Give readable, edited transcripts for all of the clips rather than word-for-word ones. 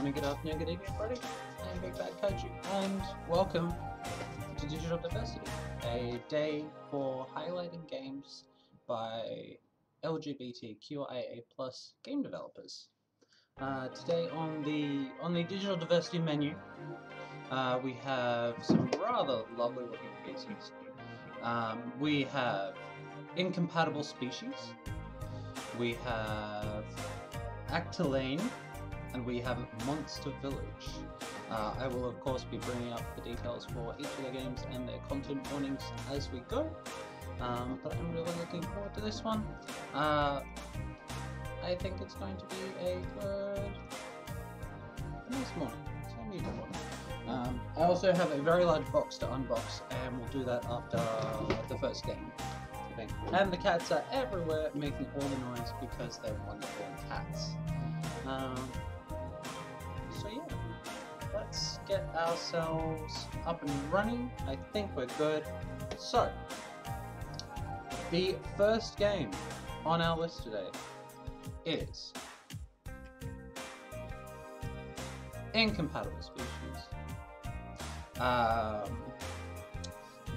morning, good afternoon, good evening, everybody. I'm Big Bad Kaiju, and welcome to Digital Diversity, a day for highlighting games by LGBTQIA+ game developers. Today on the Digital Diversity menu, we have some rather lovely looking pieces. We have Incompatible Species, we have Acetylene, and we have Monster Village. I will of course be bringing up the details for each of the games and their content warnings as we go, but I'm really looking forward to this one. I think it's going to be a nice morning. It's a muted morning. I also have a very large box to unbox, and we'll do that after the first game. And the cats are everywhere making all the noise because they're wonderful cats. So yeah, let's get ourselves up and running. I think we're good. So, the first game on our list today is Incompatible Species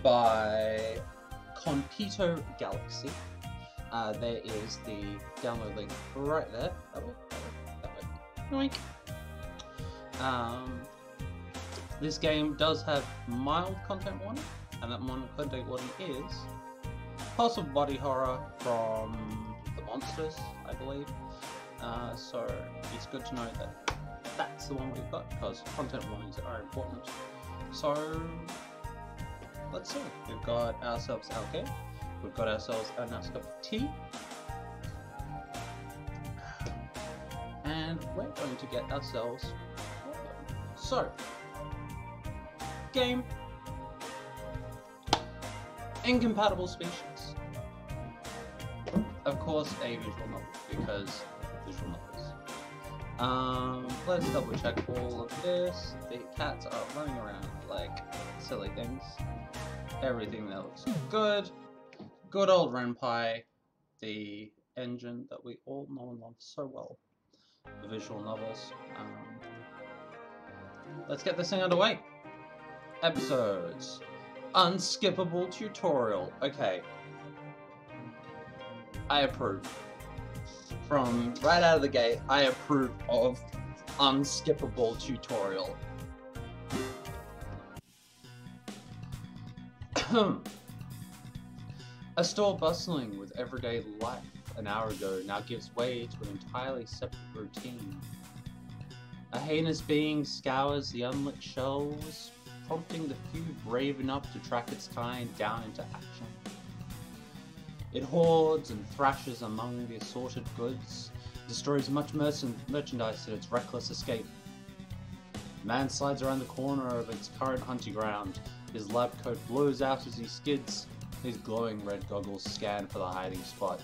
by Compito Galaxy. There is the download link right there. That way. Yoink. This game does have mild content warning, and that mild content warning is possible body horror from the monsters, I believe. So it's good to know that that's the one we've got, because content warnings are important. So let's see. We've got ourselves our game. We've got ourselves a nice cup of tea. And we're going to get ourselves rolling. So, game Incompatible Species. Of course, a visual novel, because visual novels. Let's double check all of this. The cats are running around like silly things. Everything there looks good. Good old Renpai, the engine that we all know and love so well for visual novels. Let's get this thing underway. Episodes. Unskippable tutorial. Okay. I approve. From right out of the gate, I approve of unskippable tutorial. A store bustling with everyday life an hour ago now gives way to an entirely separate routine. A heinous being scours the unlit shelves, prompting the few brave enough to track its kind down into action. It hoards and thrashes among the assorted goods, destroys much merchandise in its reckless escape. Man slides around the corner of its current hunting ground. His lab coat blows out as he skids. His glowing red goggles scan for the hiding spot.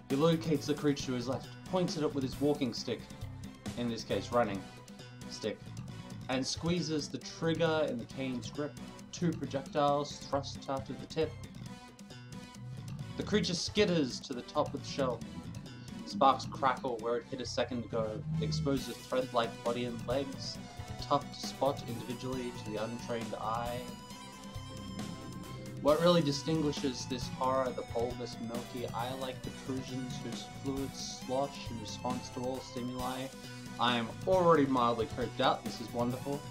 He locates the creature to his left, points at it with his walking stick, in this case running stick, and squeezes the trigger in the cane's grip. Two projectiles thrust out of the tip. The creature skitters to the top of the shelf. Sparks crackle where it hit a second ago, exposes thread-like body and legs, tough to spot individually to the untrained eye. What really distinguishes this horror, the bulbous, milky, eye-like protrusions whose fluids slosh in response to all stimuli. I am already mildly creeped out. This is wonderful.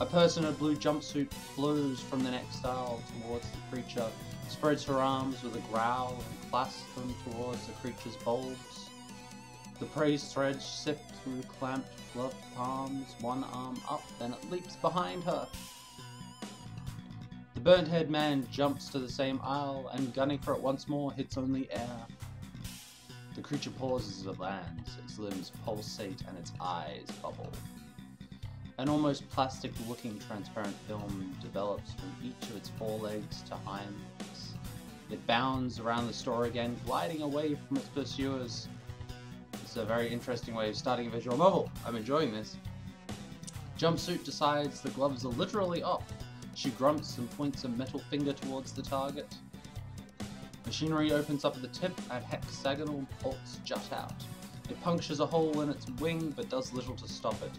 A person in a blue jumpsuit flows from the next aisle towards the creature, spreads her arms with a growl, and clasps them towards the creature's bulbs. The prey's threads sift through clamped, gloved palms, one arm up, then it leaps behind her. The burnt-haired man jumps to the same aisle, and gunning for it once more, hits only air. The creature pauses as it lands, its limbs pulsate and its eyes bubble. An almost plastic-looking transparent film develops from each of its forelegs to hinds. It bounds around the store again, gliding away from its pursuers. It's a very interesting way of starting a visual novel. I'm enjoying this. Jumpsuit decides the gloves are literally off. She grunts and points a metal finger towards the target. Machinery opens up at the tip and hexagonal bolts jut out. It punctures a hole in its wing, but does little to stop it.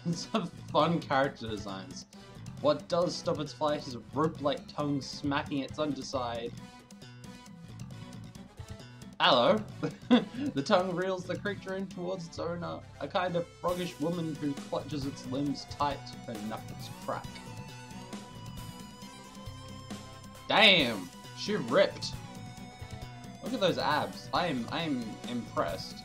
It's a fun character designs. What does stop its flight is a rope-like tongue smacking its underside. Hello! The tongue reels the creature in towards its owner, a kind of froggish woman who clutches its limbs tight, her knuckles crack. Damn! She ripped! Look at those abs. I'm impressed.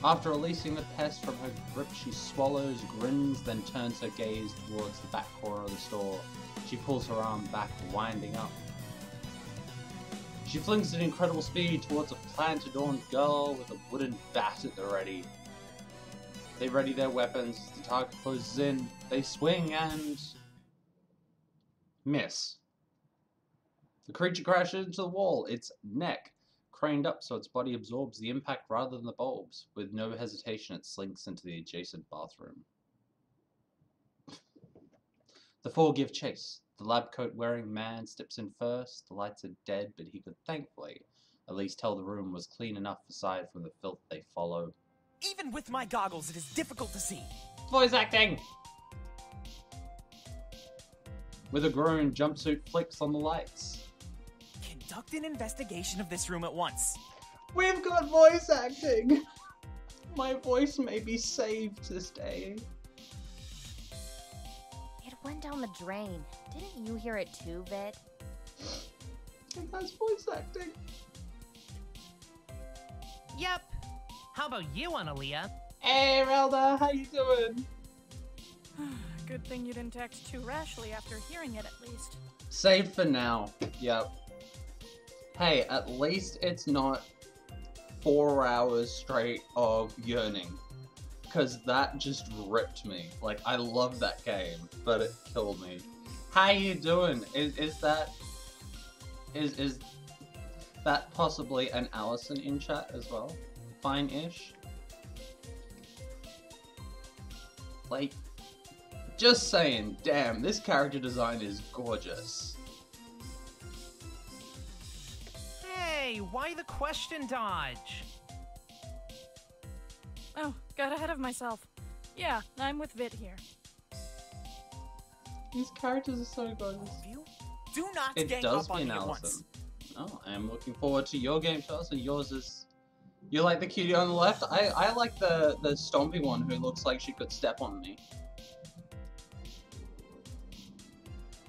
After releasing the pest from her grip, she swallows, grins, then turns her gaze towards the back corner of the store. She pulls her arm back, winding up. She flings at incredible speed towards a plant-adorned girl with a wooden bat at the ready. They ready their weapons as the target closes in. They swing and... miss. The creature crashes into the wall, its neck craned up so its body absorbs the impact rather than the bulbs. With no hesitation, it slinks into the adjacent bathroom. The four give chase. The lab coat wearing man steps in first. The lights are dead, but he could thankfully at least tell the room was clean enough aside from the filth they follow. Even with my goggles, it is difficult to see. Voice acting! With a groan, jumpsuit flicks on the lights. Conduct an investigation of this room at once. We've got voice acting! My voice may be saved this day. It went down the drain. Didn't you hear it too, Vit? It has voice acting. Yep. How about you, Analia? Hey, Relda, how you doing? Good thing you didn't text too rashly after hearing it, at least. Saved for now. Yep. Hey, at least it's not 4 hours straight of yearning. Because that just ripped me. Like, I love that game, but it killed me. How you doing? Is that possibly an Allison in chat as well? Fine-ish? Like, just saying, damn, this character design is gorgeous. Hey, why the question dodge? Oh, got ahead of myself. Yeah, I'm with Vit here. These characters are so gorgeous. You do not It gang does up on be an me at Allison. once. Oh, I am looking forward to your game, Chelsea. Yours is... You like the cutie on the left? I like the stompy one who looks like she could step on me.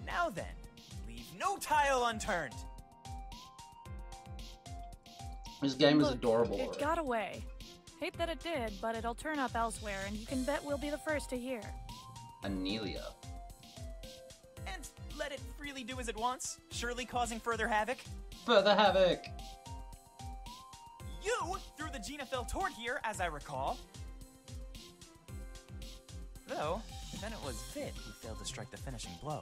Now then, leave no tile unturned. This game is Look, adorable It already. got away. Hate that it did, but it'll turn up elsewhere, and you can bet we'll be the first to hear. Anelia. And let it freely do as it wants, surely causing further havoc. Further havoc! You threw the Genophil toward here, as I recall. Though, then it was Vit who failed to strike the finishing blow.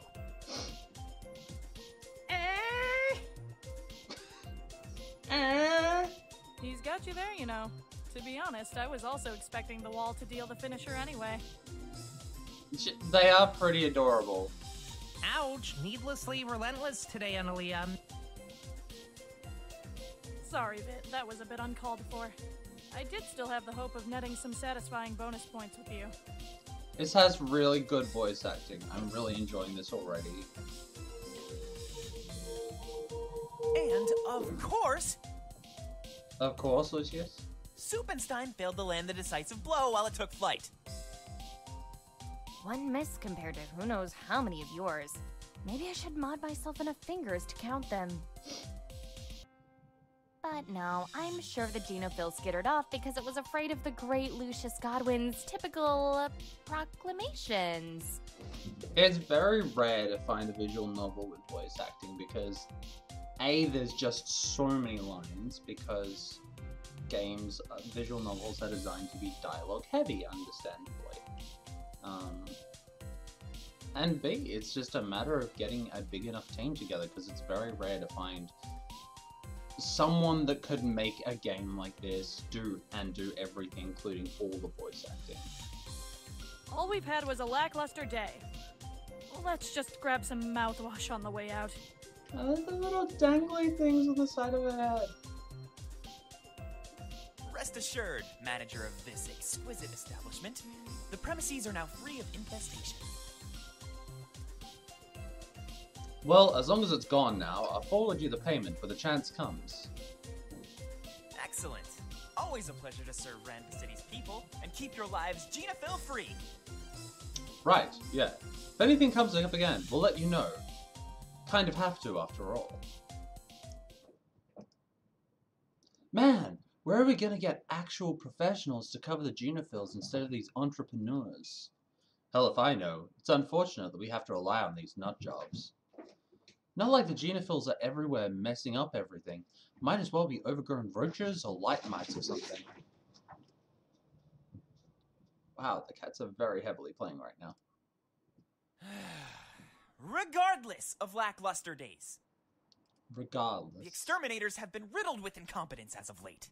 He's got you there, you know. To be honest, I was also expecting the wall to deal the finisher anyway. They are pretty adorable. Ouch, needlessly relentless today, Analia. Sorry, Vit, that was a bit uncalled for. I did still have the hope of netting some satisfying bonus points with you. This has really good voice acting. I'm really enjoying this already. And, of course, Lucius. Suppenstein failed to land the decisive blow while it took flight. One miss compared to who knows how many of yours. Maybe I should mod myself enough fingers to count them. But no, I'm sure the Genophil skittered off because it was afraid of the great Lucius Godwin's typical proclamations. It's very rare to find a visual novel with voice acting because A, there's just so many lines because games, visual novels are designed to be dialogue heavy, understandably. And B, it's just a matter of getting a big enough team together because it's very rare to find someone that could make a game like this do everything, including all the voice acting. All we've had was a lackluster day. Let's just grab some mouthwash on the way out. The little dangly things on the side of her head. Rest assured, manager of this exquisite establishment, the premises are now free of infestation. Well, as long as it's gone now, I'll forward you the payment when the chance comes. Excellent. Always a pleasure to serve Random City's people and keep your lives Genophil free. Right, yeah. If anything comes up again, we'll let you know. Kind of have to, after all. Man, where are we gonna get actual professionals to cover the Genophils instead of these entrepreneurs? Hell if I know. It's unfortunate that we have to rely on these nut jobs. Not like the Genophils are everywhere messing up everything. Might as well be overgrown roaches or light mites or something. Wow, the cats are very heavily playing right now. Regardless of lackluster days, Regardless. the exterminators have been riddled with incompetence as of late.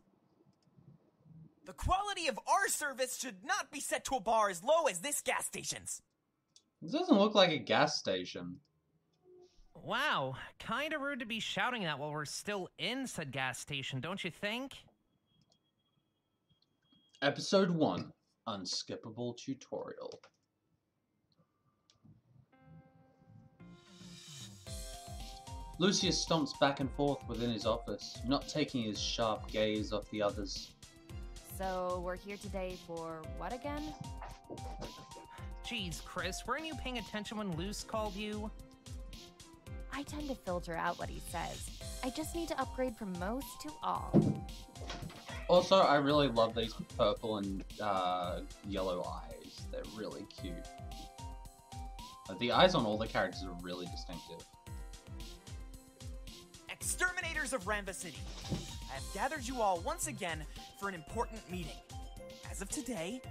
The quality of our service should not be set to a bar as low as this gas station's. This doesn't look like a gas station. Wow, kinda rude to be shouting that while we're still in said gas station, don't you think? Episode 1, Unskippable Tutorial. Lucius stomps back and forth within his office, not taking his sharp gaze off the others. So, we're here today for what again? Jeez, Chris, weren't you paying attention when Luce called you? I tend to filter out what he says. I just need to upgrade from most to all. Also, I really love these purple and yellow eyes. They're really cute. The eyes on all the characters are really distinctive. Exterminators of Ranva City, I have gathered you all once again for an important meeting. As of today,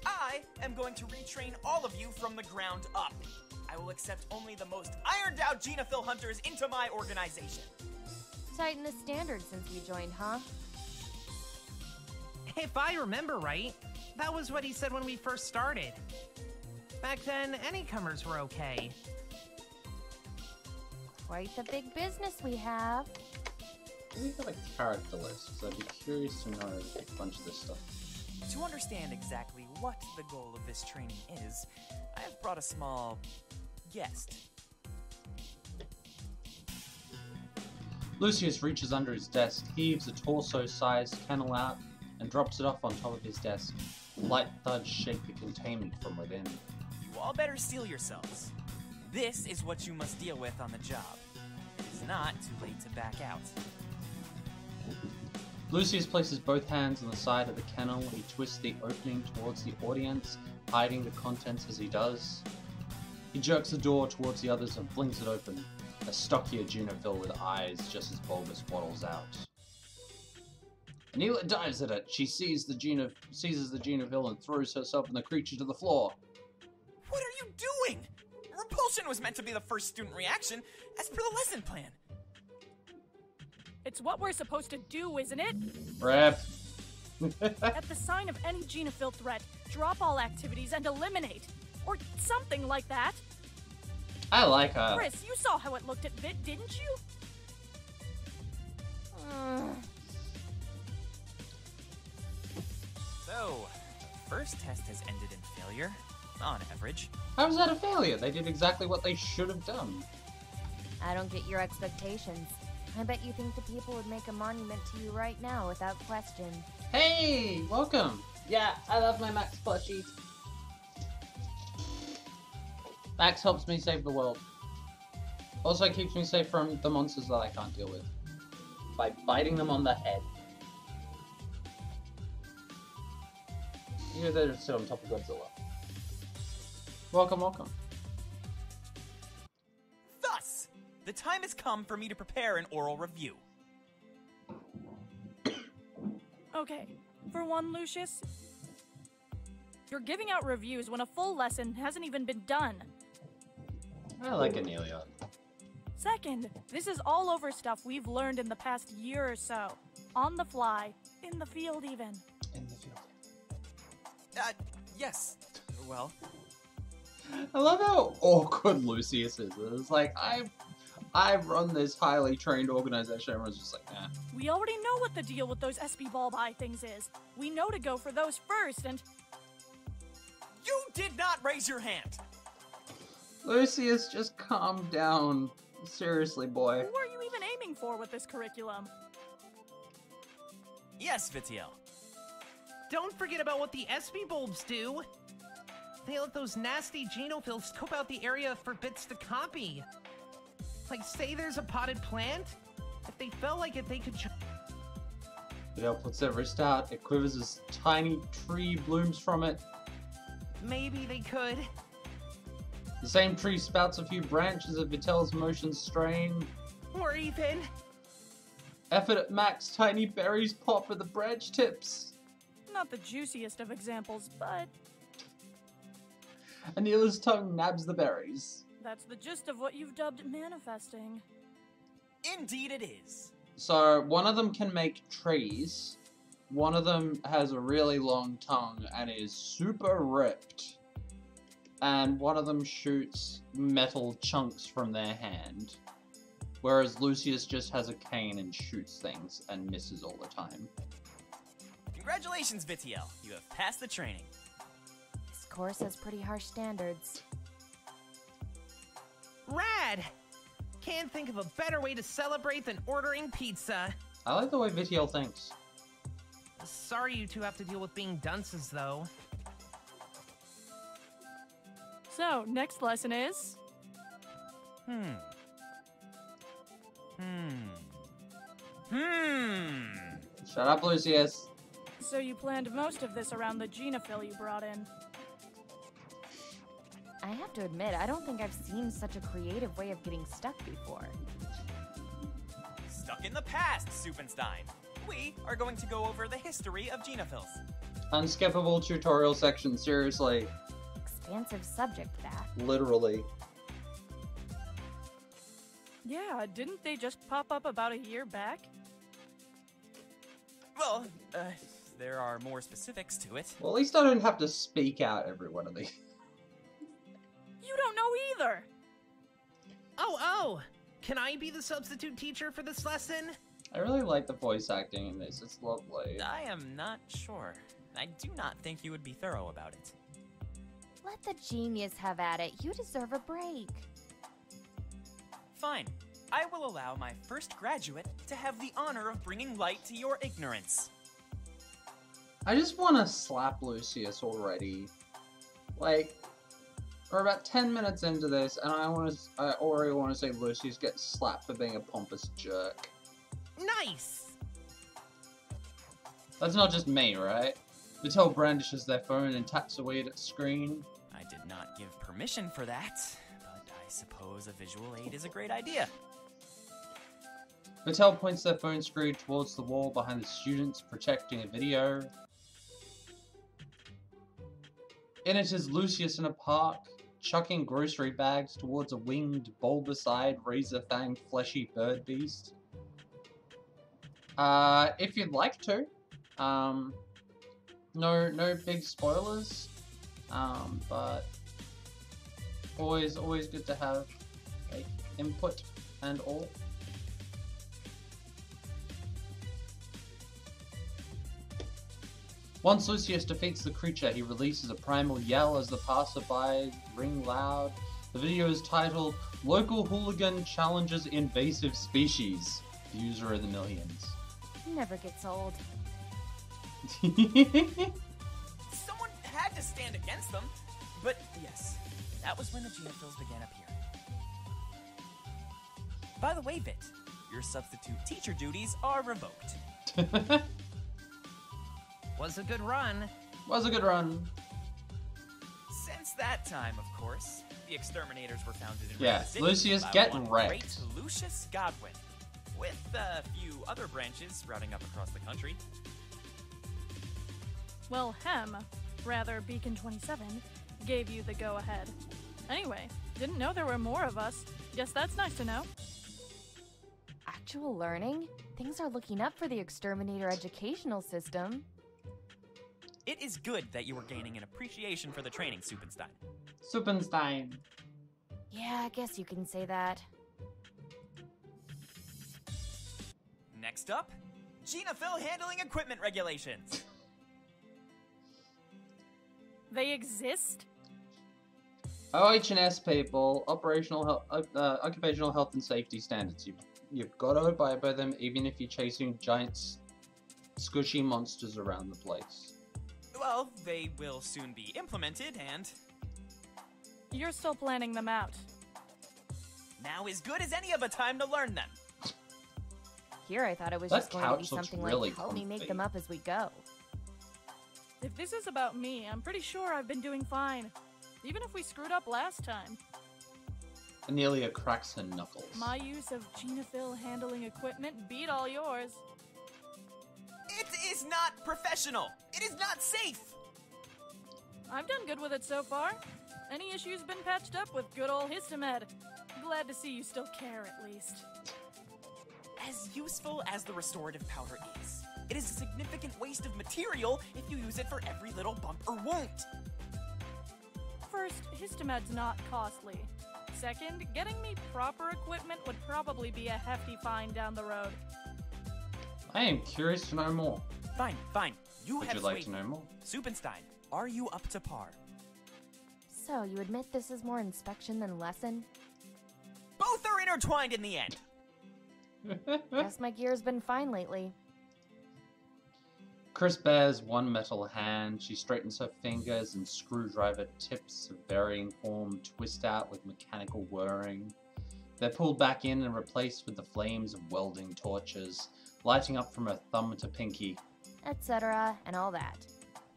I am going to retrain all of you from the ground up. I will accept only the most ironed-out Genophil hunters into my organization. Tighten the standards since you joined, huh? If I remember right, that was what he said when we first started. Back then, any comers were okay. Quite the big business we have. We got a character list, so I'd be curious to know a bunch of this stuff. To understand exactly what the goal of this training is, I have brought a small guest. Lucius reaches under his desk, heaves a torso-sized kennel out, and drops it off on top of his desk. Light thuds shake the containment from within. You all better steel yourselves. This is what you must deal with on the job. It's not too late to back out. Lucius places both hands on the side of the kennel. He twists the opening towards the audience, hiding the contents as he does. He jerks the door towards the others and flings it open. A stockier Genophil with eyes just as bulbous waddles out. Anila dives at it. She seizes the Genophil and throws herself and the creature to the floor. What are you doing? Repulsion was meant to be the first student reaction, as per the lesson plan. It's what we're supposed to do, isn't it? Rep. At the sign of any Genophil threat, drop all activities and eliminate. Or something like that. I like her. Chris, you saw how it looked at Vit, didn't you? So, the first test has ended in failure, on average. How was that a failure? They did exactly what they should have done. I don't get your expectations. I bet you think the people would make a monument to you right now without question. Hey, welcome. Yeah, I love my Max plushies. Max helps me save the world. Also keeps me safe from the monsters that I can't deal with. By biting them on the head. You're there to sit on top of Godzilla. Welcome, welcome. Thus, the time has come for me to prepare an oral review. Okay, for one, Lucius, you're giving out reviews when a full lesson hasn't even been done. I like Anelia. Second, this is all over stuff we've learned in the past year or so. On the fly, in the field even. In the field. Yes. Well, I love how awkward Lucius is. It's like, I run this highly trained organization. Everyone's just like, eh. We already know what the deal with those SB bulb eye things is. We know to go for those first, and You did not raise your hand! Lucius, just calm down. Seriously, boy. who are you even aiming for with this curriculum? Yes, Vitiel. Don't forget about what the SB bulbs do. They let those nasty genophils scope out the area for bits to copy. Like, say there's a potted plant. If they felt like it, they could Vidal puts their wrist out. It quivers as tiny tree blooms from it. maybe they could. The same tree spouts a few branches of Vitel's motion strain. Or even... Effort at max, tiny berries pop at the branch tips. Not the juiciest of examples, but Anila's tongue nabs the berries. that's the gist of what you've dubbed manifesting. Indeed it is. So, one of them can make trees. One of them has a really long tongue and is super ripped. And one of them shoots metal chunks from their hand. Whereas Lucius just has a cane and shoots things and misses all the time. Congratulations, Vitiel. You have passed the training. This course has pretty harsh standards. Rad! Can't think of a better way to celebrate than ordering pizza. I like the way Vitiel thinks. Sorry you two have to deal with being dunces, though. So, next lesson is... Shut up, Lucius. So you planned most of this around the genophil you brought in. I have to admit, I don't think I've seen such a creative way of getting stuck before. Stuck in the past, Suppenstein. We are going to go over the history of genophils. Unskippable tutorial section, seriously. Expansive subject, that. Literally. Yeah, didn't they just pop up about a year back? Well, there are more specifics to it. Well, at least I don't have to speak out every one of these. You don't know either! Oh! Can I be the substitute teacher for this lesson? I really like the voice acting in this, it's lovely. I am not sure. I do not think you would be thorough about it. Let the genius have at it. You deserve a break. Fine. I will allow my first graduate to have the honor of bringing light to your ignorance. I just want to slap Lucius already. Like, we're about 10 minutes into this, and I already want to say Lucius gets slapped for being a pompous jerk. Nice! That's not just me, right? Vitel brandishes their phone and taps away at its screen. I did not give permission for that, but I suppose a visual aid is a great idea. Vitel points their phone screen towards the wall behind the students, projecting a video. In it is Lucius in a park, chucking grocery bags towards a winged, bulbous-eyed, razor-fanged, fleshy bird beast. If you'd like to. No big spoilers. But always good to have like input and all. Once Lucius defeats the creature, he releases a primal yell as the passerby ring loud. The video is titled, "Local Hooligan Challenges Invasive Species." Views are in the millions. Never gets old. Someone had to stand against them. But yes, that was when the genophils began appearing. By the way, Vit, your substitute teacher duties are revoked. Was a good run. Was a good run. Since that time, of course, the exterminators were founded in Yeah, Random City Lucius, by get one wrecked. great Lucius Godwin, with a few other branches sprouting up across the country. Well, Beacon 27, gave you the go-ahead. Anyway, didn't know there were more of us. Guess that's nice to know. Actual learning? Things are looking up for the exterminator educational system. It is good that you are gaining an appreciation for the training, Suppenstein. Suppenstein. Yeah, I guess you can say that. Next up, genophil handling equipment regulations. They exist? OH&S people, occupational health and safety standards. You've got to abide by them, even if you're chasing giant, squishy monsters around the place. Well, they will soon be implemented, and You're still planning them out. now is good as any of a time to learn them. Here I thought it was That just going to be couch looks something really like, help me make comfy. them up as we go. If this is about me, I'm pretty sure I've been doing fine. Even if we screwed up last time. Anelia cracks her knuckles. My use of genophil handling equipment beat all yours. It is not professional. It is not safe. I've done good with it so far. Any issues been patched up with good old Histomed. Glad to see you still care at least. As useful as the restorative powder is, it is a significant waste of material if you use it for every little bump or wound. First, Histomed's not costly. Second, getting me proper equipment would probably be a hefty fine down the road. I am curious to know more. Fine, fine. You Would have you like swayed to me. know more? Supenstein, are you up to par? So, you admit this is more inspection than lesson? Both are intertwined in the end. Guess my gear's been fine lately. Chris bears one metal hand. She straightens her fingers and screwdriver tips of varying form twist out with mechanical whirring. They're pulled back in and replaced with the flames of welding torches, lighting up from her thumb to pinky. Etc. and all that.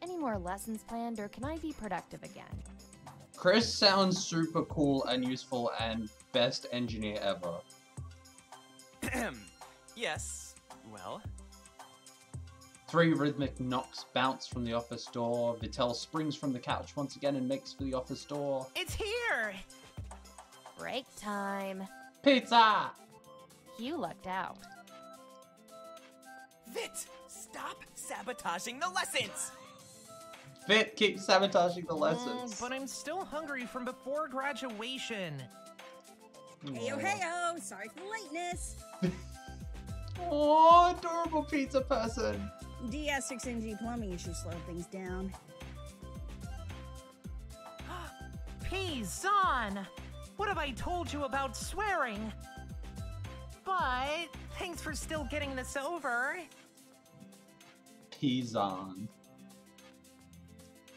Any more lessons planned, or can I be productive again? Chris sounds super cool and useful and best engineer ever. Yes, well, 3 rhythmic knocks bounce from the office door. Vittel springs from the couch once again and makes for the office door. It's here! Break time. Pizza! You lucked out. Vit, stop sabotaging the lessons! Fit keeps sabotaging the lessons. But I'm still hungry from before graduation. Heyo, heyo! Sorry for the lateness. Oh, adorable pizza person. DS6NG plumbing issues slowed things down. Pizan! What have I told you about swearing? But thanks for still getting this over. Pizan.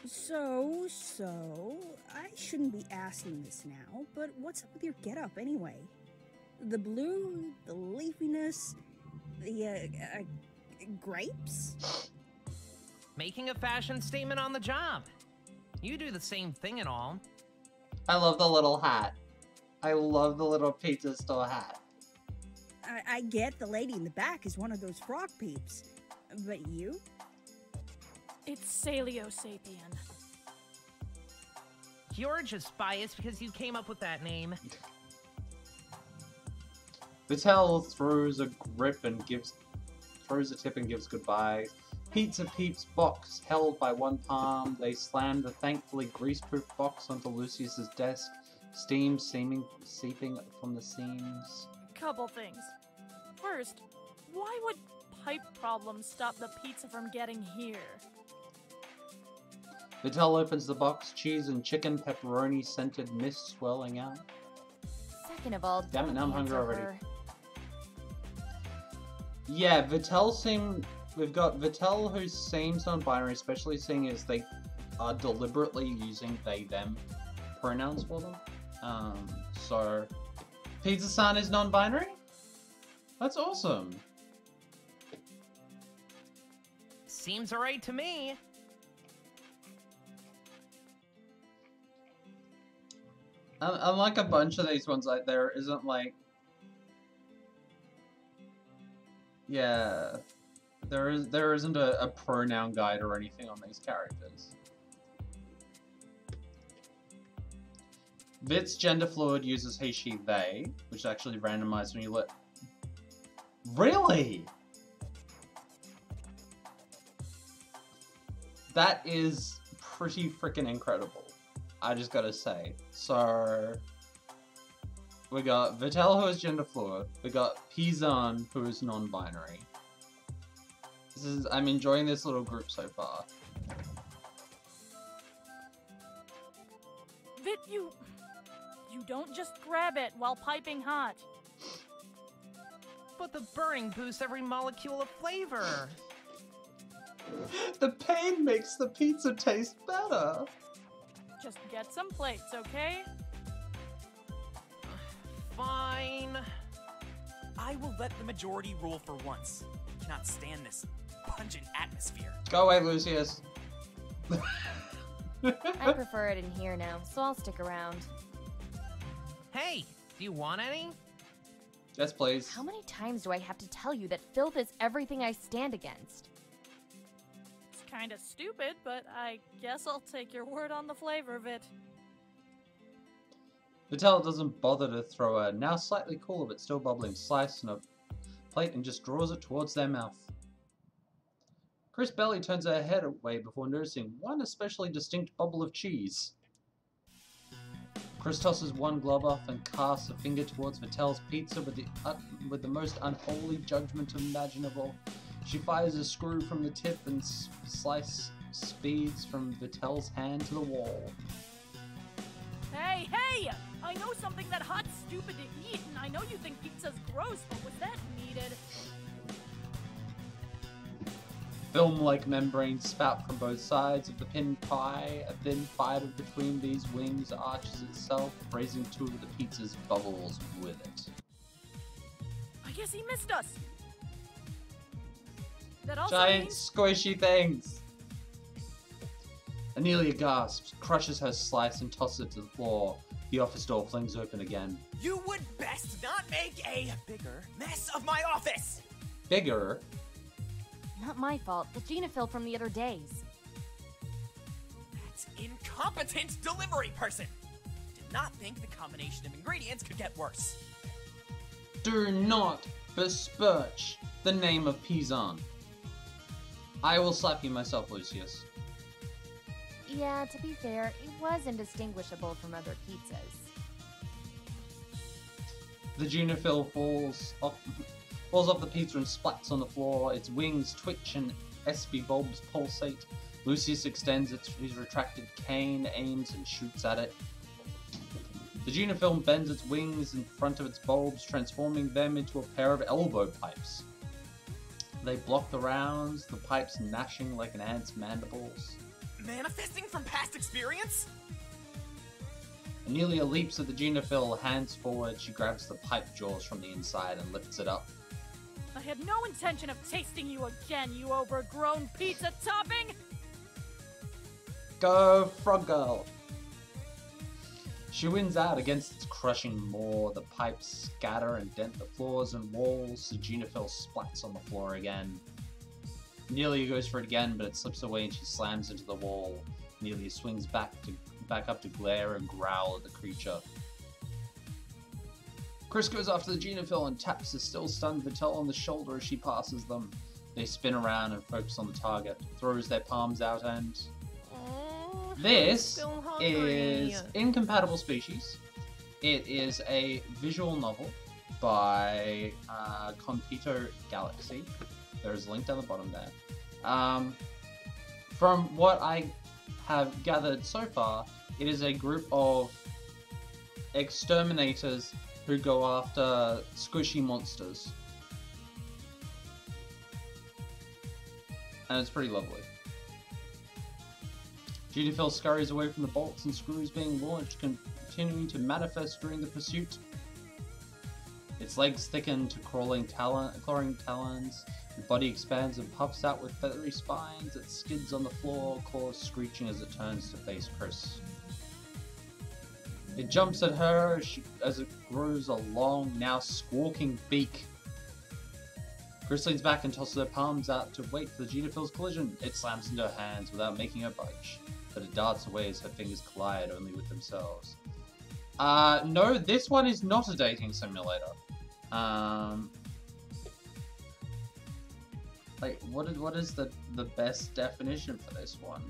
So, I shouldn't be asking this now, but what's up with your getup anyway? The blue, the leafiness, the, grapes? Making a fashion statement on the job. You do the same thing and all. I love the little hat. I love the little pizza store hat. I get the lady in the back is one of those frog peeps, but you? It's Saliosapien. You're just biased because you came up with that name. Vittel throws a tip and gives goodbye. Pizza Peeps box held by one palm. They slam the thankfully greaseproof box onto Lucius's desk. Steam seeping from the seams. Couple things. First, why would pipe problems stop the pizza from getting here? Vittel opens the box, cheese and chicken pepperoni scented mist swirling out. Second of all, Damn it, don't now I'm hungry answer already. her. Yeah, we've got Vittel who seems non-binary, especially seeing as they are deliberately using they/them pronouns for them. So Pizza-san is non-binary? That's awesome. Seems alright to me. Unlike a bunch of these ones, like there isn't like, yeah, there isn't a pronoun guide or anything on these characters. Vit's gender fluid uses he, she, they, which is actually randomized when you let. Really? That is pretty freaking incredible. I just gotta say. So, We got Vitel, who is gender fluid. We got Pizan, who is non-binary. I'm enjoying this little group so far. Vit, you don't just grab it while piping hot. But the burning boosts every molecule of flavor. The pain makes the pizza taste better. Just get some plates, okay? Fine. I will let the majority rule for once. I cannot stand this pungent atmosphere. Go away, Lucius. I prefer it in here now, so I'll stick around. Hey, do you want any? Yes, please. How many times do I have to tell you that filth is everything I stand against? It's kinda stupid, but I guess I'll take your word on the flavor of it. Vitel doesn't bother to throw a now slightly cooler but still bubbling slice on a plate and just draws it towards their mouth. Chris Belly turns her head away before noticing one especially distinct bubble of cheese. Chris tosses one glove off and casts a finger towards Vitel's pizza with the most unholy judgment imaginable. She fires a screw from the tip and slice speeds from Vitel's hand to the wall. Hey! I know something that hot's stupid to eat, and I know you think pizza's gross, but was that needed? Film-like membranes spout from both sides of the pinned pie. A thin fiber between these wings arches itself, raising two of the pizza's bubbles with it. I guess he missed us. That also Giant means squishy things! Amelia gasps, crushes her slice and tosses it to the floor. The office door flings open again. You would best not make a bigger mess of my office! Bigger? Not my fault. The genophil from the other days. That incompetent delivery person! Did not think the combination of ingredients could get worse. Do not besmirch the name of Pizan. I will slap you myself, Lucius. Yeah, to be fair, it was indistinguishable from other pizzas. The genophil falls off the pizza and splats on the floor. Its wings twitch and SB bulbs pulsate. Lucius extends his retracted cane, aims and shoots at it. The genophil bends its wings in front of its bulbs, transforming them into a pair of elbow pipes. They block the rounds, the pipes gnashing like an ant's mandibles. Manifesting from past experience? Amelia leaps at the genophil, hands forward. She grabs the pipe jaws from the inside and lifts it up. I had no intention of tasting you again, you overgrown pizza topping! Go, Frog Girl! She wins out against its crushing maw. The pipes scatter and dent the floors and walls. The genophil splats on the floor again. Amelia goes for it again, but it slips away and she slams into the wall. Amelia swings back up to glare and growl at the creature. Chris goes after the genophil and taps the still stunned Vitel on the shoulder as she passes them. They spin around and focus on the target, throws their palms out and... This is Incompatible Species. It is a visual novel by Compito Galaxy. There's a link down the bottom there. From what I have gathered so far, it is a group of exterminators who go after squishy monsters. And it's pretty lovely. Genophil scurries away from the bolts and screws being launched, continuing to manifest during the pursuit. Its legs thicken to clawing talons. The body expands and puffs out with feathery spines. It skids on the floor, claws screeching as it turns to face Chris. It jumps at her as it grows a long, now squawking beak. Chris leans back and tosses her palms out to wait for the genophil's collision. It slams into her hands without making her budge, but it darts away as her fingers collide only with themselves. No, this one is not a dating simulator. Like, what is the best definition for this one?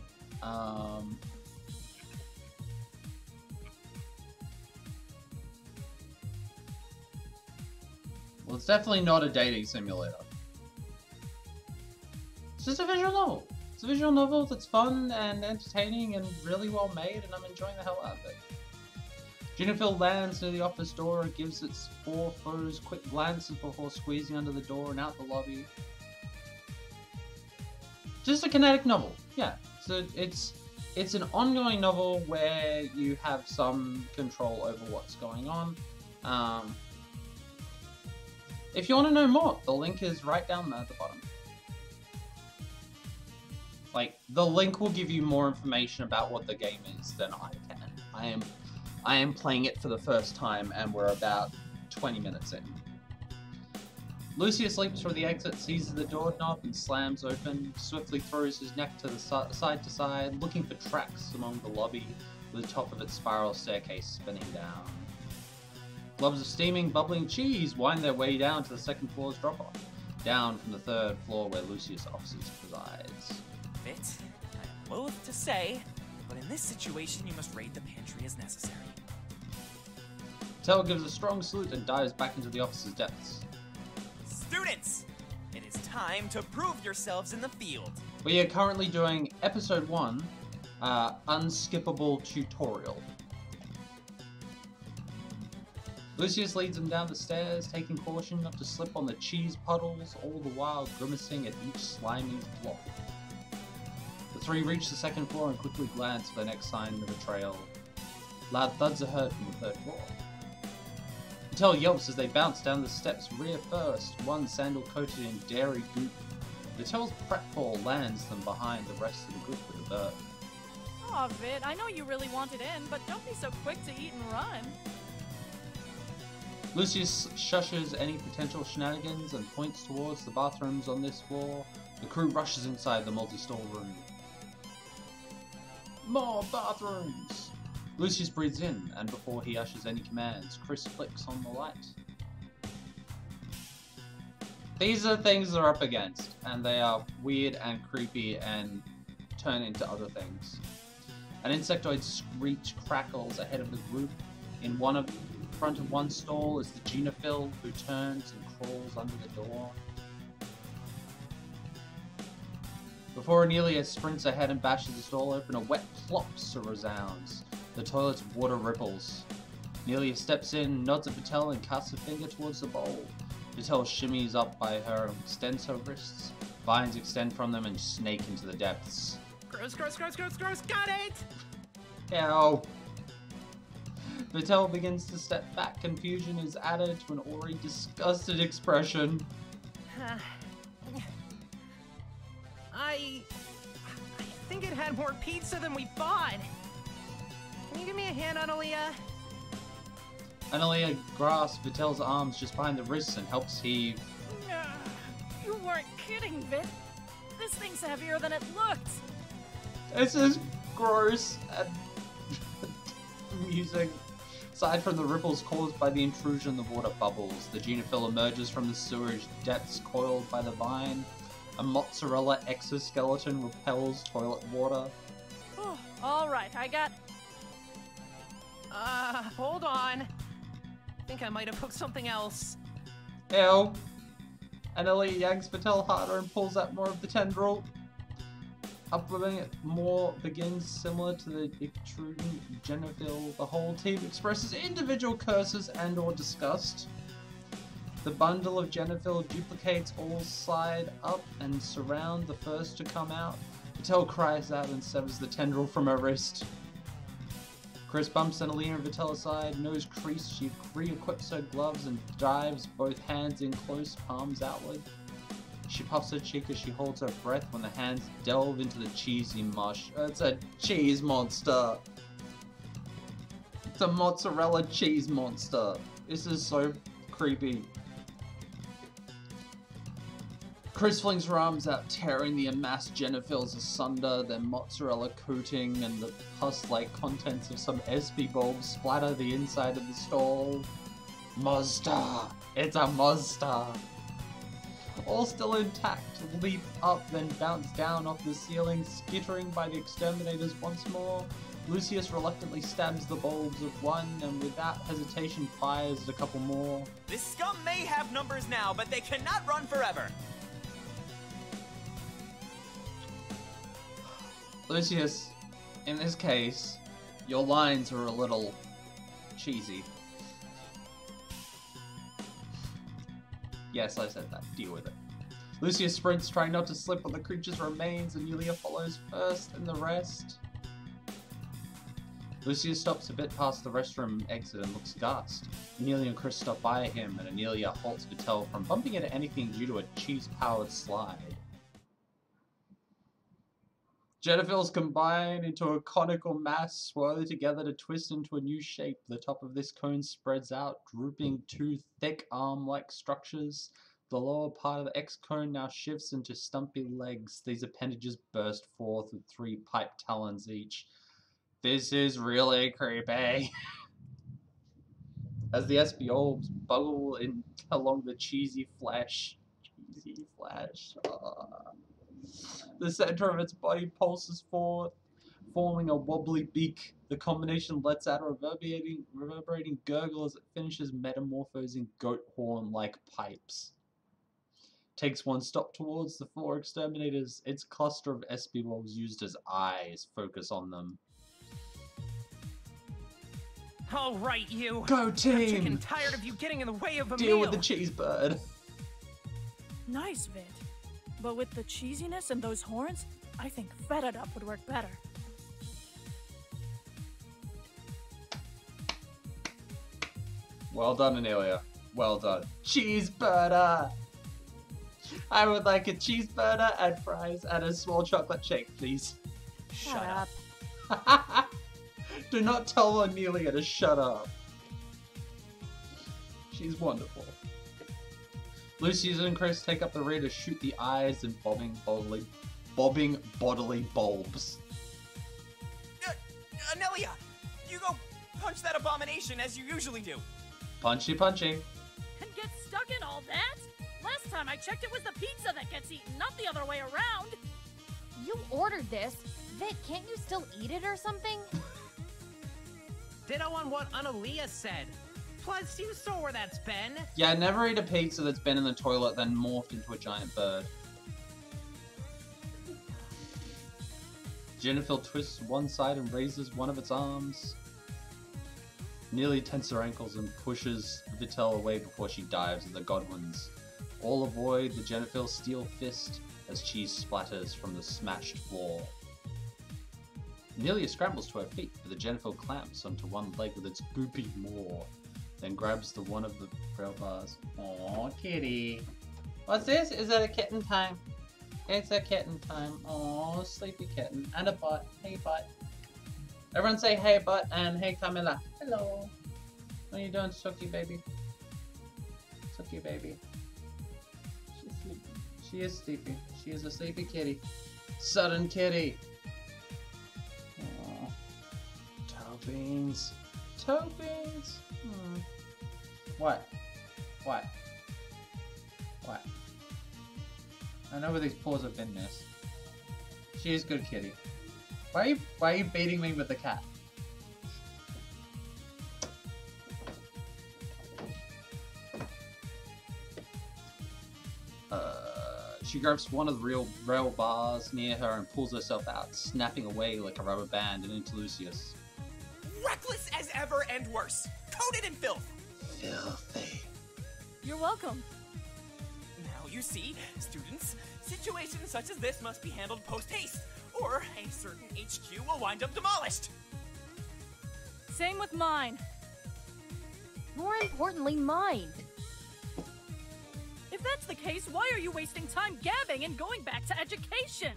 Well, it's definitely not a dating simulator. It's just a visual novel. It's a visual novel that's fun and entertaining and really well made, and I'm enjoying the hell out of it. Genophil lands near the office door and gives its four foes quick glances before squeezing under the door and out the lobby. Just a kinetic novel, yeah. So it's an ongoing novel where you have some control over what's going on. If you want to know more, the link is right down there at the bottom. Like, the link will give you more information about what the game is than I can. I am playing it for the first time, and we're about 20 minutes in. Lucius leaps through the exit, seizes the doorknob, and slams open, swiftly throws his neck to the side to side, looking for tracks along the lobby, with the top of its spiral staircase spinning down. Globs of steaming, bubbling cheese wind their way down to the second floor's drop-off, down from the third floor where Lucius' offices presides. Bit, I'm loath to say, but in this situation you must raid the pantry as necessary. Tell gives a strong salute and dives back into the office's depths. Students, it is time to prove yourselves in the field. We are currently doing episode 1, Unskippable Tutorial. Lucius leads them down the stairs, taking caution not to slip on the cheese puddles, all the while grimacing at each slimy flop. The three reach the second floor and quickly glance for the next sign of the trail. Loud thuds are heard from the third floor. Patel yelps as they bounce down the steps rear first, one sandal coated in dairy goop. Patel's pratfall lands them behind the rest of the group with a bird. Aw, Vit, I know you really wanted in, but don't be so quick to eat and run. Lucius shushes any potential shenanigans and points towards the bathrooms on this floor. The crew rushes inside the multi-stall room. More bathrooms! Lucius breathes in, and before he ushers any commands, Chris flicks on the light. These are the things they're up against, and they are weird and creepy and turn into other things. An insectoid screech crackles ahead of the group. In front of one stall is the Genophil, who turns and crawls under the door. Before Anelia sprints ahead and bashes the stall open, a wet plops resounds. The toilet's water ripples. Anelia steps in, nods at Patel, and casts a finger towards the bowl. Patel shimmies up by her and extends her wrists. Vines extend from them and snake into the depths. Gross, gross, gross, gross, gross, got it! Ow! Patel begins to step back. Confusion is added to an already disgusted expression. I think it had more pizza than we thought. Can you give me a hand, Analia? Analia grasps Vitel's arms just behind the wrists and helps heave. You weren't kidding, Vit. This thing's heavier than it looked. This is gross and amusing. Aside from the ripples caused by the intrusion, the water bubbles. The Genophil emerges from the sewage depths coiled by the vine. A mozzarella exoskeleton repels toilet water. Alright, I got... Hold on. I think I might have hooked something else. Ew. Anelia yanks Patel harder and pulls out more of the tendril. Uploading it more begins similar to the extruding Genophil. The whole team expresses individual curses and or disgust. The bundle of Genophil duplicates all side up and surround the first to come out. Patel cries out and severs the tendril from her wrist. Chris bumps Annalena and Vitel aside, nose creased. She re-equips her gloves and dives both hands in close, palms outward. She puffs her cheek as she holds her breath when the hands delve into the cheesy mush. It's a cheese monster! It's a mozzarella cheese monster! This is so creepy. Chris flings her arms out, tearing the amassed Genophils asunder. Their mozzarella coating and the pus-like contents of some SP bulbs splatter the inside of the stall. Monster! It's a monster! All still intact, leap up, then bounce down off the ceiling, skittering by the exterminators once more. Lucius reluctantly stabs the bulbs of one and without hesitation fires at a couple more. This scum may have numbers now, but they cannot run forever. Lucius, in this case, your lines are a little cheesy. Yes, I said that. Deal with it. Lucius sprints, trying not to slip on the creature's remains, and Anelia follows first, and the rest. Lucius stops a bit past the restroom exit and looks aghast. Anelia and Chris stop by him, and Anelia halts Vitel from bumping into anything due to a cheese-powered slide. Genitals combine into a conical mass, swirling together to twist into a new shape. The top of this cone spreads out, drooping two thick arm-like structures. The lower part of the X-cone now shifts into stumpy legs. These appendages burst forth with 3 pipe talons each. This is really creepy. As the SP orbs bubble in along the cheesy flesh. The center of its body pulses forward, forming a wobbly beak. The combination lets out a reverberating gurgle as it finishes metamorphosing goat horn-like pipes. Takes one step towards the 4 exterminators. Its cluster of SP wolves used as eyes focus on them. All right, you. Go team! I'm sick and tired of you getting in the way of a Deal meal. with the cheese bird. Nice, Vit. But with the cheesiness and those horns, I think fetted up would work better. Well done, Anelia. Well done. Cheeseburger! I would like a cheeseburger and fries and a small chocolate shake, please. Shut up. Do not tell Amelia to shut up. She's wonderful. Lucius and Chris take up the rear to shoot the eyes and bobbing bodily bulbs. Anelia, you go punch that abomination as you usually do. Punchy punchy. And get stuck in all that? Last time I checked, it was the pizza that gets eaten, not the other way around. You ordered this. Vit, can't you still eat it or something? Ditto on what Analia said. Plus, you saw where that's been. Yeah, never eat a pizza that's been in the toilet then morphed into a giant bird. Jennifer twists one side and raises one of its arms. Nearly tenses her ankles and pushes Vitel away before she dives at the Godwins. All avoid the Jennifer's steel fist as cheese splatters from the smashed floor. Amelia scrambles to her feet, but the Jennifer clamps onto one leg with its goopy maw, then grabs the one of the rail bars. Aww, kitty. What's this? Is it a kitten time? It's a kitten time. Aww, sleepy kitten. And a butt. Hey, butt. Everyone say hey, butt, and hey, Camilla. Hello. What are you doing, Suki baby? Suki baby. She's sleepy. She is sleepy. She is a sleepy kitty. Sudden kitty. Aww. Toe beans. Toe beans. What? What? What? I know where these paws have been, miss. She is good kitty. Why are you beating me with the cat? She grabs one of the rail bars near her and pulls herself out, snapping away like a rubber band and into Lucius. Reckless as ever and worse. Coated in filth. Filthy. You're welcome. Now you see, students, situations such as this must be handled post-haste, or a certain HQ will wind up demolished. Same with mine. More importantly, mine. If that's the case, why are you wasting time gabbing and going back to education?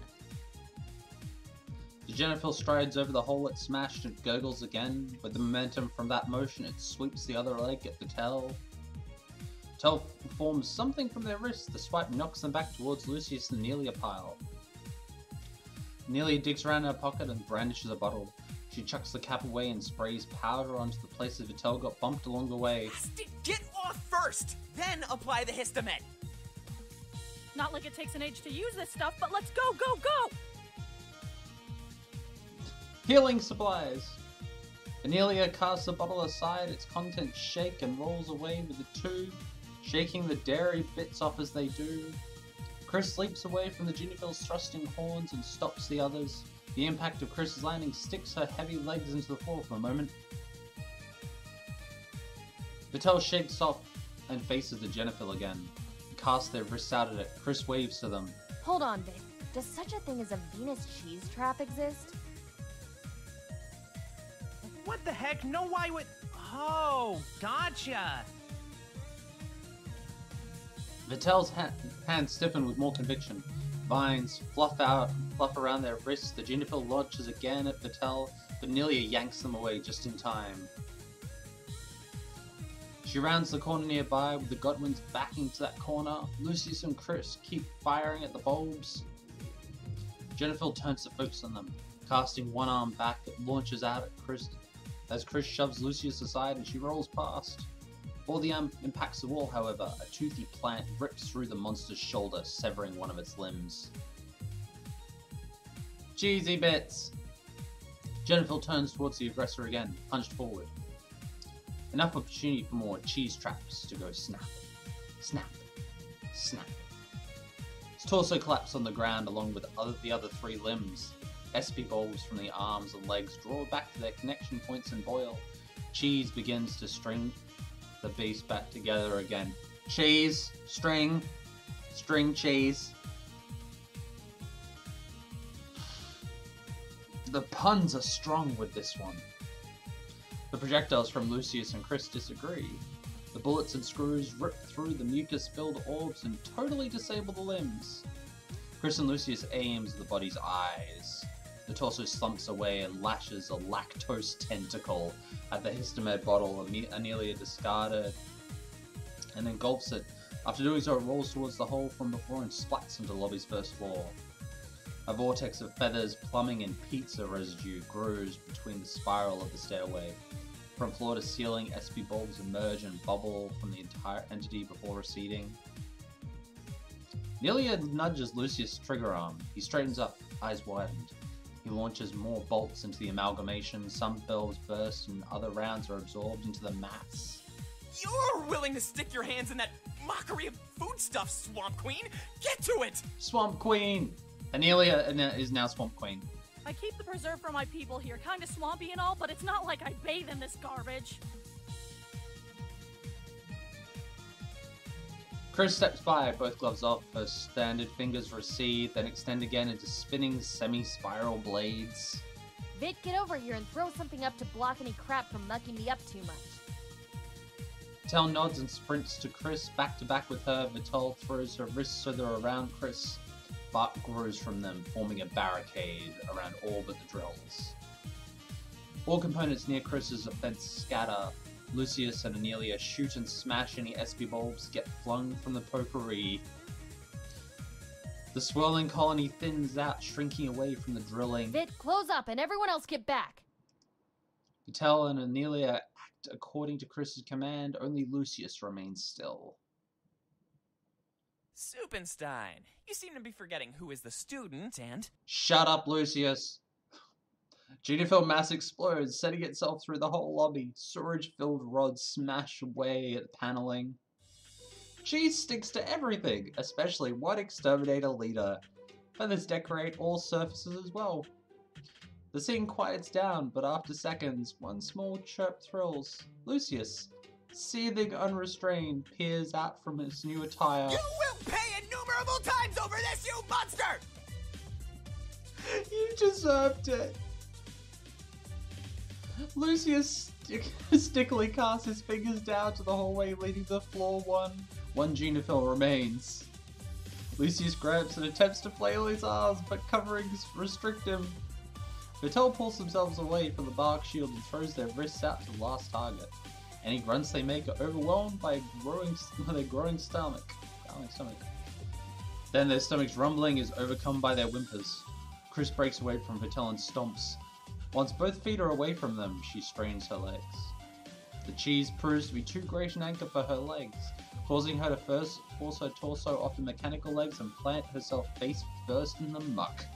The Jennifer strides over the hole it smashed and gurgles again. With the momentum from that motion, it sweeps the other leg at Vitel. Vitel forms something from their wrist. The swipe knocks them back towards Lucius and Anelia pile. Anelia digs around her pocket and brandishes a bottle. She chucks the cap away and sprays powder onto the places Vitel got bumped along the way. Get off first, then apply the histamin. Not like it takes an age to use this stuff, but let's go, go, go! Healing supplies! Anelia casts the bottle aside, its contents shake and rolls away with the two, shaking the dairy bits off as they do. Chris leaps away from the Gineville's thrusting horns and stops the others. The impact of Chris's landing sticks her heavy legs into the floor for a moment. Vitel shakes off and faces the Gineville again. Cast their wrists out at it. Chris waves to them. Hold on, Vic. Does such a thing as a Venus cheese trap exist? What the heck? No, why would... Oh, gotcha. Vitel's hands stiffen with more conviction. Vines fluff around their wrists. The Gineville launches again at Vitel, but Anelia yanks them away just in time. She rounds the corner nearby with the Godwins backing to that corner. Lucius and Chris keep firing at the bulbs. Gineville turns to focus on them, casting one arm back that launches out at Chris as Chris shoves Lucius aside and she rolls past. Before the arm impacts the wall, however, a toothy plant rips through the monster's shoulder, severing one of its limbs. Cheesy bits! Gineville turns towards the aggressor again, punched forward. Enough opportunity for more cheese traps to go snap, snap, snap. His torso collapsed on the ground along with the other three limbs. SP bulbs from the arms and legs draw back to their connection points and boil. Cheese begins to string the beast back together again. Cheese, string, cheese. The puns are strong with this one. The projectiles from Lucius and Chris disagree. The bullets and screws rip through the mucus-filled orbs and totally disable the limbs. Chris and Lucius aims at the body's eyes. The torso slumps away and lashes a lactose tentacle at the histomed bottle Anelia discarded and engulfs it. After doing so, it rolls towards the hole from before and splats into the lobby's first floor. A vortex of feathers, plumbing, and pizza residue grows between the spiral of the stairway. From floor to ceiling, SP bulbs emerge and bubble from the entire entity before receding. Anelia nudges Lucius' trigger arm. He straightens up, eyes widened. He launches more bolts into the amalgamation. Some bulbs burst and other rounds are absorbed into the mass. You're willing to stick your hands in that mockery of foodstuffs, Swamp Queen? Get to it! Swamp Queen! Anelia is now Swamp Queen. I keep the preserve for my people here, kinda swampy and all, but it's not like I bathe in this garbage. Chris steps by, both gloves off, her standard fingers recede, then extend again into spinning semi-spiral blades. Vic, get over here and throw something up to block any crap from mucking me up too much. Vitel nods and sprints to Chris, back to back with her. Vitel throws her wrists so they're around Chris. Bark grows from them, forming a barricade around all but the drills. All components near Chris's fence scatter. Lucius and Anelia shoot and smash any SP bulbs, get flung from the potpourri. The swirling colony thins out, shrinking away from the drilling. Vic, close up and everyone else get back. Vitel and Anelia act according to Chris's command, only Lucius remains still. Suppenstein, you seem to be forgetting who is the student and... Shut up, Lucius! Gineville mass explodes, setting itself through the whole lobby. Sewage-filled rods smash away at the paneling. Cheese sticks to everything, especially one exterminator leader. Feathers decorate all surfaces as well. The scene quiets down, but after seconds, one small chirp thrills. Lucius, seething unrestrained, peers out from his new attire. You will pay innumerable times over this, you monster! You deserved it. Lucius stickily casts his fingers down to the hallway leading to floor one. One Gineville remains. Lucius grabs and attempts to flail his arms, but coverings restrict him. Vitel pulls themselves away from the bark shield and throws their wrists out to the last target. Any grunts they make are overwhelmed by their growing stomach. Then their stomach's rumbling is overcome by their whimpers. Chris breaks away from Vitel and stomps. Once both feet are away from them, she strains her legs. The cheese proves to be too great an anchor for her legs, causing her to first force her torso off the mechanical legs and plant herself face first in the muck.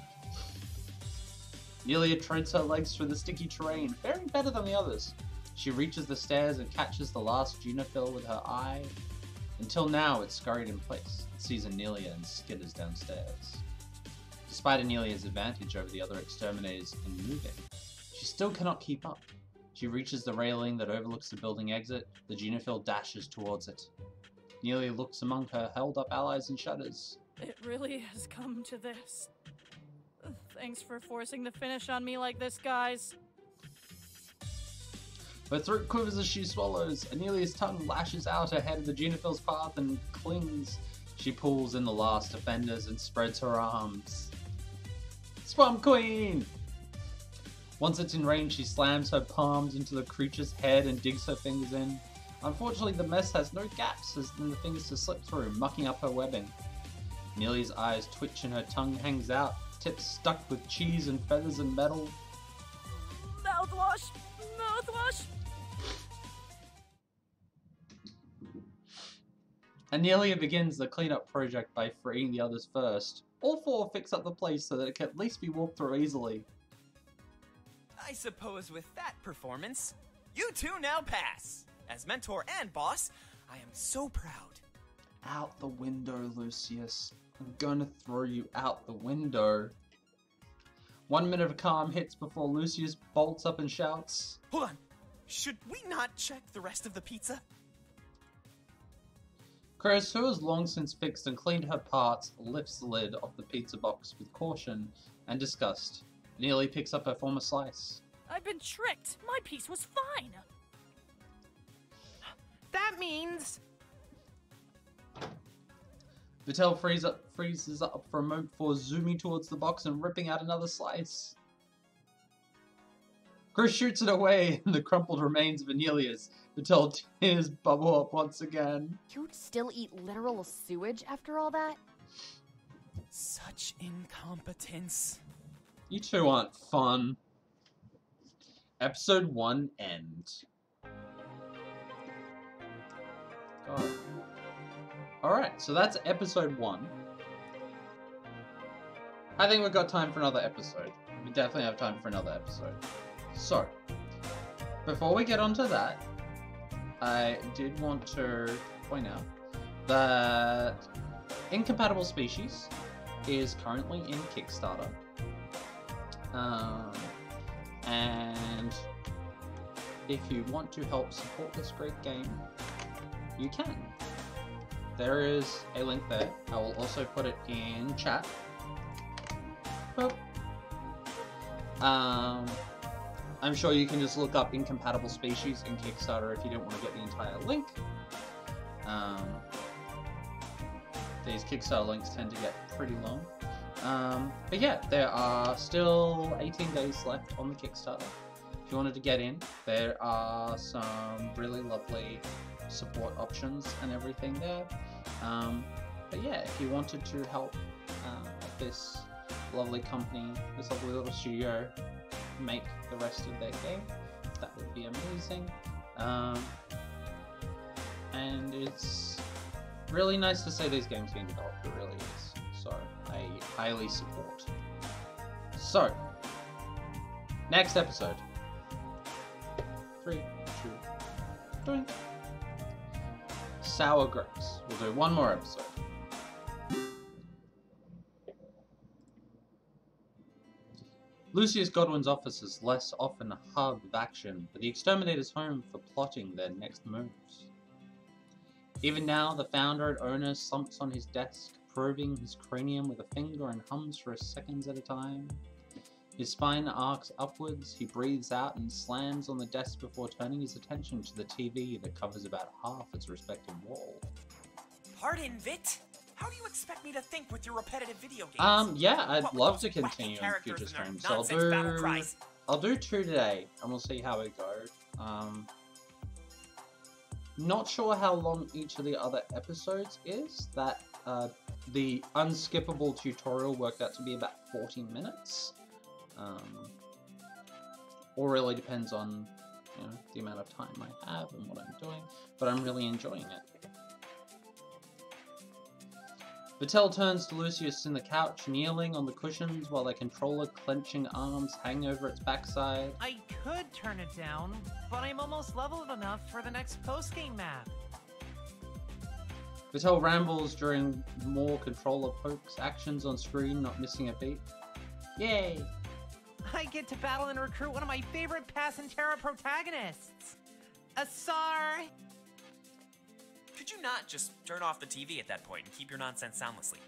Nelia treads her legs through the sticky terrain, faring better than the others. She reaches the stairs and catches the last Juniphil with her eye. Until now, it's scurried in place. It sees Anelia and skitters downstairs. Despite Anelia's advantage over the other exterminators in moving, she still cannot keep up. She reaches the railing that overlooks the building exit. The Juniphil dashes towards it. Nelia looks among her held-up allies and shudders. It really has come to this. Thanks for forcing the finish on me like this, guys. Her throat quivers as she swallows. Anelia's tongue lashes out ahead of the Juniphil's path and clings. She pulls in the last defenders and spreads her arms. Swamp Queen! Once it's in range, she slams her palms into the creature's head and digs her fingers in. Unfortunately, the mess has no gaps as in the fingers to slip through, mucking up her webbing. Nelia's eyes twitch and her tongue hangs out, tips stuck with cheese and feathers and metal. Mouthwash! Mouthwash! Anelia begins the cleanup project by freeing the others first. All four fix up the place so that it can at least be walked through easily. I suppose with that performance, you two now pass. As mentor and boss, I am so proud. Out the window, Lucius. I'm gonna throw you out the window. 1 minute of calm hits before Lucius bolts up and shouts. Hold on. Should we not check the rest of the pizza? Chris, who has long since fixed and cleaned her parts, lifts the lid off the pizza box with caution and disgust. Nearly picks up her former slice. I've been tricked. My piece was fine. That means... Vittel freezes up for a moment before zooming towards the box and ripping out another slice. Chris shoots it away, and the crumpled remains of Anelia's. Vittel tears bubble up once again. You'd still eat literal sewage after all that? Such incompetence. You two aren't fun. Episode 1 end. God. Alright, so that's episode 1. I think we've got time for another episode. We definitely have time for another episode. So, before we get onto that, I did want to point out that Incompatible Species is currently in Kickstarter. And if you want to help support this great game, you can. There is a link there. I will also put it in chat. Boop. I'm sure you can just look up Incompatible Species in Kickstarter if you don't want to get the entire link. These Kickstarter links tend to get pretty long. But yeah, there are still 18 days left on the Kickstarter. If you wanted to get in, there are some really lovely support options and everything there. But yeah, if you wanted to help this lovely company, this lovely little studio, make the rest of their game, that would be amazing. And it's really nice to see these games being developed, it really is. So, I highly support. So, next episode. 3, 2, 1. Sour grapes. We'll do one more episode. Lucius Godwin's office is less often a hub of action, but the exterminator's home for plotting their next moves. Even now, the founder and owner slumps on his desk, probing his cranium with a finger and hums for seconds at a time. His spine arcs upwards, he breathes out and slams on the desk before turning his attention to the TV that covers about half its respective wall. Pardon, Vit? How do you expect me to think with your repetitive video games? Yeah, I'd What with love to those wacky continue in characters future and their streams. So nonsense battle cries? I'll do 2 today, and we'll see how it goes. Not sure how long each of the other episodes is. That the unskippable tutorial worked out to be about 40 minutes. Or really depends on, you know, the amount of time I have and what I'm doing. But I'm really enjoying it. Vitel turns to Lucius in the couch, kneeling on the cushions while their controller clenching arms hang over its backside. I could turn it down, but I'm almost leveled enough for the next post-game map. Vitel rambles during more controller pokes, actions on screen not missing a beat. Yay! I get to battle and recruit one of my favorite Passantera protagonists, Asar. Could you not just turn off the TV at that point and keep your nonsense soundlessly?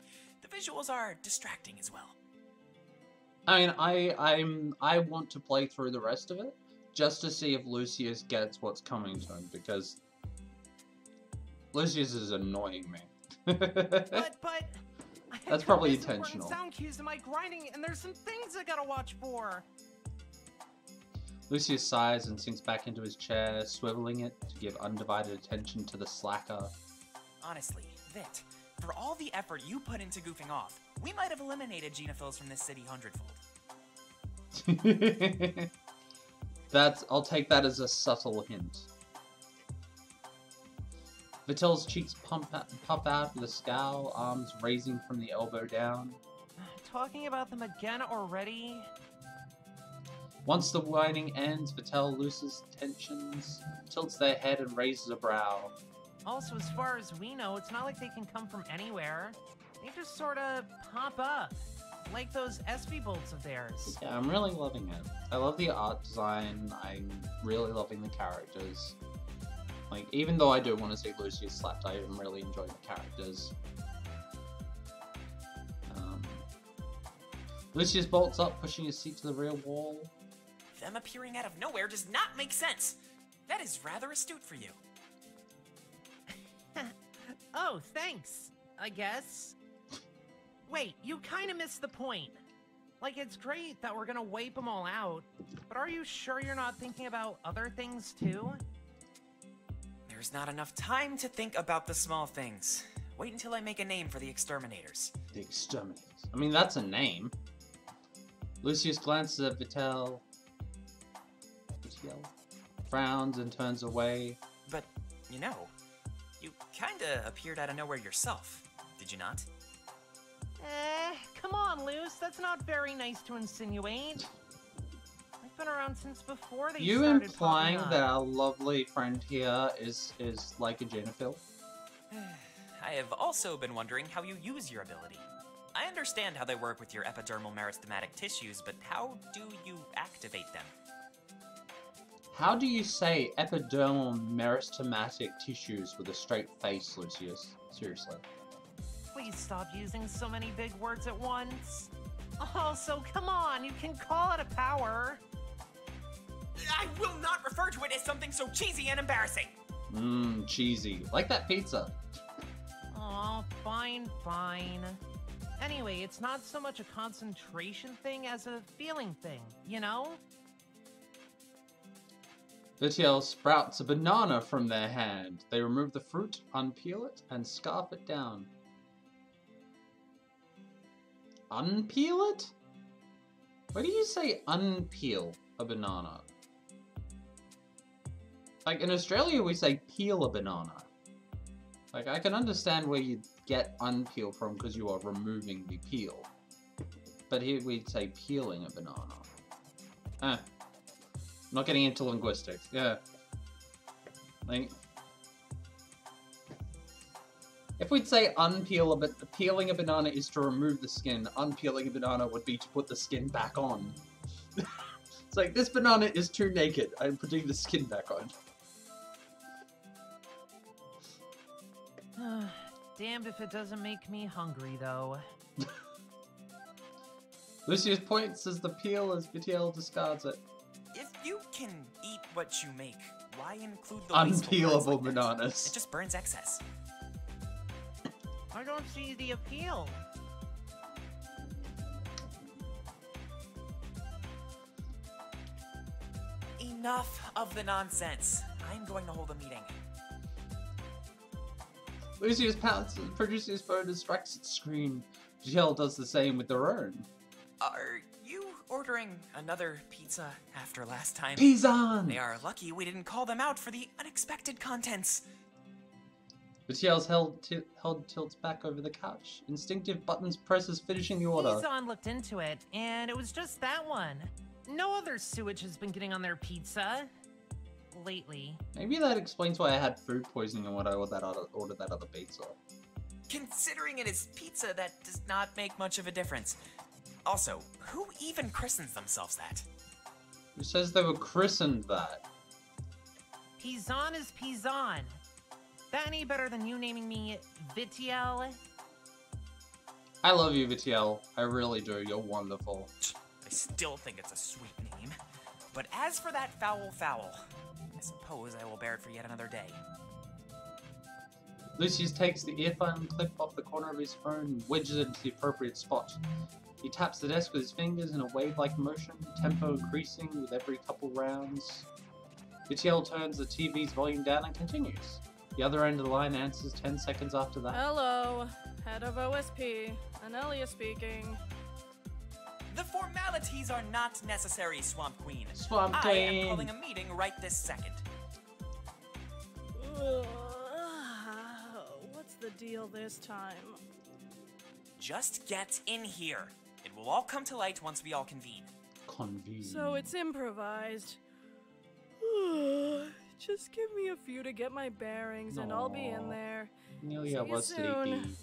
The visuals are distracting as well. I mean, I want to play through the rest of it just to see if Lucius gets what's coming to him, because Lucius is annoying me. But I That's got probably this important intentional. Sound cues in my grinding, and there's some things I gotta watch for. Lucius sighs and sinks back into his chair, swiveling it to give undivided attention to the slacker. Honestly, Vit, for all the effort you put into goofing off, we might have eliminated genophils from this city hundredfold. I'll take that as a subtle hint. Vitel's cheeks puff out with a scowl, arms raising from the elbow down. Talking about them again already? Once the whining ends, Vitel looses tensions, tilts their head and raises a brow. Also, as far as we know, it's not like they can come from anywhere. They just sort of pop up, like those SB bolts of theirs. Yeah, I'm really loving it. I love the art design, I'm really loving the characters. Like, even though I do want to see Lucius slapped, I am really enjoying the characters. Lucius bolts up, pushing his seat to the rear wall. Them appearing out of nowhere does not make sense. That is rather astute for you. Oh, thanks, I guess. Wait, you kind of missed the point. Like, it's great that we're gonna wipe them all out, but are you sure you're not thinking about other things too? There's not enough time to think about the small things. Wait until I make a name for the exterminators. The Exterminators. I mean, that's a name. Lucius glances at Vitel, frowns and turns away. But, you know, you kinda appeared out of nowhere yourself, did you not? Come on, Luce, that's not very nice to insinuate. I've been around since before they You started implying popping that up. our lovely friend here is like a genophil? I have also been wondering how you use your ability. I understand how they work with your epidermal meristematic tissues, but how do you activate them? How do you say epidermal meristematic tissues with a straight face, Lucius? Seriously. Please stop using so many big words at once. Also, come on, you can call it a power. I will not refer to it as something so cheesy and embarrassing! Mmm, cheesy. Like that pizza. Aw, fine. Anyway, it's not so much a concentration thing as a feeling thing, you know? Vitel sprouts a banana from their hand. They remove the fruit, unpeel it, and scarf it down. Unpeel it? Why do you say unpeel a banana? Like, in Australia we say peel a banana. Like, I can understand where you get unpeel from because you are removing the peel. But here we'd say peeling a banana. Not getting into linguistics, yeah. Like, if we'd say peeling a banana is to remove the skin, unpeeling a banana would be to put the skin back on. It's like, this banana is too naked, I'm putting the skin back on. Damned if it doesn't make me hungry, though. Lucius points as the peel as Vitel discards it. If you can eat what you make, why include the wasteful parts Unpeelable like that? bananas. It just burns excess. I don't see the appeal. Enough of the nonsense. I'm going to hold a meeting. Lucius pounces, produces his phone and strikes its screen. Vitel does the same with their own. Are you ordering another pizza after last time? Pizza! They are lucky we didn't call them out for the unexpected contents. Vitiel's held tilts back over the couch. Instinctive buttons presses finishing the order. Izan looked into it, and it was just that one. No other sewage has been getting on their pizza lately. Maybe that explains why I had food poisoning and when I ordered that other pizza. Considering it is pizza, that does not make much of a difference. Also, who even christens themselves that? Who says they were christened that? Pizan is Pizan. That any better than you naming me Vitiel? I love you, Vitiel. I really do. You're wonderful. I still think it's a sweet name. But as for that foul, I suppose I will bear it for yet another day. Lucius takes the earphone clip off the corner of his phone and wedges it into the appropriate spot. He taps the desk with his fingers in a wave-like motion, tempo increasing with every couple rounds. Vitiel turns the TV's volume down and continues. The other end of the line answers 10 seconds after that. Hello, head of OSP, Anelia speaking. The formalities are not necessary, Swamp Queen. Swamp I Queen! am calling a meeting right this second. What's the deal this time? Just get in here. It will all come to light once we all convene. Convene. So it's improvised. Just give me a few to get my bearings and I'll be in there. Amelia See you was soon. sleepy.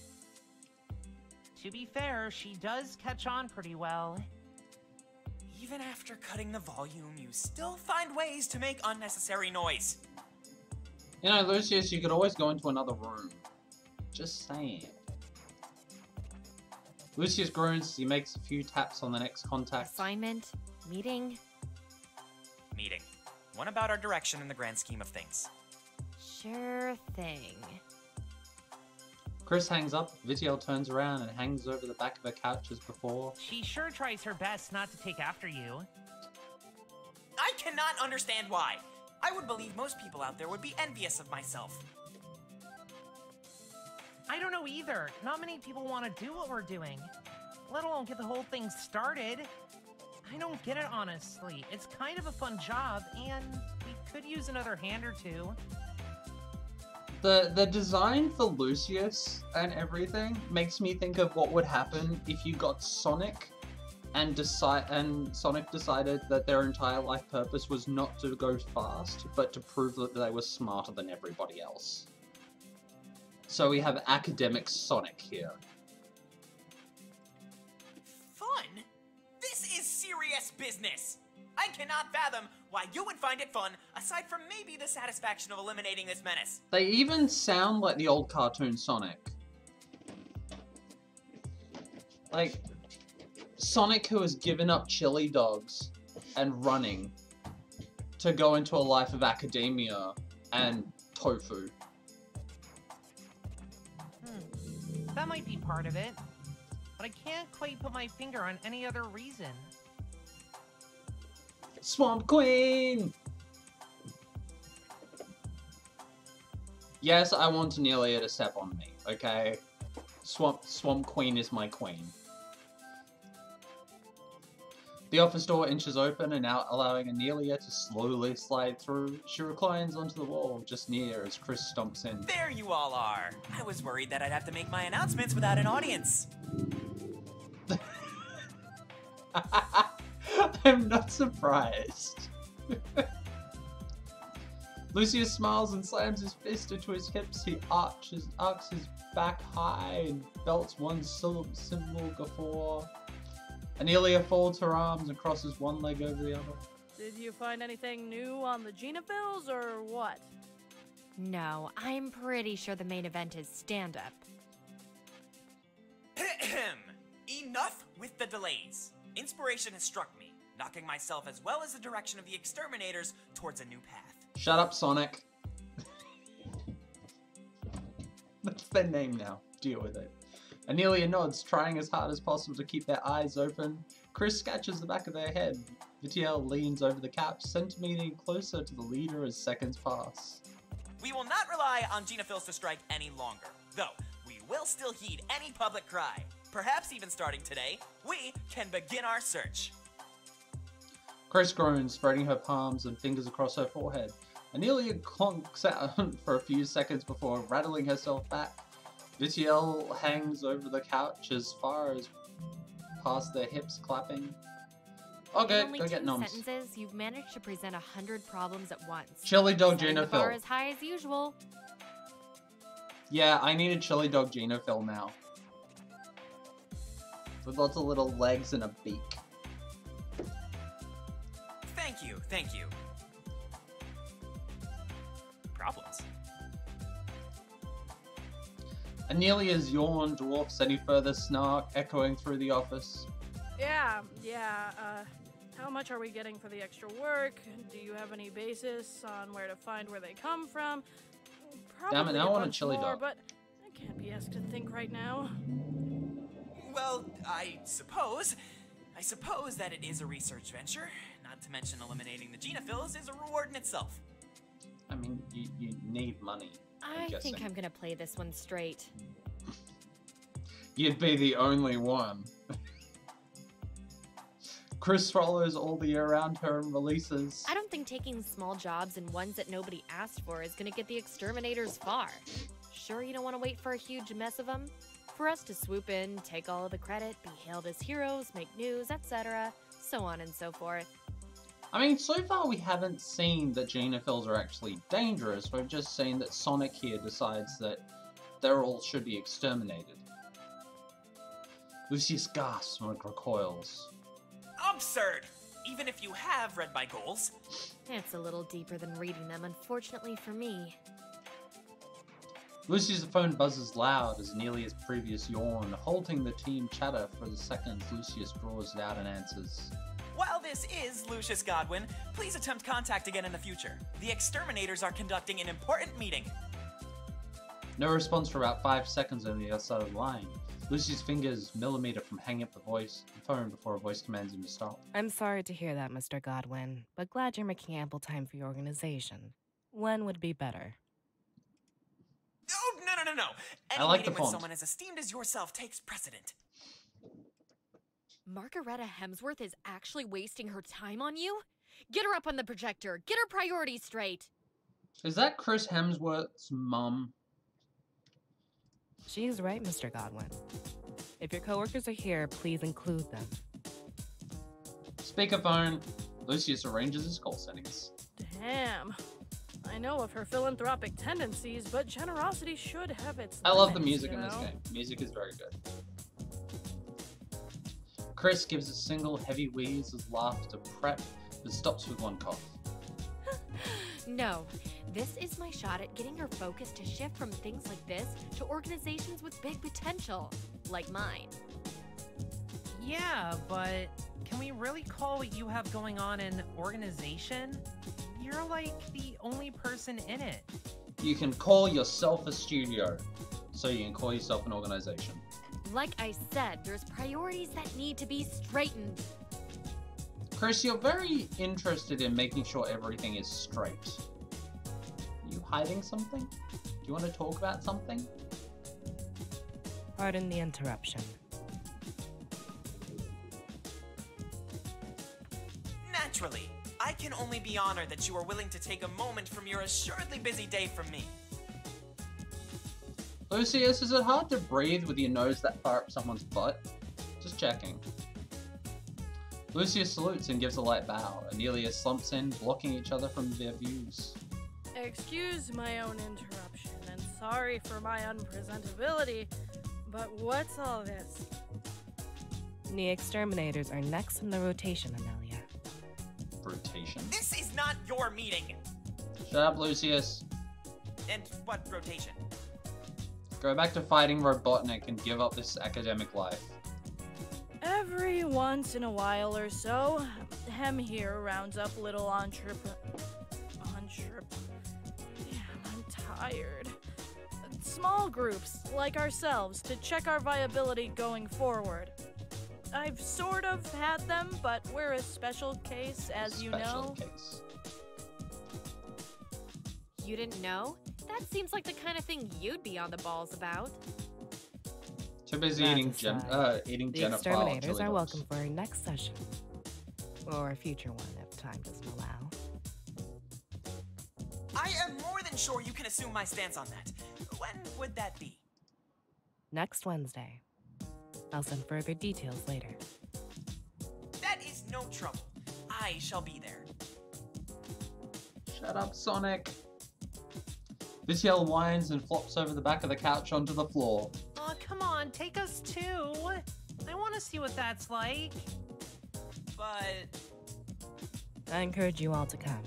To be fair, she does catch on pretty well. Even after cutting the volume, you still find ways to make unnecessary noise. You know, Lucius, you could always go into another room. Just saying. Lucius groans as he makes a few taps on the next contact. Assignment? Meeting? Meeting. One about our direction in the grand scheme of things. Sure thing. Chris hangs up, Vitiel turns around and hangs over the back of her couch as before. She sure tries her best not to take after you. I cannot understand why. I would believe most people out there would be envious of myself. I don't know either. Not many people want to do what we're doing, let alone get the whole thing started. I don't get it, honestly. It's kind of a fun job, and we could use another hand or two. The design for Lucius and everything makes me think of what would happen if you got Sonic and Sonic decided that their entire life purpose was not to go fast, but to prove that they were smarter than everybody else. So we have academic Sonic here. Fun? This is serious business. I cannot fathom why you would find it fun, aside from maybe the satisfaction of eliminating this menace. They even sound like the old cartoon Sonic. Like, Sonic who has given up chili dogs and running to go into a life of academia and tofu. That might be part of it, but I can't quite put my finger on any other reason. Swamp Queen! Yes, I want Anelia to step on me, okay? Swamp Queen is my queen. The office door inches open and out, allowing Anelia to slowly slide through. She reclines onto the wall, just near as Chris stomps in. There you all are. I was worried that I'd have to make my announcements without an audience. I'm not surprised. Lucius smiles and slams his fist into his hips. He arcs his back high and belts one symbol guffaw. Anelia folds her arms and crosses one leg over the other. Did you find anything new on the genophils or what? No, I'm pretty sure the main event is stand-up. Enough with the delays. Inspiration has struck me, knocking myself as well as the direction of the exterminators towards a new path. Shut up, Sonic. That's their name now. Deal with it. Anelia nods, trying as hard as possible to keep their eyes open. Chris scratches the back of their head. Vitiel leans over the couch, centimetering closer to the leader as seconds pass. We will not rely on genophils to strike any longer, though we will still heed any public cry. Perhaps even starting today, we can begin our search. Chris groans, spreading her palms and fingers across her forehead. Amelia clonks out for a few seconds before rattling herself back. Vitiel hangs over the couch as far as past their hips, clapping. Okay, In only go get 2 noms. sentences, you've managed to present 100 problems at once. Chili dog Setting the bar genophil. as high as usual. Yeah, I need a chili dog genophil now. With lots of little legs and a beak. Thank you, thank you. Problems. Anelia's yawn dwarfs any further snark echoing through the office. Yeah, how much are we getting for the extra work? Do you have any basis on where to find where they come from? Damn it, Probably now I want a bunch chili more, dog. but I can't be asked to think right now. Well, I suppose that it is a research venture. Not to mention eliminating the genophils is a reward in itself. I mean, you need money. I guessing. think I'm gonna play this one straight. You'd be the only one. Chris follows all the year-round term releases. I don't think taking small jobs and ones that nobody asked for is gonna get the exterminators far. Sure you don't want to wait for a huge mess of them? For us to swoop in, take all of the credit, be hailed as heroes, make news, etc., so on and so forth. I mean, so far we haven't seen that genophils are actually dangerous. We've just seen that Sonic here decides that they all should be exterminated. Lucius gasps when it recoils. Absurd! Even if you have read my goals. It's a little deeper than reading them, unfortunately for me. Lucius' phone buzzes loud as Anelia's previous yawn, halting the team chatter for the seconds Lucius draws it out and answers. While this is Lucius Godwin, please attempt contact again in the future. The exterminators are conducting an important meeting. No response for about 5 seconds on the other side of the line. Lucy's fingers millimeter from hanging up the phone before a voice commands him to stop. I'm sorry to hear that, Mr. Godwin, but glad you're making ample time for your organization. When would be better? Oh, no. Any I like meeting the with font. someone as esteemed as yourself takes precedent. Margareta Hemsworth is actually wasting her time on you? Get her up on the projector. Get her priorities straight. Is that Chris Hemsworth's mum? She's right, Mr. Godwin. If your coworkers are here, please include them. Speakerphone. Lucius arranges his call settings. Damn. I know of her philanthropic tendencies, but generosity should have its I love the limits, music you in this know? game. Music is very good. Chris gives a single heavy wheeze as laughter prep, but stops with one cough. No, this is my shot at getting her focus to shift from things like this to organizations with big potential, like mine. Yeah, but can we really call what you have going on an organization? You're like the only person in it. You can call yourself a studio, so you can call yourself an organization. Like I said, there's priorities that need to be straightened. Chris, you're very interested in making sure everything is straight. You hiding something? Do you want to talk about something? Pardon the interruption. Naturally, I can only be honored that you are willing to take a moment from your assuredly busy day from me. Lucius, is it hard to breathe with your nose that far up someone's butt? Just checking. Lucius salutes and gives a light bow. Amelia slumps in, blocking each other from their views. Excuse my own interruption, and sorry for my unpresentability, but what's all this? The exterminators are next in the rotation, Amelia. Rotation? This is not your meeting. Shut up, Lucius. And what rotation? Go back to fighting Robotnik and give up this academic life. Every once in a while or so, Hem here rounds up little Damn, I'm tired. Small groups, like ourselves, to check our viability going forward. I've sort of had them, but we're a special case, as you know. Special case. You didn't know? That seems like the kind of thing you'd be on the balls about. Too busy That eating aside, eating The Jennifer. exterminators are welcome for our next session. Or a future one, if time doesn't allow. I am more than sure you can assume my stance on that. When would that be? Next Wednesday. I'll send further details later. That is no trouble. I shall be there. Shut up, Sonic. Vitiel whines and flops over the back of the couch onto the floor. Aw, come on, take us too. I want to see what that's like. But... I encourage you all to come.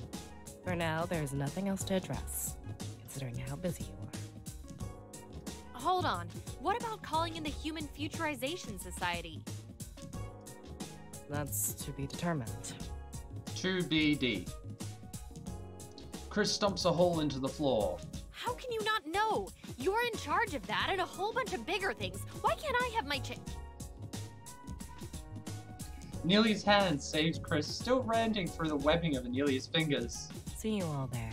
For now, there's nothing else to address, considering how busy you are. Hold on. What about calling in the Human Futurization Society? That's to be determined. 2BD. Chris stomps a hole into the floor. How can you not know? You're in charge of that and a whole bunch of bigger things. Why can't I have my Anelia's hand saves Chris, still ranting through the webbing of Anelia's fingers. See you all there.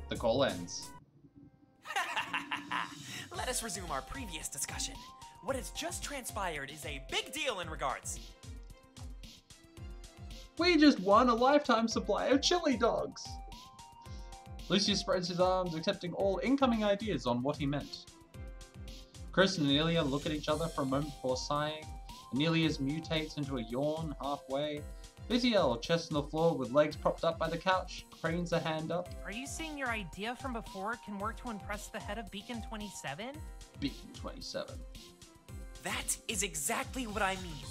The call ends. Let us resume our previous discussion. What has just transpired is a big deal in regards. We just won a lifetime supply of chili dogs! Lucius spreads his arms, accepting all incoming ideas on what he meant. Chris and Anelia look at each other for a moment before sighing. Anelia's mutates into a yawn halfway. Vitiel, chest on the floor with legs propped up by the couch, cranes a hand up. Are you saying your idea from before can work to impress the head of Beacon 27? Beacon 27. That is exactly what I mean.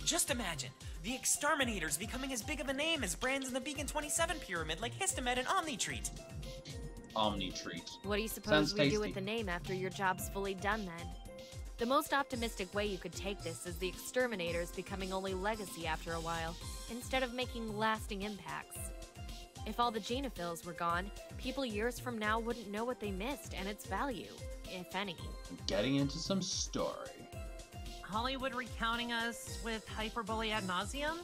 Just imagine, the Exterminators becoming as big of a name as brands in the Beacon 27 pyramid like Histomed and Omnitreat. Omnitreat. What do you suppose Sounds we tasty. do with the name after your job's fully done then? The most optimistic way you could take this is the Exterminators becoming only legacy after a while, instead of making lasting impacts. If all the genophils were gone, people years from now wouldn't know what they missed and its value, if any. Getting into some story. Hollywood recounting us with hyperbole ad nauseum?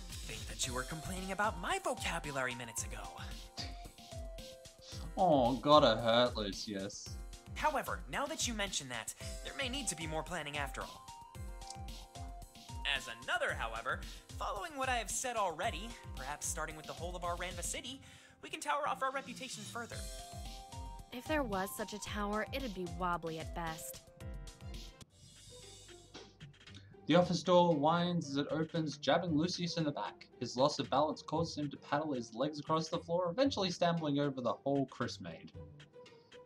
Think that you were complaining about my vocabulary minutes ago. Oh, gotta hurt, Lucius. However, now that you mention that, there may need to be more planning after all. As another, however, following what I have said already, perhaps starting with the whole of our Ranva City, we can tower off our reputation further. If there was such a tower, it'd be wobbly at best. The office door whines as it opens, jabbing Lucius in the back. His loss of balance causes him to paddle his legs across the floor, eventually stumbling over the hole Chris made.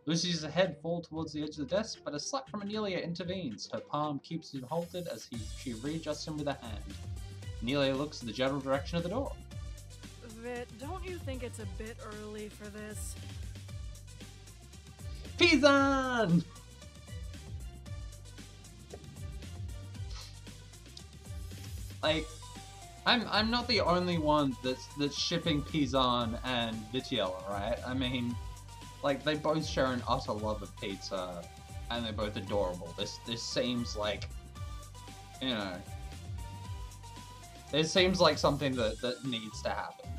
Lucius' head falls towards the edge of the desk, but a slap from Anelia intervenes. Her palm keeps him halted as she readjusts him with a hand. Anelia looks in the general direction of the door. Vit, don't you think it's a bit early for this? Pizan! Like, I'm not the only one that's shipping Pizan and Vitiel, right? I mean, like, they both share an utter love of pizza, and they're both adorable. This seems like, you know, it seems like something that needs to happen.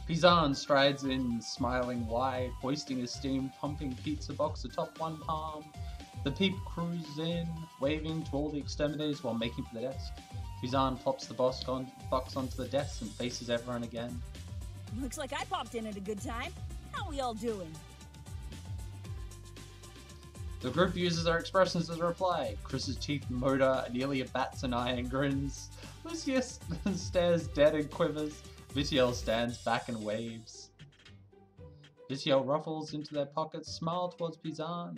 Pizan strides in, smiling wide, hoisting a steam pumping pizza box atop one palm. The Peep cruises in, waving to all the exterminators while making for the desk. Pizan plops the box onto the desk and faces everyone again. Looks like I popped in at a good time. How we all doing? The group uses their expressions as a reply. Chris's teeth motor, Anelia bats an eye and grins. Lucius stares dead and quivers. Vitiel stands back and waves. Vitiel ruffles into their pockets, smile towards Pizan.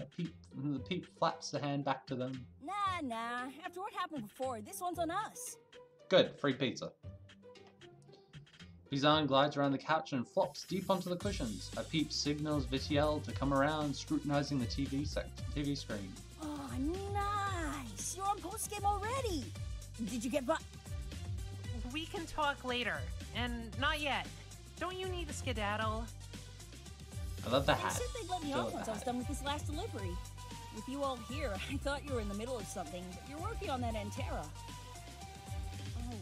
The Peep flaps the hand back to them. Nah. After what happened before, this one's on us. Good, free pizza. Pizan glides around the couch and flops deep onto the cushions. A Peep signals Vitiel to come around, scrutinizing the TV screen. Oh, nice! You're on post-game already! Did you get We can talk later. And not yet. Don't you need to skedaddle? I love the They hat. said they'd let me Still off love once the I was hat. done with this last delivery. With you all here, I thought you were in the middle of something, but you're working on that Antera. Oh,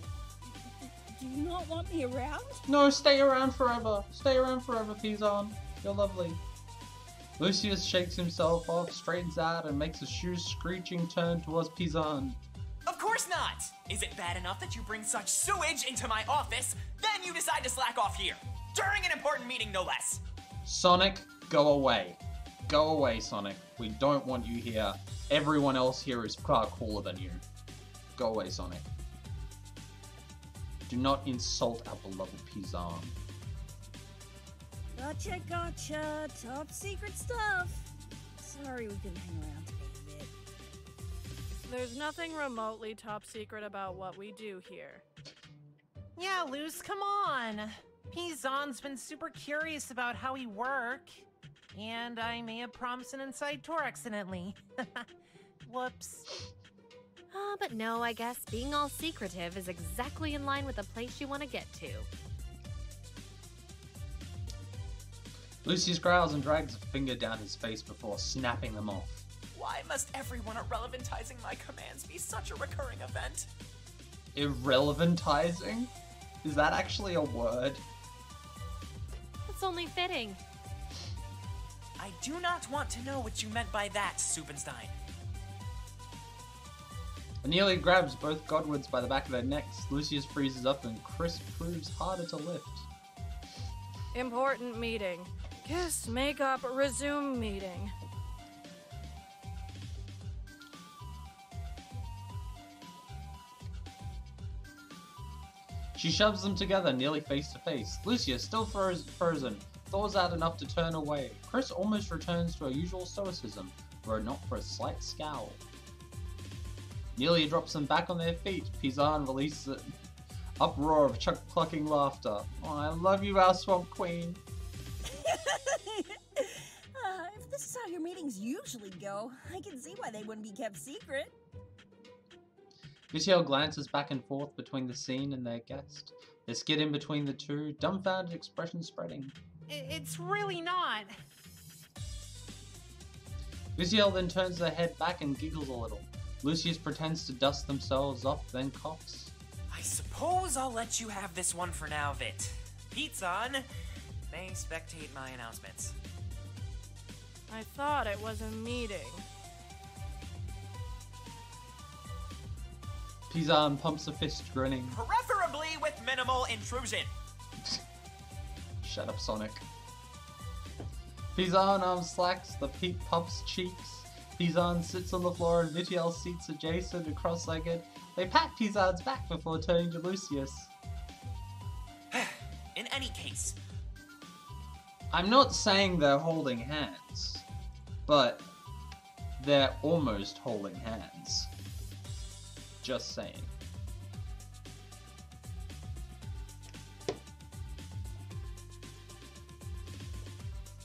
do you not want me around? No, stay around forever. Stay around forever, Pizan. You're lovely. Lucius shakes himself off, straightens out, and makes a shoe screeching turn towards Pizan. Of course course not! Is it bad enough that you bring such sewage into my office, then you decide to slack off here? During an important meeting, no less. Sonic, go away. Go away, Sonic. We don't want you here. Everyone else here is far cooler than you. Go away, Sonic. Do not insult our beloved Pizarn. Gotcha, gotcha. Top secret stuff. Sorry we couldn't hang around today a bit. There's nothing remotely top secret about what we do here. Yeah, Luz, come on. Pizon's been super curious about how we work. And I may have promised an inside tour accidentally. Whoops. But no, I guess being all secretive is exactly in line with the place you want to get to. Lucius growls and drags a finger down his face before snapping them off. Why must everyone irrelevantizing my commands be such a recurring event? Irrelevantizing? Is that actually a word? It's only fitting. I do not want to know what you meant by that, Subenstein. Anelia grabs both Godwoods by the back of their necks. Lucius freezes up and Chris proves harder to lift. Important meeting. Kiss, makeup, resume meeting. She shoves them together, nearly face to face. Lucius, still frozen, thaws out enough to turn away. Chris almost returns to her usual stoicism, were it not for a slight scowl. Nelia drops them back on their feet. Pizarn releases an uproar of clucking laughter. Oh, I love you, our Swamp Queen. If this is how your meetings usually go, I can see why they wouldn't be kept secret. Vitiel glances back and forth between the scene and their guest. They skid in between the two, dumbfounded expression spreading. It's really not. Vitiel then turns her head back and giggles a little. Lucius pretends to dust themselves off, then coughs. I suppose I'll let you have this one for now, Vit. Pizza may spectate my announcements. I thought it was a meeting. Pizarn pumps a fist, grinning. Preferably with minimal intrusion. Shut up, Sonic. Pizarn arm slacks, the peak puffs cheeks. Pizarn sits on the floor and Vitiel seats adjacent and cross-legged. They pat Pizarn's back before turning to Lucius. In any case, I'm not saying they're holding hands, but they're almost holding hands. Just saying.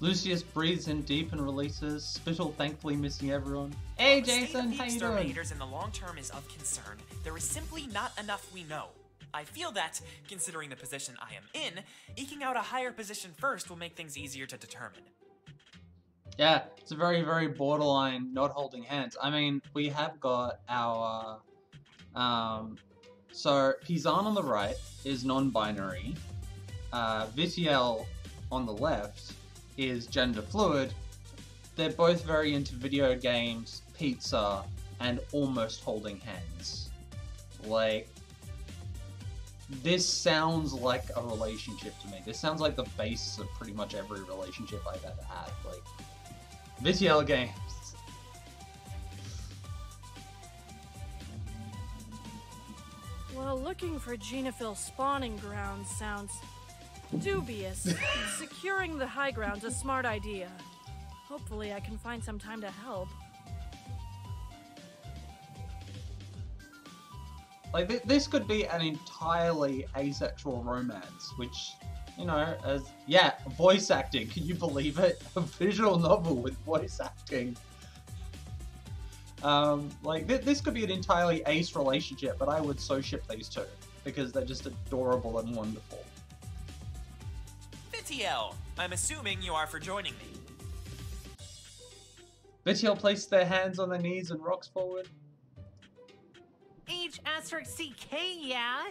Lucius breathes in deep and releases, Spittle thankfully missing everyone. Hey Jason, how you doing? Exterminators in the long term is of concern. There is simply not enough we know. I feel that, considering the position I am in, eking out a higher position first will make things easier to determine. Yeah, it's a very, very borderline not holding hands. I mean, we have got our, so Pizarn on the right is non-binary, Vitiel on the left is gender fluid. They're both very into video games, pizza, and almost holding hands. Like, this sounds like a relationship to me. This sounds like the basis of pretty much every relationship I've ever had. Like, Vitiel games. Well, looking for genophil spawning grounds sounds dubious. Securing the high ground's a smart idea. Hopefully I can find some time to help. Like, this could be an entirely asexual romance, which, you know, as, yeah, voice acting, can you believe it? A visual novel with voice acting. Like, this could be an entirely ace relationship, but I would so ship these two, because they're just adorable and wonderful. Vitiel, I'm assuming you are for joining me. Vitiel places their hands on their knees and rocks forward. H*CK, yeah?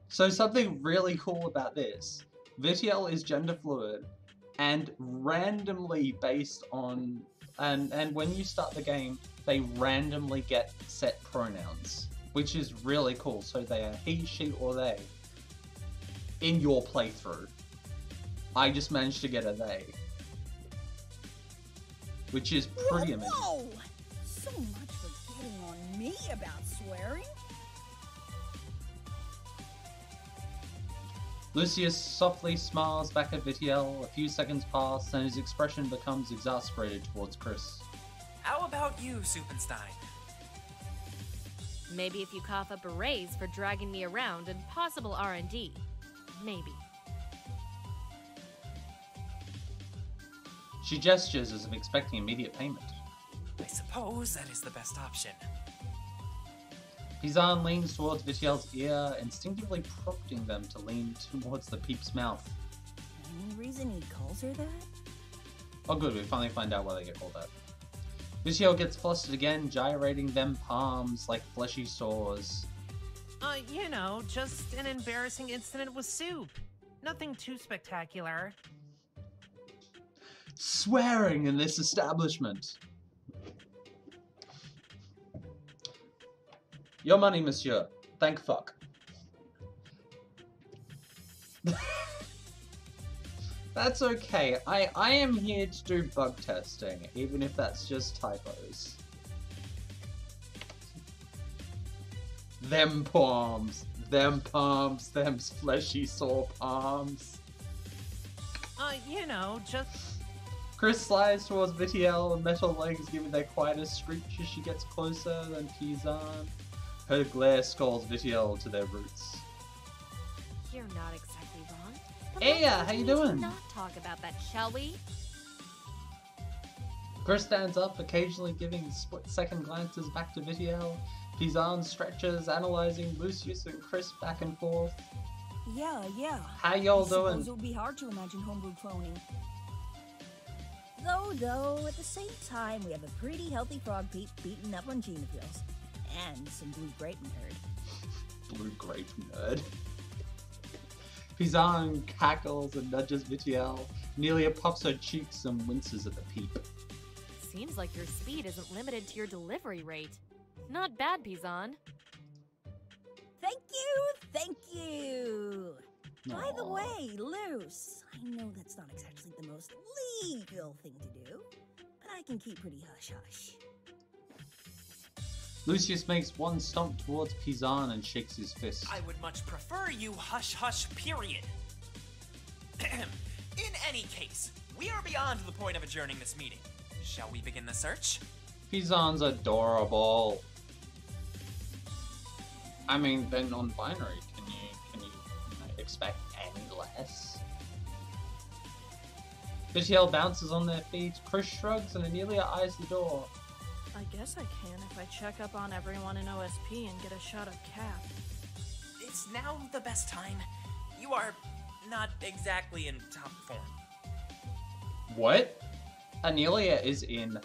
So something really cool about this. Vitiel is gender fluid, and randomly based on... And when you start the game, they randomly get set pronouns. which is really cool. So they are he, she, or they in your playthrough. I just managed to get a they, which is pretty amazing. Whoa! So much for getting on me about swearing. Lucius softly smiles back at Vitiel. A few seconds pass, and his expression becomes exasperated towards Chris. How about you, Suppenstein? Maybe if you cough up a raise for dragging me around and possible R&D. Maybe. She gestures as if expecting immediate payment. I suppose that is the best option. Pizan leans towards Vitiel's ear, instinctively prompting them to lean towards the peep's mouth. Any reason he calls her that? Oh good, we finally find out why they get called that. Vitiel gets flustered again, gyrating them palms like fleshy sores. You know, just an embarrassing incident with Soup. Nothing too spectacular. Swearing in this establishment. Your money, monsieur. Thank fuck. That's okay. I am here to do bug testing, even if that's just typos. Them palms. Them palms. Them fleshy sore palms. You know, just... Chris slides towards Vitiel, and metal legs giving their quietest screech as she gets closer than Pizan. Her glare scalds Vitiel to their roots. You're not exactly wrong. But Hey, let's how you continue to doing? not talk about that, shall we? Chris stands up, occasionally giving split-second glances back to Vitiel. Pizan stretches, analyzing Lucius and Chris back and forth. Yeah. How y'all I suppose doing? it would be hard to imagine homebrew cloning. Though, at the same time, we have a pretty healthy frog peep beaten up on genophils. And some blue grape nerd. Blue grape nerd. Pizan cackles and nudges Vitiel. Nelia puffs her cheeks and winces at the peep. Seems like your speed isn't limited to your delivery rate. Not bad, Pizan. Thank you! By the Aw. way, Luce, I know that's not exactly the most legal thing to do, but I can keep pretty hush-hush. Lucius makes one stomp towards Pizan and shakes his fist. I would much prefer you hush-hush, period. In any case, we are beyond the point of adjourning this meeting. Shall we begin the search? Pizan's adorable. I mean, they're non-binary. Can you expect any less? Vitiel bounces on their feet. Chris shrugs and Amelia eyes the door. I guess I can if I check up on everyone in OSP and get a shot of Cap. It's now the best time. You are not exactly in top form. What? Amelia is in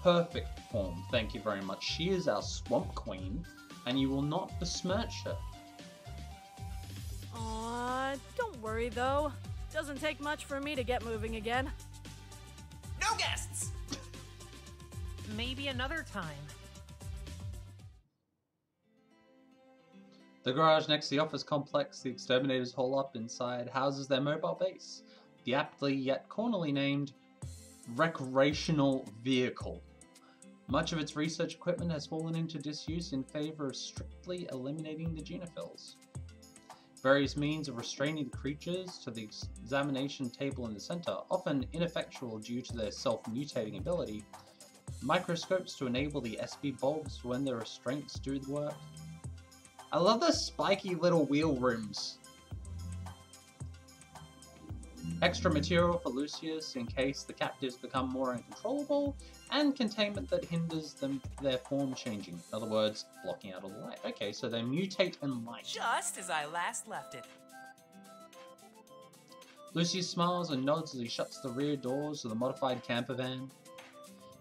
perfect form, thank you very much. She is our swamp queen, and you will not besmirch her. Aw, don't worry though. Doesn't take much for me to get moving again. No guests! Maybe another time. The garage next to the office complex the exterminators haul up inside houses their mobile base, the aptly yet cornily named Recreational Vehicle. Much of its research equipment has fallen into disuse in favor of strictly eliminating the genophils. Various means of restraining the creatures to the examination table in the center, often ineffectual due to their self-mutating ability, microscopes to enable the SB bulbs when their restraints do the work. I love the spiky little wheel rims. Extra material for Lucius in case the captives become more uncontrollable, and containment that hinders their form changing. In other words, blocking out all the light. Okay, so they mutate in light. Just as I last left it. Lucius smiles and nods as he shuts the rear doors of the modified camper van.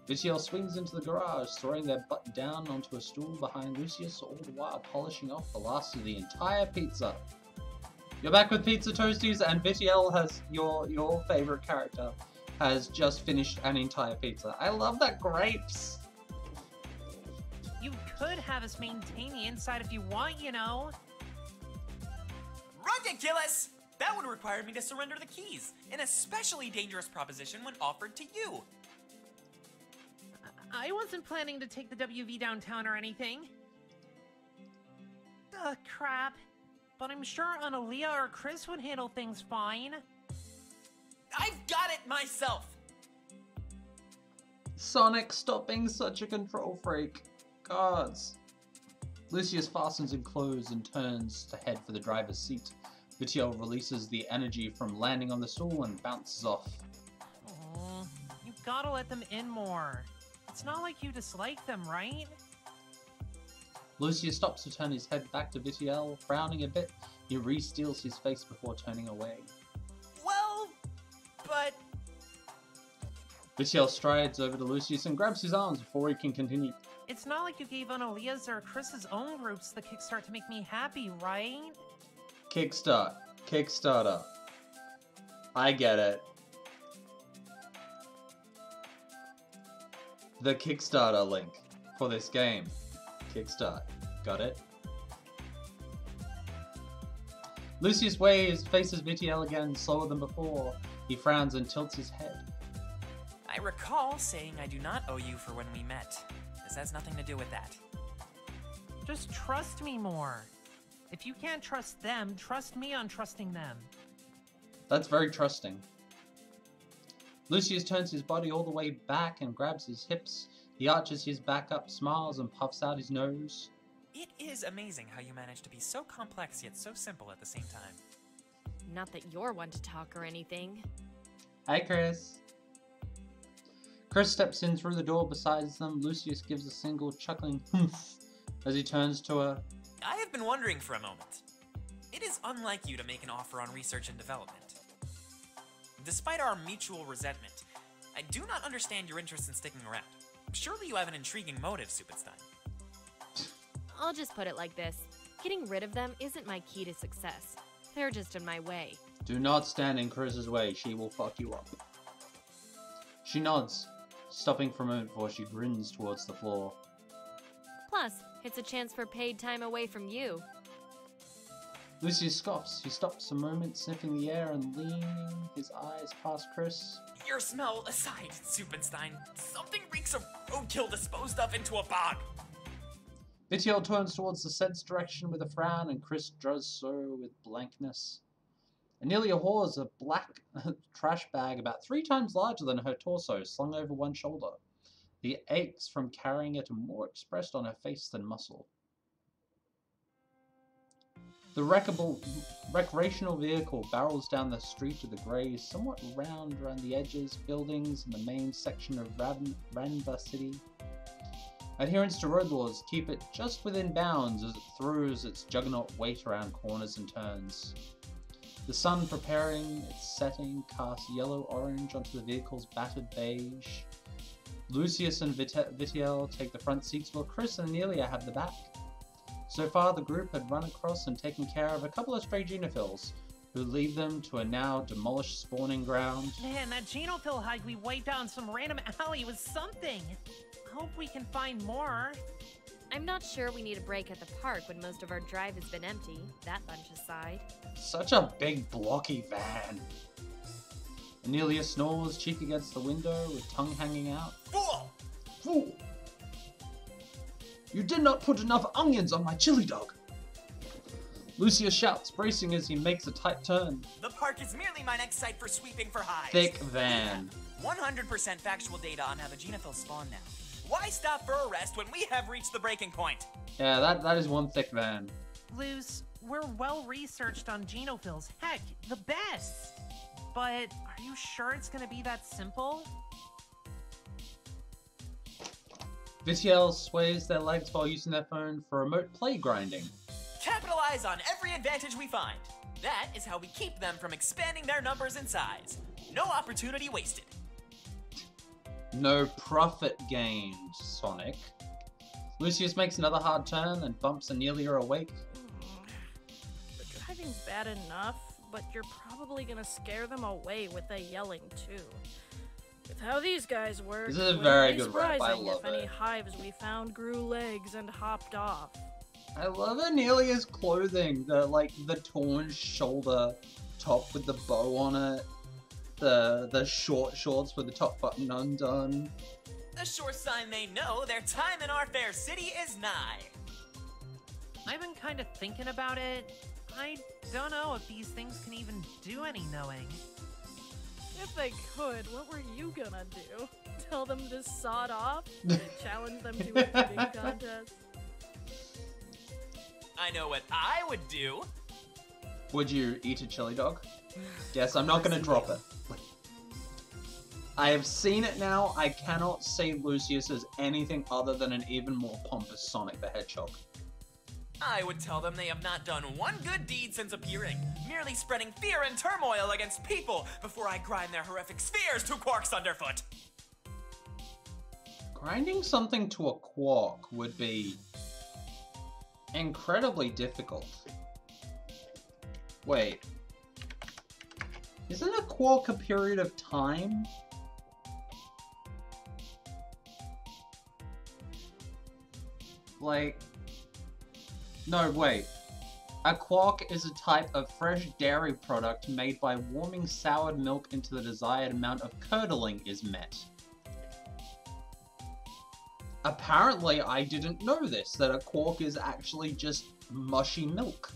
Vitiel swings into the garage, throwing their butt down onto a stool behind Lucius, all the while polishing off the last of the entire pizza. You're back with Pizza Toasties, and Vitiel has your favorite character has just finished an entire pizza. I love that grapes. You could have us maintain the inside if you want, you know. Ridiculous! That would require me to surrender the keys, an especially dangerous proposition when offered to you. I wasn't planning to take the WV downtown or anything. Ugh, crap. But I'm sure Analia or Chris would handle things fine. I've got it myself! Sonic, stop being such a control freak. Gods. Lucius fastens in clothes and turns to head for the driver's seat. Vitiel releases the energy from landing on the stool and bounces off. Oh, you gotta let them in more. It's not like you dislike them, right? Lucius stops to turn his head back to Vitiel, frowning a bit. He re-steels his face before turning away. Well, but... Vitiel strides over to Lucius and grabs his arms before he can continue. It's not like you gave Analia's or Chris's own groups the kickstart to make me happy, right? Kickstarter. I get it. The Kickstarter link for this game. Kickstart. Got it? Lucius faces Vitiel again, slower than before. He frowns and tilts his head. I recall saying I do not owe you for when we met. This has nothing to do with that. Just trust me more. If you can't trust them, trust me on trusting them. That's very trusting. Lucius turns his body all the way back and grabs his hips. He arches his back up, smiles, and puffs out his nose. It is amazing how you manage to be so complex yet so simple at the same time. Not that you're one to talk or anything. Hi, Chris. Chris steps in through the door beside them. Lucius gives a single chuckling humph as he turns to her. I have been wondering for a moment. It is unlike you to make an offer on research and development. Despite our mutual resentment, I do not understand your interest in sticking around. Surely you have an intriguing motive, Suppenstein. I'll just put it like this. Getting rid of them isn't my key to success. They're just in my way. Do not stand in Chris's way. She will fuck you up. She nods, stopping for a moment before she grins towards the floor. Plus, it's a chance for paid time away from you. Lucius scoffs. He stops a moment, sniffing the air and leaning his eyes past Chris. Your smell aside, Suppenstein, something reeks of roadkill disposed of into a bog. Vitiel turns towards the sense direction with a frown, and Chris does so with blankness. Anelia haws a black trash bag about 3 times larger than her torso, slung over one shoulder. The aches from carrying it are more expressed on her face than muscle. The recreational vehicle barrels down the street of the grey, somewhat round around the edges, buildings, and the main section of Ranva City. Adherence to road laws keep it just within bounds as it throws its juggernaut weight around corners and turns. The sun preparing its setting casts yellow-orange onto the vehicle's battered beige. Lucius and Vitiel take the front seats while Chris and Anelia have the back. So far, the group had run across and taken care of a couple of stray genophils, who lead them to a now demolished spawning ground. Man, that genophil hike we wiped out in some random alley was something. Hope we can find more. I'm not sure we need a break at the park when most of our drive has been empty, that bunch aside. Such a big, blocky van. Anelia snores, cheek against the window, with tongue hanging out. Fool! Fool! You did not put enough onions on my chili dog! Lucius shouts, bracing as he makes a tight turn. The park is merely my next site for sweeping for hives. Thick van. 100% factual data on how the genophils spawn now. Why stop for a rest when we have reached the breaking point? Yeah, that is one thick van. Luce, we're well researched on genophils. Heck, the best. But are you sure it's gonna be that simple? Vitiel sways their legs while using their phone for remote play grinding. Capitalize on every advantage we find. That is how we keep them from expanding their numbers and size. No opportunity wasted. No profit gained, Sonic. Lucius makes another hard turn and bumps Anelia awake. The driving's bad enough, but you're probably gonna scare them away with the yelling too. With how these guys work, This is a wouldn't very be good rap, I surprising love if any it. hives we found grew legs and hopped off. I love Anelia's clothing. The torn shoulder top with the bow on it. The short shorts with the top button undone. A sure sign they know their time in our fair city is nigh. I've been kind of thinking about it. I don't know if these things can even do any knowing. If they could, what were you gonna do? Tell them to sod off? Challenge them to a eating contest? I know what I would do. Would you eat a chili dog? Yes, I'm not gonna drop it. I have seen it now. I cannot see Lucius as anything other than an even more pompous Sonic the Hedgehog. I would tell them they have not done one good deed since appearing, merely spreading fear and turmoil against people before I grind their horrific spheres to Quark's underfoot. Grinding something to a quark would be incredibly difficult. Wait. Isn't a quark a period of time? Like... No, wait. A quark is a type of fresh dairy product made by warming soured milk into the desired amount of curdling is met. Apparently, I didn't know this, that a quark is actually just mushy milk.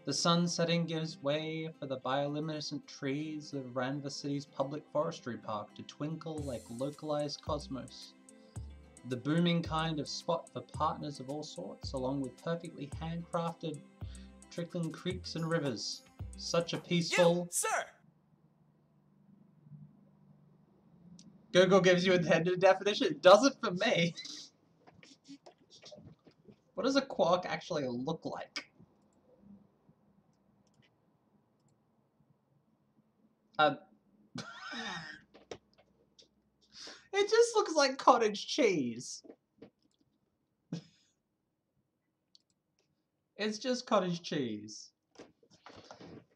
The sun setting gives way for the bioluminescent trees of Ranva City's public forestry park to twinkle like localized cosmos. The booming kind of spot for partners of all sorts, along with perfectly handcrafted trickling creeks and rivers. Such a peaceful... You, sir! Google gives you a intended definition. It doesn't for me. What does a quark actually look like? It just looks like cottage cheese. It's just cottage cheese.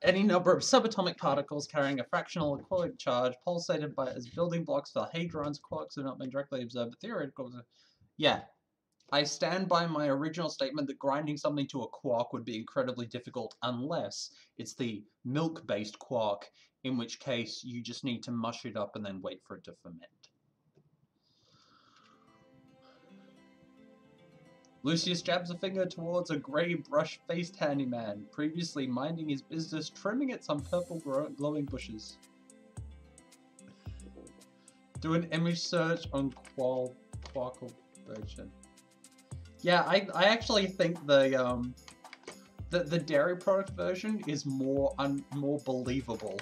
Any number of subatomic particles carrying a fractional equivalent charge pulsated by as building blocks for hadrons. Quarks have not been directly observed, but theoretical. Yeah. I stand by my original statement that grinding something to a quark would be incredibly difficult unless it's the milk-based quark, in which case you just need to mush it up and then wait for it to ferment. Lucius jabs a finger towards a grey brush-faced handyman, previously minding his business trimming at some purple glowing bushes. Do an image search on Quarkle version. Yeah, I actually think the dairy product version is more believable.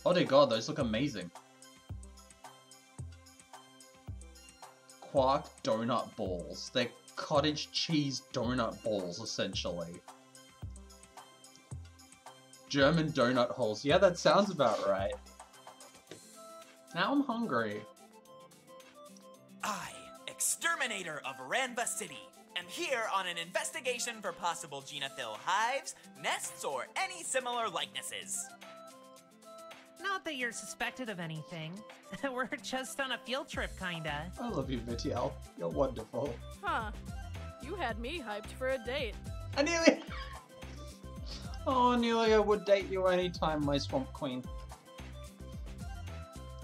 Oh dear god, those look amazing. Quark donut balls. They're cottage cheese donut balls, essentially. German donut holes. Yeah, that sounds about right. Now I'm hungry. I, exterminator of Ranva City, am here on an investigation for possible genophil hives, nests, or any similar likenesses. Not that you're suspected of anything. We're just on a field trip, kinda. I love you, Vitiel. You're wonderful. Huh. You had me hyped for a date. Anelia! Oh, Anelia would date you anytime, my swamp queen.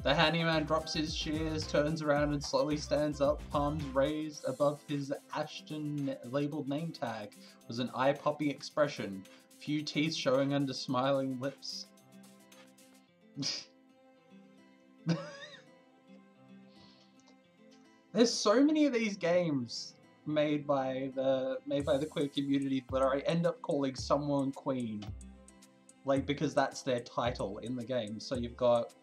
The handyman drops his shears, turns around and slowly stands up, palms raised above his Ashton-labeled name tag, with an eye-popping expression, few teeth showing under smiling lips. There's so many of these games made by the queer community that I end up calling someone queen, like, because that's their title in the game. So you've got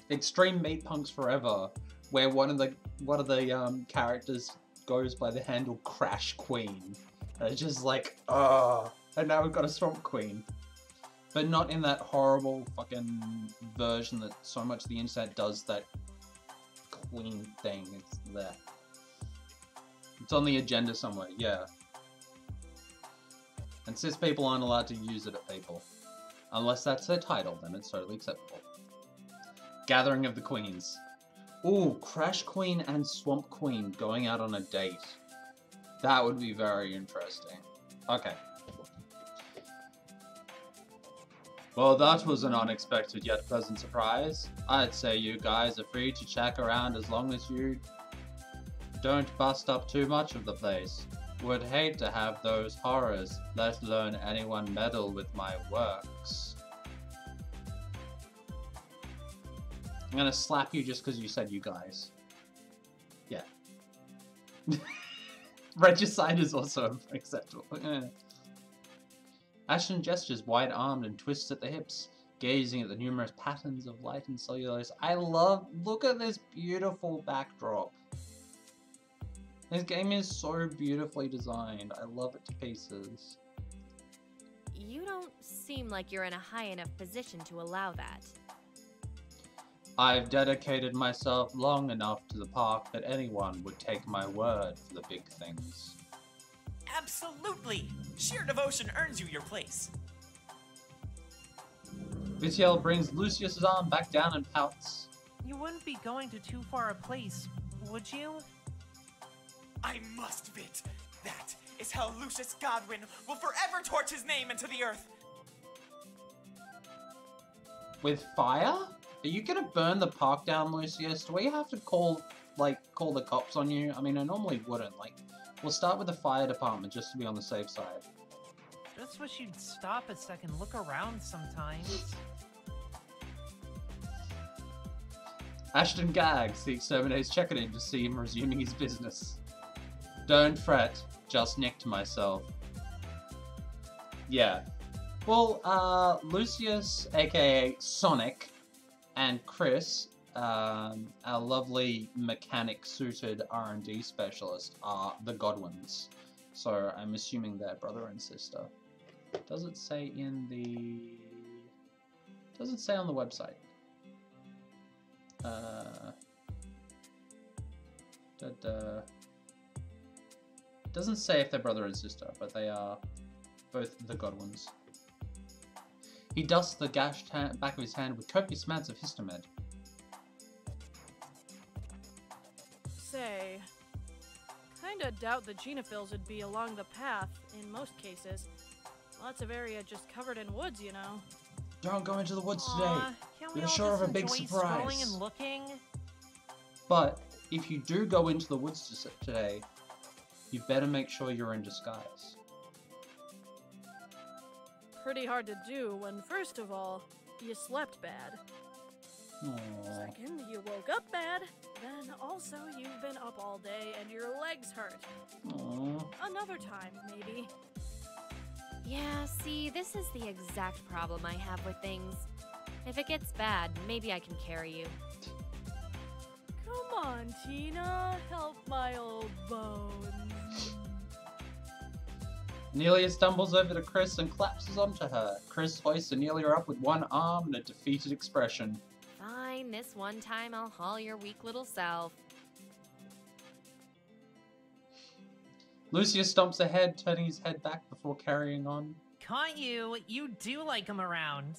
Extreme Meat Punks Forever, where one of the characters goes by the handle Crash Queen. And it's just like, and now we've got a Swamp Queen. But not in that horrible fucking version that so much of the internet does, that queen thing. It's there. It's on the agenda somewhere, yeah. It says people aren't allowed to use it at people. Unless that's their title, then it's totally acceptable. Gathering of the Queens. Ooh, Crash Queen and Swamp Queen going out on a date. That would be very interesting. Okay. Well, that was an unexpected yet pleasant surprise. I'd say you guys are free to check around as long as you don't bust up too much of the place. Would hate to have those horrors, let alone anyone meddle with my works. I'm gonna slap you just because you said you guys. Yeah. Regicide is also acceptable. Ashton gestures wide-armed and twists at the hips, gazing at the numerous patterns of light and cellulose. Look at this beautiful backdrop. This game is so beautifully designed. I love it to pieces. You don't seem like you're in a high enough position to allow that. I've dedicated myself long enough to the park that anyone would take my word for the big things. Absolutely! Sheer devotion earns you your place. Vitiel brings Lucius's arm back down and pouts. You wouldn't be going to too far a place, would you? I must, Vit. That is how Lucius Godwin will forever torch his name into the earth. With fire? Are you gonna burn the park down, Lucius? Do we have to call the cops on you? I mean, I normally wouldn't. We'll start with the fire department just to be on the safe side. Just wish you'd stop a second, look around sometimes. Ashton gags. The exterminator's checking in to see him resuming his business. Don't fret. Just nicked myself. Yeah. Well, Lucius, aka Sonic, and Chris, our lovely mechanic-suited R&D specialist, are the Godwins. So I'm assuming they're brother and sister. Does it say in the... Does it say on the website? Doesn't say if they're brother and sister, but they are both the Godwins. He dusts the gashed back of his hand with copious amounts of histomed. Say, kinda doubt the genophils would be along the path in most cases. Lots of area just covered in woods, you know. Don't go into the woods Aw, today. can't we We're all sure of just a big enjoy surprise. strolling and looking? But if you do go into the woods today, you better make sure you're in disguise. Pretty hard to do when, first of all, you slept bad. Aww. Second, you woke up bad. Then also you've been up all day and your legs hurt. Aww. Another time, maybe. Yeah, see, this is the exact problem I have with things. If it gets bad, maybe I can carry you. Come on, Tina. Help my old bones. Amelia stumbles over to Chris and collapses onto her. Chris hoists Amelia up with one arm and a defeated expression. Fine, this one time I'll haul your weak little self. Lucius stomps ahead, turning his head back before carrying on. Caught you! You do like him around.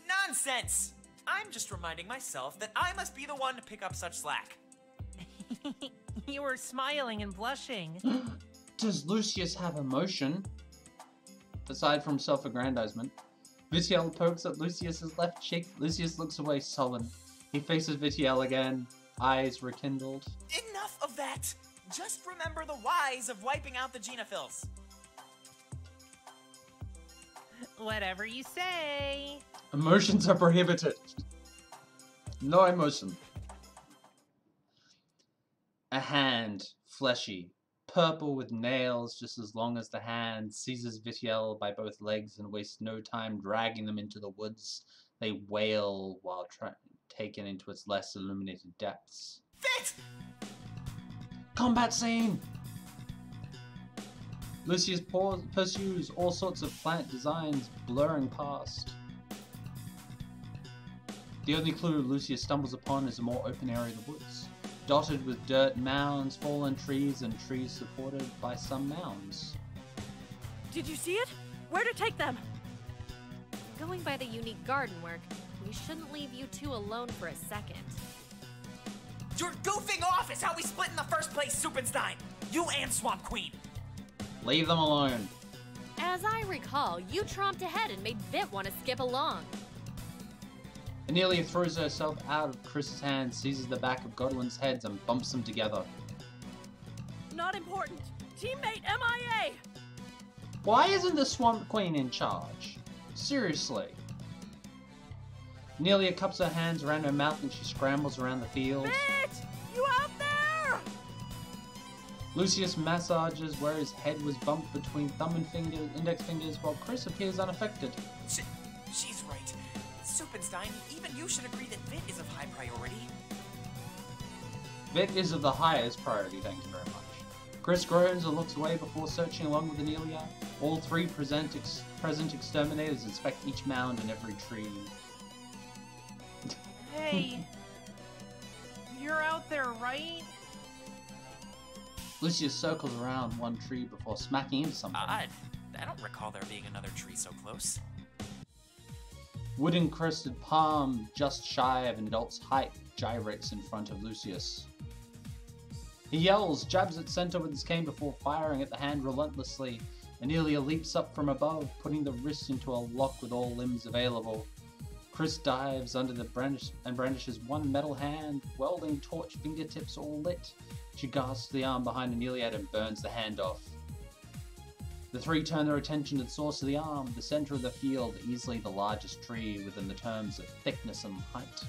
Nonsense! I'm just reminding myself that I must be the one to pick up such slack. You were smiling and blushing. Does Lucius have emotion? Aside from self-aggrandizement. Vitiel pokes at Lucius's left cheek. Lucius looks away sullen. He faces Vitiel again, eyes rekindled. Enough of that! Just remember the whys of wiping out the genophils. Whatever you say. Emotions are prohibited. No emotion. A hand, fleshy, purple with nails just as long as the hand, seizes Vitiel by both legs and wastes no time dragging them into the woods. They wail while taken into its less illuminated depths. Fit! Combat scene! Lucius pursues all sorts of plant designs, blurring past. The only clue Lucius stumbles upon is a more open area of the woods, dotted with dirt mounds, fallen trees, and trees supported by some mounds. Did you see it? Where'd it take them? Going by the unique garden work, we shouldn't leave you two alone for a second. You're goofing off is how we split in the first place, Suppenstein! You and Swamp Queen! Leave them alone. As I recall, you tromped ahead and made Vit want to skip along. Anelia throws herself out of Chris's hands, seizes the back of Godwin's heads, and bumps them together. Not important. Teammate MIA! Why isn't the Swamp Queen in charge? Seriously. Anelia cups her hands around her mouth and she scrambles around the field. Vit! You out there? Lucius massages where his head was bumped between thumb and index fingers while Chris appears unaffected. She's right. Suppenstein, even you should agree that Vit is of high priority. Vit is of the highest priority, thank you very much. Chris groans and looks away before searching along with Anelia. All three present exterminators inspect each mound and every tree. Hey, you're out there, right? Lucius circles around one tree before smacking into something. I don't recall there being another tree so close. Wooden-crested palm, just shy of an adult's height, gyrates in front of Lucius. He yells, jabs at center with his cane before firing at the hand relentlessly. Anelia leaps up from above, putting the wrist into a lock with all limbs available. Chris dives under the branch and brandishes one metal hand, welding torch fingertips all lit. She grasps the arm behind Anelia and burns the hand off. The three turn their attention to the source of the arm, the center of the field, easily the largest tree within the terms of thickness and height.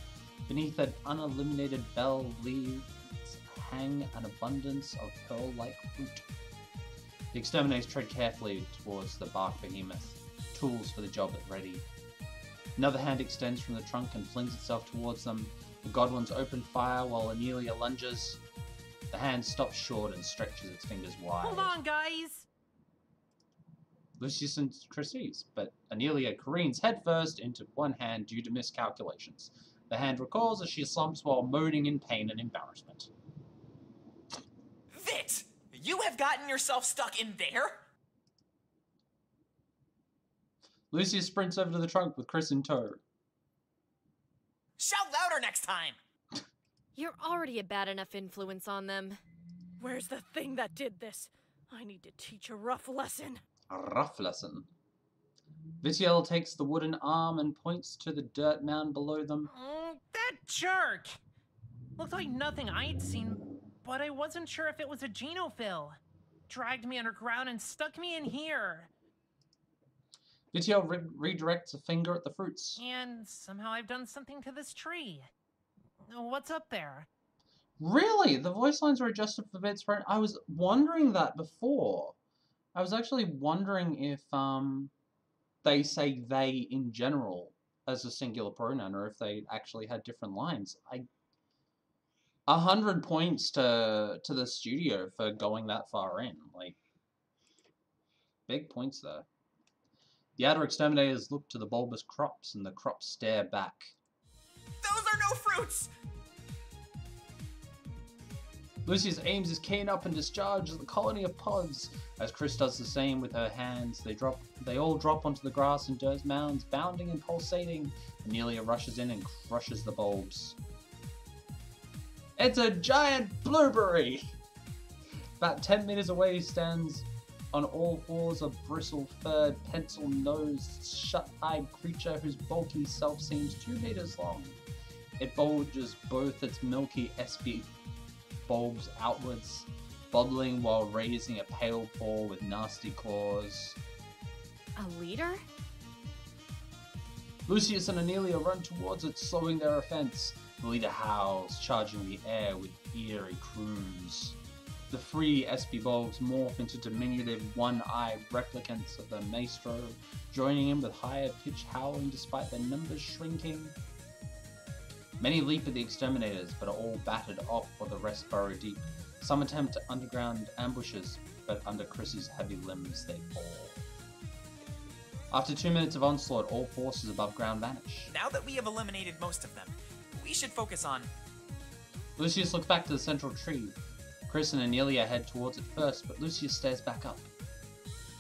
Beneath that unilluminated bell leaves hang an abundance of pearl-like fruit. The exterminators tread carefully towards the bark behemoth, tools for the job at ready. Another hand extends from the trunk and flings itself towards them. The Godwins open fire while Anelia lunges. The hand stops short and stretches its fingers wide. Hold on, guys! Lucius and Chris sees, but Anelia careens headfirst into one hand due to miscalculations. The hand recoils as she slumps while moaning in pain and embarrassment. Vit! You have gotten yourself stuck in there? Lucius sprints over to the trunk with Chris in tow. Shout louder next time! You're already a bad enough influence on them. Where's the thing that did this? I need to teach a rough lesson. A rough lesson. Vitiel takes the wooden arm and points to the dirt mound below them. That jerk! Looked like nothing I'd seen, but I wasn't sure if it was a genophil. Dragged me underground and stuck me in here. Vitiel redirects a finger at the fruits. And somehow I've done something to this tree. What's up there? Really? The voice lines are adjusted for Vit's friend? I was wondering that before. I was actually wondering if they say they in general as a singular pronoun, or if they actually had different lines. 100 points to the studio for going that far in. Like, big points there. The outer exterminators look to the bulbous crops, and the crops stare back. Those are no fruits! Lucius aims his cane up and discharges the colony of pods. As Chris does the same with her hands, they all drop onto the grass and dirt mounds, bounding and pulsating. Anelia rushes in and crushes the bulbs. It's a giant blueberry! About 10 meters away stands on all fours a bristle-furred, pencil-nosed, shut-eyed creature whose bulky self seems 2 meters long. It bulges both its milky SB bulbs outwards, bubbling while raising a pale paw with nasty claws. A leader? Lucius and Anelia run towards it, slowing their offense. The leader howls, charging the air with eerie croons. The 3 SB bulbs morph into diminutive one-eyed replicants of the maestro, joining in with higher-pitched howling despite their numbers shrinking. Many leap at the exterminators, but are all battered off while the rest burrow deep. Some attempt underground ambushes, but under Chris's heavy limbs they fall. After 2 minutes of onslaught, all forces above ground vanish. Now that we have eliminated most of them, we should focus on... Lucius looks back to the central tree. Chris and Anelia head towards it first, but Lucius stares back up.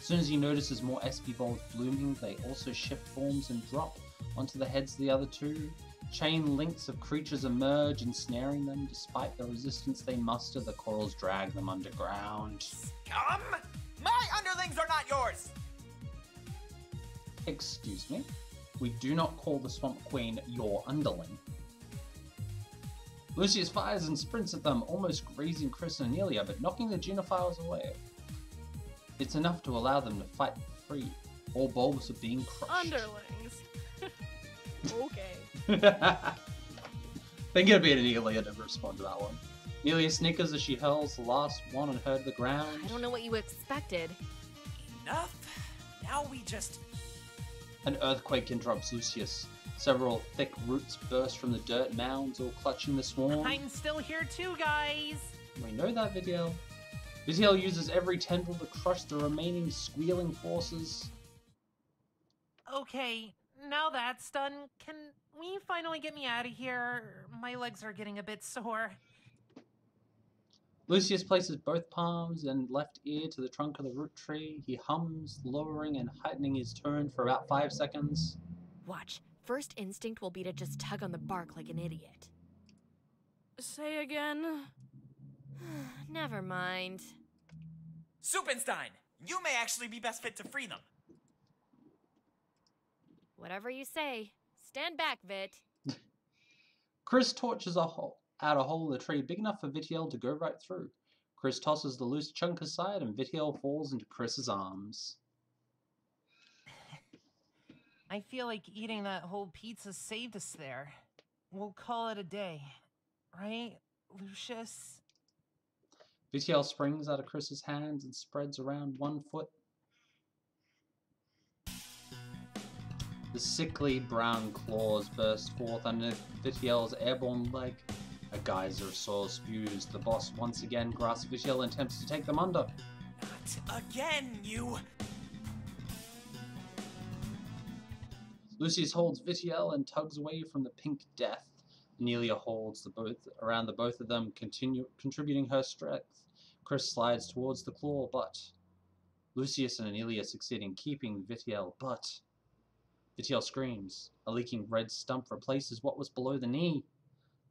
As soon as he notices more SP bulbs blooming, they also shift forms and drop onto the heads of the other two. Chain links of creatures emerge, ensnaring them. Despite the resistance they muster, the corals drag them underground. Scum! My underlings are not yours! Excuse me? We do not call the Swamp Queen your underling. Lucius fires and sprints at them, almost grazing Chris and Amelia, but knocking the genophiles away. It's enough to allow them to fight free. All bulbs are being crushed. Underlings. Okay. Think it'd be an Amelia to respond to that one. Amelia snickers as she hurls the last one on her to the ground. I don't know what you expected. Enough. Now we just... An earthquake interrupts Lucius. Several thick roots burst from the dirt mounds, all clutching the swarm. I'm still here too, guys. We know that, Vitiel. Vitiel uses every tendril to crush the remaining squealing forces. Okay, now that's done, can we finally get me out of here? My legs are getting a bit sore. Lucius places both palms and left ear to the trunk of the root tree. He hums, lowering and heightening his tone for about 5 seconds. Watch. First instinct will be to just tug on the bark like an idiot. Say again. Never mind. Suppenstein, you may actually be best fit to free them. Whatever you say. Stand back, Vit. Chris torches out a hole in the tree big enough for Vitiel to go right through. Chris tosses the loose chunk aside and Vitiel falls into Chris's arms. I feel like eating that whole pizza saved us there. We'll call it a day. Right, Lucius? Vitiel springs out of Chris's hands and spreads around 1 foot. The sickly brown claws burst forth under Vitiel's airborne leg. A geyser of soil spews. The boss once again grasps Vitiel and attempts to take them under. Not again, you... Lucius holds Vitiel and tugs away from the pink death. Amelia holds around the both of them, contributing her strength. Chris slides towards the claw, but Lucius and Amelia succeed in keeping Vitiel, but Vitiel screams. A leaking red stump replaces what was below the knee.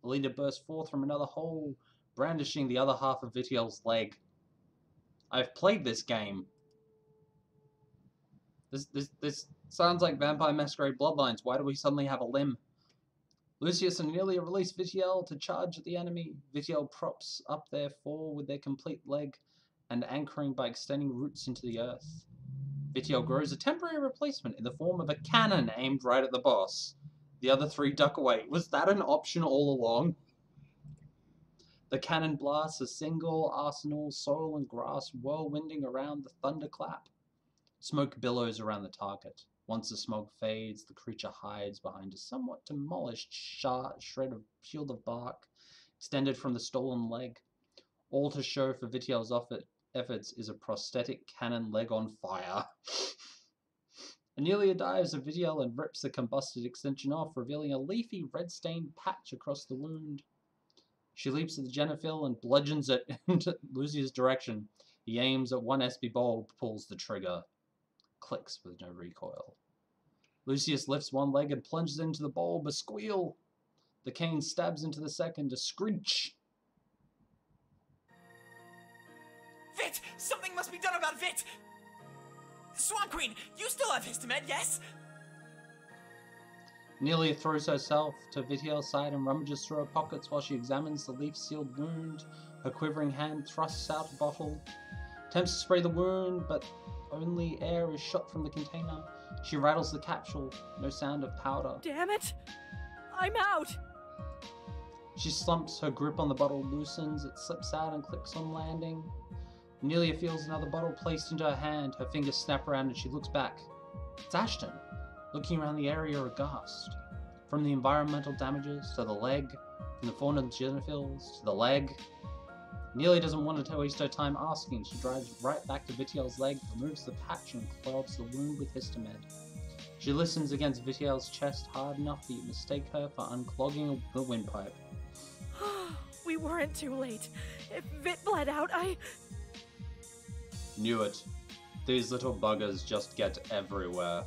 The leader bursts forth from another hole, brandishing the other half of Vitiel's leg. I've played this game. This sounds like Vampire Masquerade Bloodlines. Why do we suddenly have a limb? Lucius and Amelia release Vitiel to charge at the enemy. Vitiel props up their fall with their complete leg and anchoring by extending roots into the earth. Vitiel grows a temporary replacement in the form of a cannon aimed right at the boss. The other three duck away. Was that an option all along? The cannon blasts a single arsenal, soil and grass whirlwinding around the thunderclap. Smoke billows around the target. Once the smoke fades, the creature hides behind a somewhat demolished shield of bark extended from the stolen leg. All to show for Vitiel's efforts is a prosthetic cannon leg on fire. Amelia dives at Vitiel and rips the combusted extension off, revealing a leafy red-stained patch across the wound. She leaps at the genophil and bludgeons it into Lucius' direction. He aims at one SP bulb, pulls the trigger. Clicks with no recoil. Lucius lifts one leg and plunges into the bulb, a squeal. The cane stabs into the second, a screech. Vit! Something must be done about Vit! Swamp Queen, you still have Histomed, yes? Amelia throws herself to Vitiel's side and rummages through her pockets while she examines the leaf-sealed wound. Her quivering hand thrusts out a bottle. Attempts to spray the wound, but only air is shot from the container. She rattles the capsule. No sound of powder. Damn it! I'm out! She slumps, her grip on the bottle loosens, it slips out and clicks on landing. Amelia feels another bottle placed into her hand. Her fingers snap around and she looks back. It's Ashton, looking around the area aghast. From the environmental damages to the leg, from the fauna genophils to the leg. Amelia doesn't want to waste her time asking. She drives right back to Vitiel's leg, removes the patch and clogs the wound with Histomed. She listens against Vitiel's chest hard enough that you mistake her for unclogging the windpipe. We weren't too late. If Vit bled out, Knew it. These little buggers just get everywhere.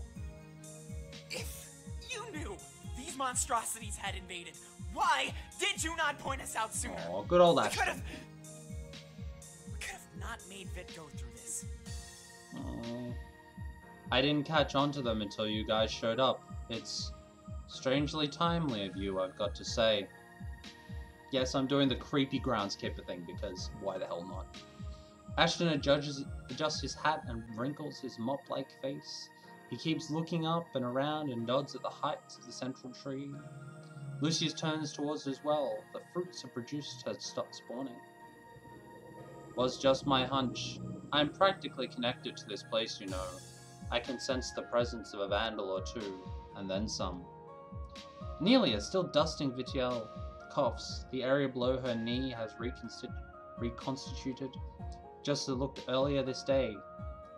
If you knew these monstrosities had invaded, why did you not point us out sooner? Oh, good old We Ashton. could have not made Vit go through this. Oh, I didn't catch on to them until you guys showed up. It's strangely timely of you, I've got to say. Yes, I'm doing the creepy groundskeeper thing because why the hell not? Ashton adjusts his hat and wrinkles his mop-like face. He keeps looking up and around and nods at the heights of the central tree. Lucius turns towards it as well. The fruits are produced had stopped spawning. Was just my hunch. I'm practically connected to this place, you know. I can sense the presence of a vandal or two, and then some. Nelia, still dusting Vitiel, coughs. The area below her knee has reconstituted, just as it looked earlier this day.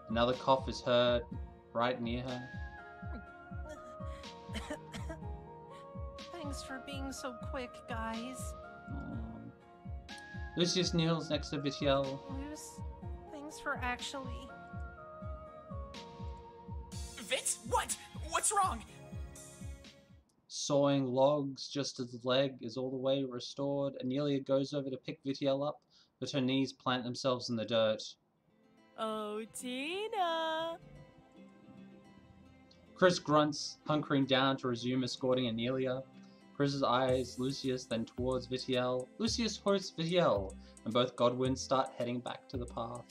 Another cough is heard right near her. Thanks for being so quick, guys. Lucius kneels next to Vitiel. Luce, thanks for actually... Vit? What? What's wrong? Sawing logs just as the leg is all the way restored. Anelia goes over to pick Vitiel up, but her knees plant themselves in the dirt. Oh, Tina! Chris grunts, hunkering down to resume escorting Anelia. Chris's eyes Lucius, then towards Vitiel. Lucius hoists Vitiel, and both Godwins start heading back to the path.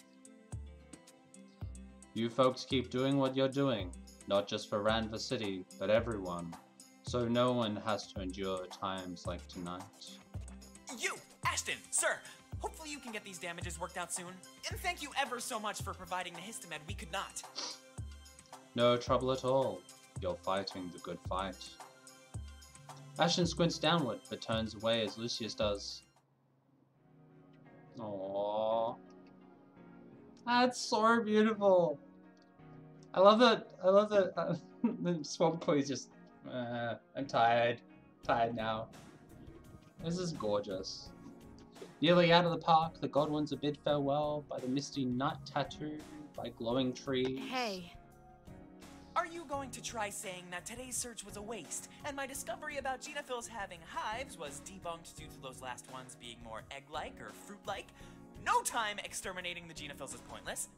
You folks keep doing what you're doing, not just for Ranva City, but everyone. So no one has to endure times like tonight. You, Ashton, sir, hopefully you can get these damages worked out soon. And thank you ever so much for providing the histomed we could not. No trouble at all. You're fighting the good fight. Ashton squints downward, but turns away as Lucius does. Aww. That's so beautiful. I love that the Swamp Boy is just, I'm tired now. This is gorgeous. Nearly out of the park, the Godwins are bid farewell by the misty night tattooed by glowing trees. Hey, Are you going to try saying that today's search was a waste, and my discovery about genophils having hives was debunked due to those last ones being more egg-like or fruit-like? No time exterminating the genophils is pointless,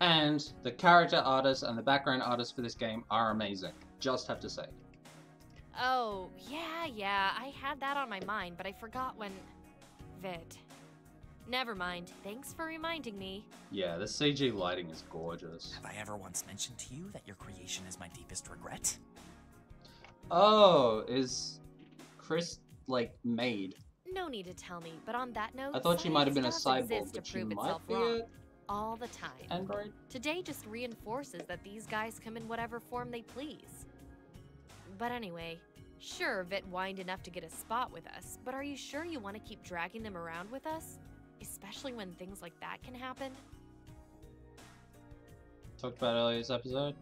And the character artists and the background artists for this game are amazing. Just have to say. oh, yeah, I had that on my mind, but I forgot when... Vit. Never mind. Thanks for reminding me. Yeah, the CG lighting is gorgeous. Have I ever once mentioned to you that your creation is my deepest regret? Oh, is Chris, like, made? No need to tell me, but on that note, I thought she might have been a science cyborg, does exist but to she prove might itself be wrong an all the time. android? Today just reinforces that these guys come in whatever form they please. But anyway, sure, Vit whined enough to get a spot with us, but are you sure you want to keep dragging them around with us? Especially when things like that can happen? Talked about earlier this episode?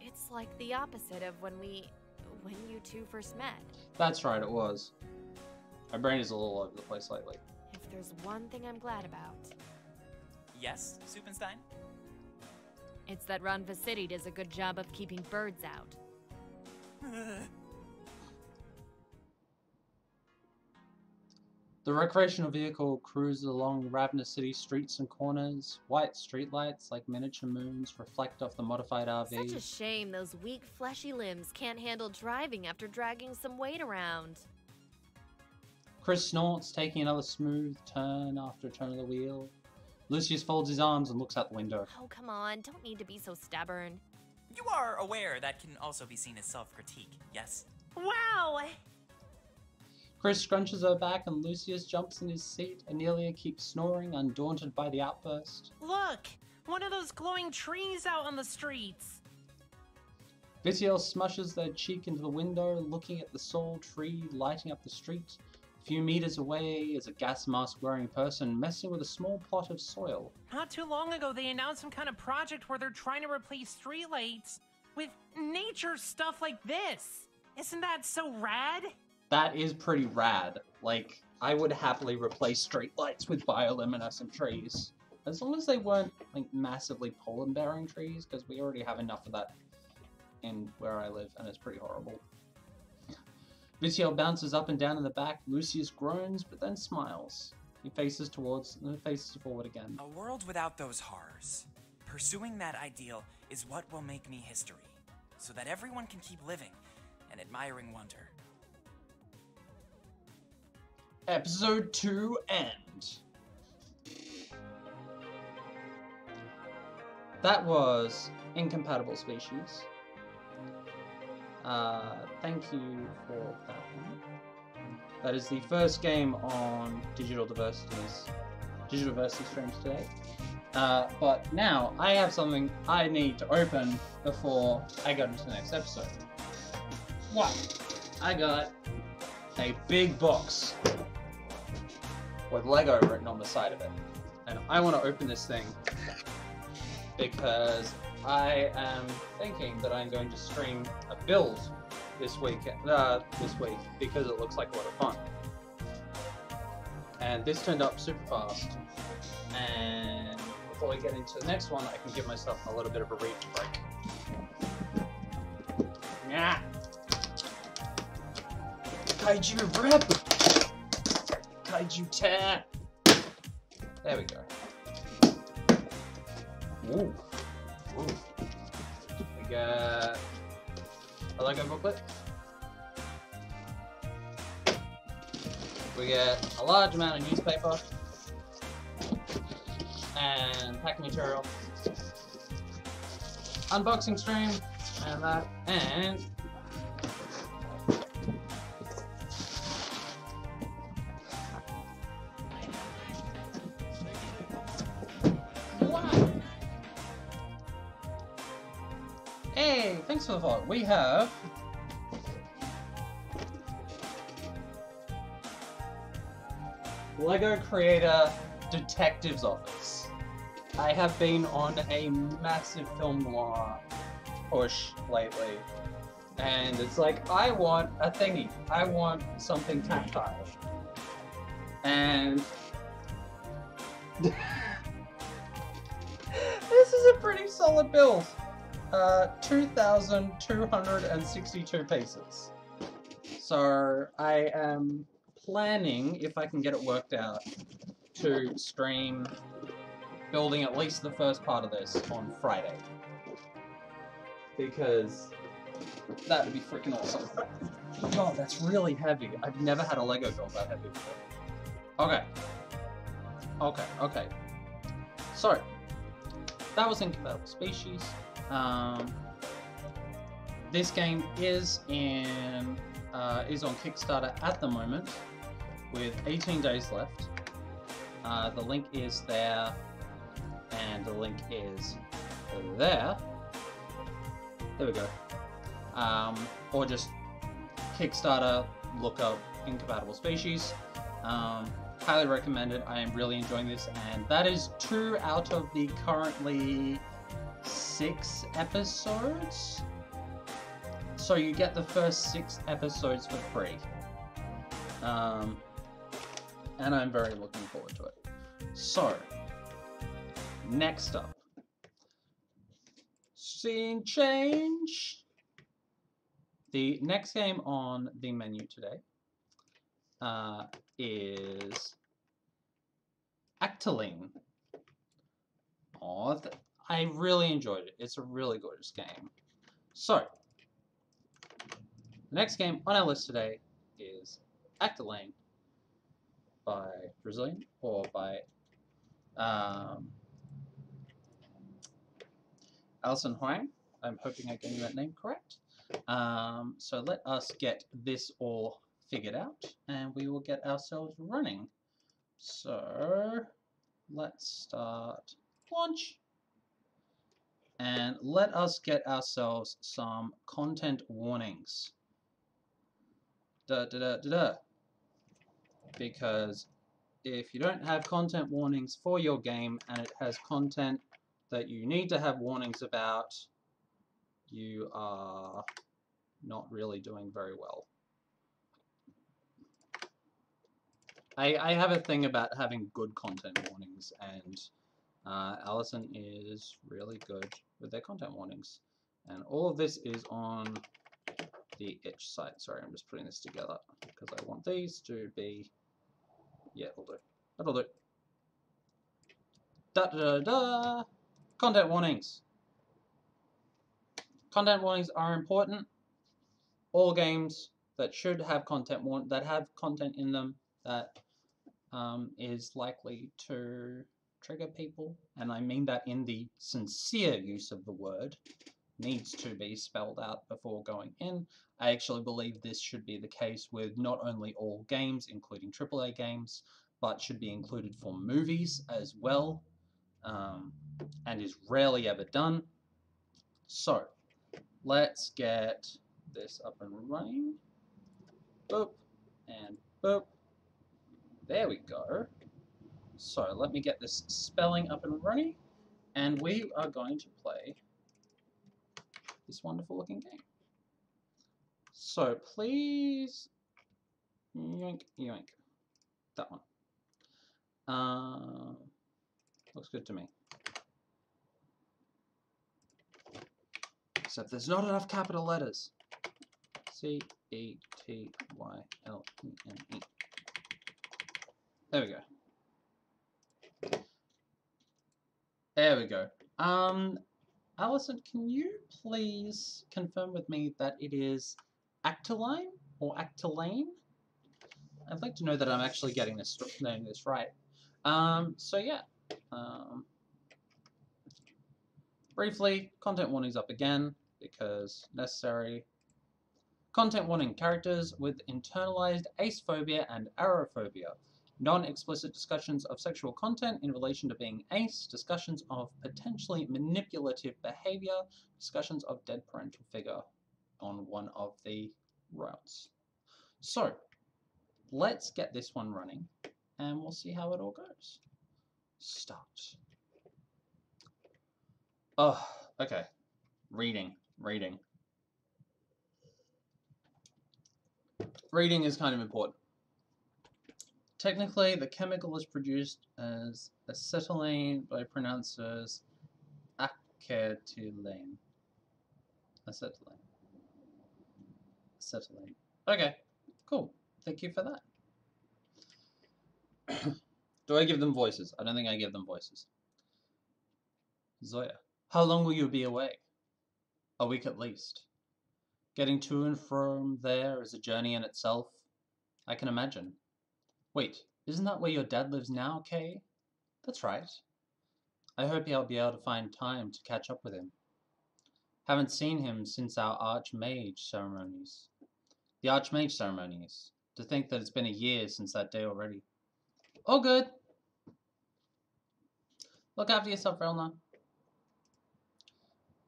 It's like the opposite of when you two first met. That's right, it was. My brain is a little over the place lately. If there's one thing I'm glad about, Yes, Suppenstein? it's that Ranva City does a good job of keeping birds out. The recreational vehicle cruises along Ravenous City streets and corners. White streetlights, like miniature moons, reflect off the modified RV. Such a shame those weak, fleshy limbs can't handle driving after dragging some weight around. Chris snorts, taking another smooth turn after a turn of the wheel. Lucius folds his arms and looks out the window. Oh, come on, don't need to be so stubborn. You are aware that can also be seen as self-critique, yes? Wow! Chris scrunches her back and Lucius jumps in his seat. Anelia keeps snoring, undaunted by the outburst. Look! One of those glowing trees out on the streets! Vitiel smushes their cheek into the window, looking at the sole tree lighting up the street. A few meters away is a gas mask-wearing person messing with a small plot of soil. Not too long ago, they announced some kind of project where they're trying to replace streetlights with nature stuff like this. Isn't that so rad? That is pretty rad. Like, I would happily replace streetlights with bioluminescent trees. as long as they weren't like massively pollen-bearing trees, because we already have enough of that in where I live, and it's pretty horrible. Vitiel bounces up and down in the back. Lucius groans, but then smiles. He faces forward again. A world without those horrors. Pursuing that ideal is what will make me history, so that everyone can keep living and admiring wonder. Episode 2 end. That was Incompatible Species. Thank you for that one. That is the first game on Digital Diversity's streams today. But now I have something I need to open before I go into the next episode. What? I got a big box with Lego written on the side of it. And I want to open this thing because I am thinking that I'm going to stream a build this week because it looks like a lot of fun. And this turned up super fast. And before we get into the next one, I can give myself a little bit of a reading break. Yeah. Kaiju rip! Kaiju tear! There we go. Ooh. Ooh. We got a Lego booklet. We get a large amount of newspaper and packing material. Unboxing stream and that, and hey, thanks for the follow. We have Lego Creator Detective's Office. I have been on a massive film noir push lately, and it's like, I want a thingy. I want something tactile. And this is a pretty solid build. 2,262 pieces. So I am planning, if I can get it worked out, to stream building at least the first part of this on Friday. Because that would be freaking awesome. God, that's really heavy. I've never had a Lego build that heavy before. Okay. Okay. So, that was Incompatible Species. This game is on Kickstarter at the moment, with 18 days left. The link is there, and the link is there. There we go. Or just Kickstarter, look up Incompatible Species. Highly recommend it. I am really enjoying this, and that is 2 out of the currently 6 episodes. So you get the first 6 episodes for free. And I'm very looking forward to it. So, next up. Scene change! The next game on the menu today is Acetylene. Oh, I really enjoyed it. It's a really gorgeous game. So, the next game on our list today is Acetylene by Brazilian, or by Alison Huang. I'm hoping I'm getting that name correct. So let us get this all figured out, and we will get ourselves running. So let's start launch, and let us get ourselves some content warnings. Because if you don't have content warnings for your game and it has content that you need to have warnings about, you are not really doing very well. I have a thing about having good content warnings, and Allison is really good with their content warnings. And all of this is on the itch site. Sorry, I'm just putting this together because I want these to be... Yeah, it'll do. That'll do. Da da da da! Content warnings. Content warnings are important. All games that should have content that have content in them that is likely to trigger people, and I mean that in the sincere use of the word, needs to be spelled out before going in. I actually believe this should be the case with not only all games, including AAA games, but should be included for movies as well, and is rarely ever done. So, let's get this up and running. Boop, and boop. There we go. So, let me get this spelling up and running, and we are going to play this wonderful looking game. So please, yoink, yoink, that one. Looks good to me. Except there's not enough capital letters. C-E-T-Y-L-E-N-E. There we go. There we go. Allison, can you please confirm with me that it is Acetylene or Acetylene? I'd like to know that I'm actually getting this right. So yeah. Briefly, content warnings up again because necessary. Content warning: characters with internalized acephobia and arophobia. Non-explicit discussions of sexual content in relation to being ace, discussions of potentially manipulative behavior, discussions of dead parental figure on one of the routes. So, let's get this one running and we'll see how it all goes. Start. Oh, okay. Reading. Reading is kind of important. Technically, the chemical is produced as acetylene, but I pronounce it as acetylene. Acetylene. Okay, cool. Thank you for that. Do I give them voices? I don't think I give them voices. Zoya, how long will you be away? A week at least. Getting to and from there is a journey in itself. I can imagine. Wait, isn't that where your dad lives now, Kay? That's right. I hope I'll be able to find time to catch up with him. Haven't seen him since our Archmage ceremonies. The Archmage ceremonies. To think that it's been a year since that day already. All good. Look after yourself, Relna.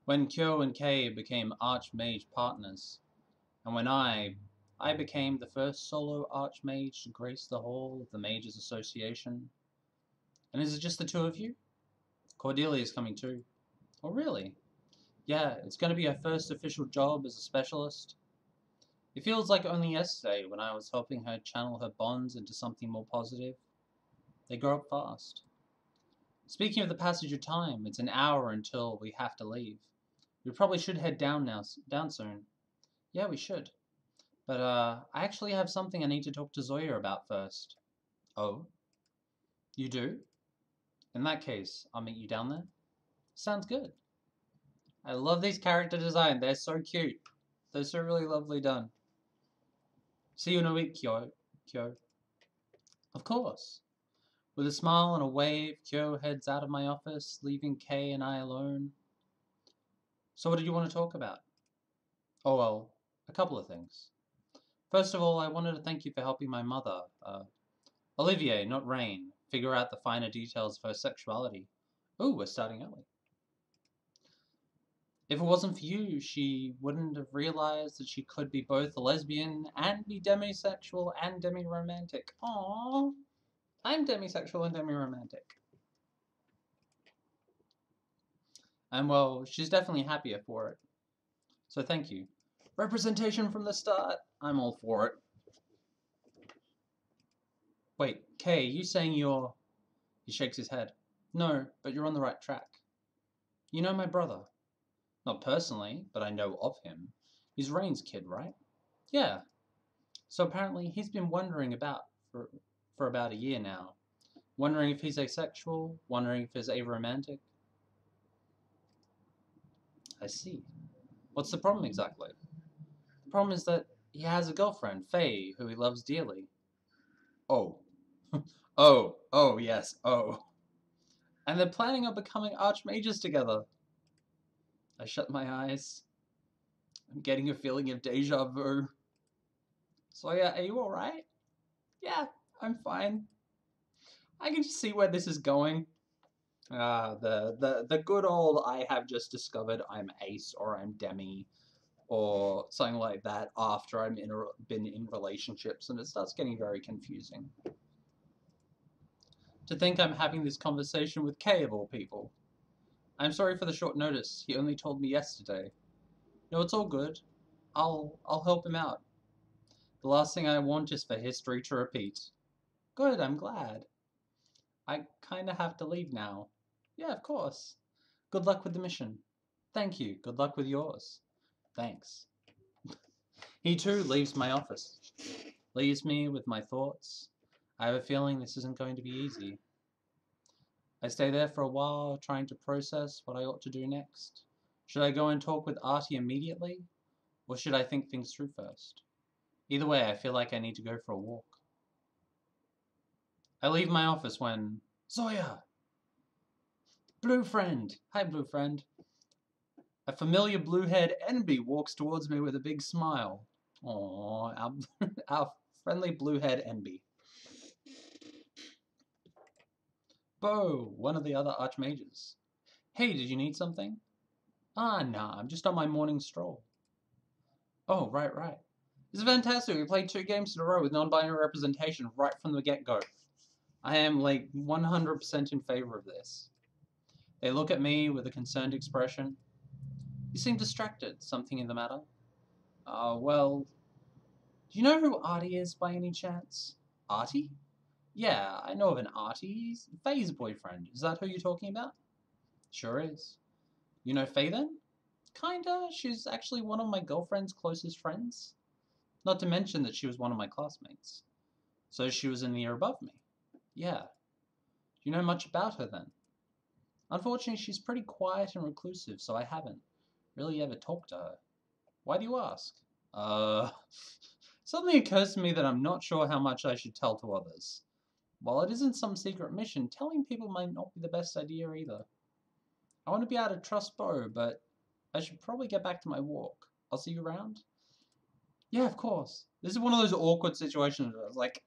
When Kyo and Kay became Archmage partners, and when I became the first solo Archmage to grace the hall of the Mages Association. And is it just the two of you? Cordelia's coming too. Oh really? Yeah, it's going to be her first official job as a specialist. It feels like only yesterday when I was helping her channel her bonds into something more positive. They grow up fast. Speaking of the passage of time, it's an hour until we have to leave. We probably should head down soon. Yeah, we should. But, I actually have something I need to talk to Zoya about first. Oh? You do? In that case, I'll meet you down there. Sounds good. I love these character design. They're so cute. They're so really lovely done. See you in a week, Kyo. Of course. With a smile and a wave, Kyo heads out of my office, leaving Kay and I alone. So what did you want to talk about? Oh well, a couple of things. First of all, I wanted to thank you for helping my mother, Olivier, not Rain, figure out the finer details of her sexuality. Ooh, we're starting early. If it wasn't for you, she wouldn't have realized that she could be both a lesbian and be demisexual and demi-romantic. Aww, I'm demisexual and demi-romantic. And well, she's definitely happier for it. So thank you. Representation from the start. I'm all for it. Wait, Kay, you saying you're... He shakes his head. No, but you're on the right track. You know my brother. Not personally, but I know of him. He's Rain's kid, right? Yeah. So apparently he's been wondering about for about a year now. Wondering if he's asexual, wondering if he's aromantic. I see. What's the problem exactly? The problem is that he has a girlfriend, Faye, who he loves dearly. Oh. oh, yes, oh. And they're planning on becoming archmages together. I shut my eyes. I'm getting a feeling of deja vu. So yeah, are you alright? Yeah, I'm fine. I can just see where this is going. The good old I have just discovered I'm ace or I'm demi or something like that after I'm been in relationships, and it starts getting very confusing. To think I'm having this conversation with Kay of all people. I'm sorry for the short notice. He only told me yesterday. No, it's all good. I'll help him out. The last thing I want is for history to repeat. Good, I'm glad. I kinda have to leave now. Yeah, of course. Good luck with the mission. Thank you. Good luck with yours. Thanks. He too leaves my office. Leaves me with my thoughts. I have a feeling this isn't going to be easy. I stay there for a while, trying to process what I ought to do next. Should I go and talk with Artie immediately? Or should I think things through first? Either way, I feel like I need to go for a walk. I leave my office when... Zoya! Blue friend! Hi, blue friend. A familiar blue-haired Enby walks towards me with a big smile. Aww, our friendly blue-haired Enby. Bo, one of the other archmages. Hey, did you need something? Ah, nah, I'm just on my morning stroll. Oh, right. This is fantastic. We played 2 games in a row with non-binary representation right from the get-go. I am, like, 100% in favor of this. They look at me with a concerned expression. You seem distracted. Something in the matter? Well... Do you know who Artie is, by any chance? Artie? Yeah, I know of an Artie. He's Faye's boyfriend. Is that who you're talking about? Sure is. You know Faye then? Kinda. She's actually one of my girlfriend's closest friends. Not to mention that she was one of my classmates. So she was in the year above me. Yeah. Do you know much about her then? Unfortunately, she's pretty quiet and reclusive, so I haven't really ever talked to her. Why do you ask? Suddenly occurs to me that I'm not sure how much I should tell to others. While it isn't some secret mission, telling people might not be the best idea either. I want to be able to trust Bo, but I should probably get back to my walk. I'll see you around? Yeah, of course. This is one of those awkward situations where I was like,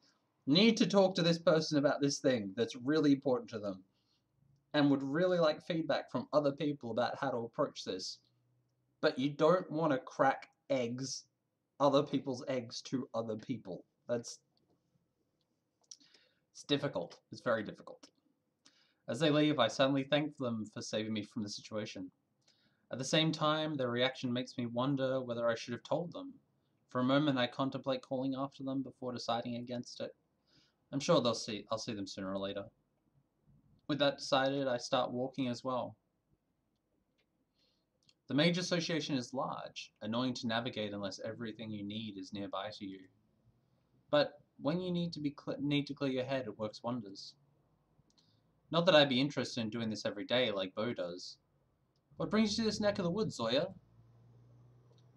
need to talk to this person about this thing that's really important to them and would really like feedback from other people about how to approach this. But you don't want to crack other people's eggs to other people. It's difficult. It's very difficult. As they leave, I suddenly thank them for saving me from the situation. At the same time, their reaction makes me wonder whether I should have told them. For a moment, I contemplate calling after them before deciding against it. I'm sure I'll see them sooner or later. With that decided, I start walking as well. The Mage Association is large, annoying to navigate unless everything you need is nearby to you. But when you need to clear your head, it works wonders. Not that I'd be interested in doing this every day like Bo does. What brings you to this neck of the woods, Zoya?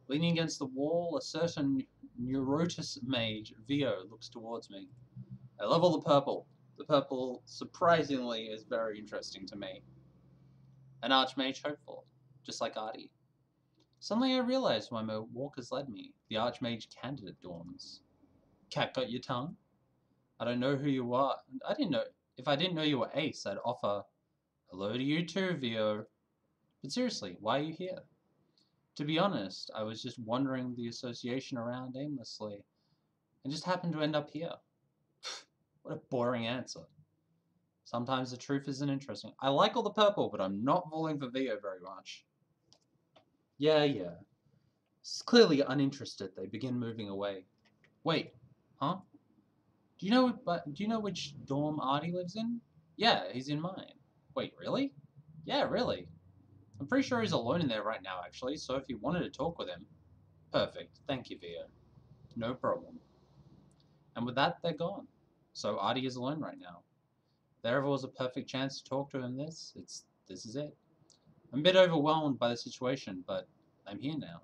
Leaning against the wall, a certain Neurotis mage, Vio, looks towards me. I love all the purple. The purple, surprisingly, is very interesting to me. An archmage hopeful, just like Artie. Suddenly I realize why my walk has led me. The archmage candidate dawns. Cat got your tongue? I don't know who you are. If I didn't know you were Ace, I'd offer, hello to you too, Vio. But seriously, why are you here? To be honest, I was just wandering the association around aimlessly, and just happened to end up here. What a boring answer. Sometimes the truth isn't interesting. I like all the purple, but I'm not falling for Vio very much. Yeah. It's clearly uninterested, they begin moving away. Wait, huh? Do you know which dorm Artie lives in? Yeah, he's in mine. Wait, really? Yeah, really. I'm pretty sure he's alone in there right now, actually, so if you wanted to talk with him... Perfect. Thank you, Via. No problem. And with that, they're gone. So Artie is alone right now. If there ever was a perfect chance to talk to him this is it. I'm a bit overwhelmed by the situation, but I'm here now.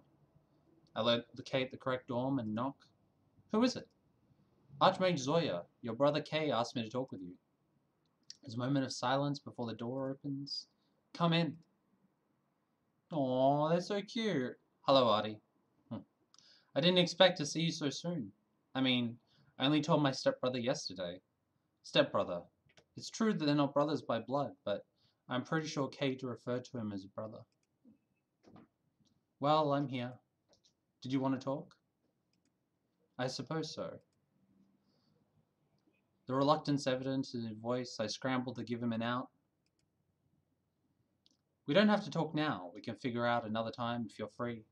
I locate the correct dorm and knock. Who is it? Archmage Zoya, your brother Kay asked me to talk with you. There's a moment of silence before the door opens. Come in. Aw, that's so cute. Hello, Artie. I didn't expect to see you so soon. I mean, I only told my stepbrother yesterday. Stepbrother. It's true that they're not brothers by blood, but I'm pretty sure Kate referred to him as a brother. Well, I'm here. Did you want to talk? I suppose so. The reluctance evident in his voice, I scrambled to give him an out. We don't have to talk now. We can figure out another time if you're free.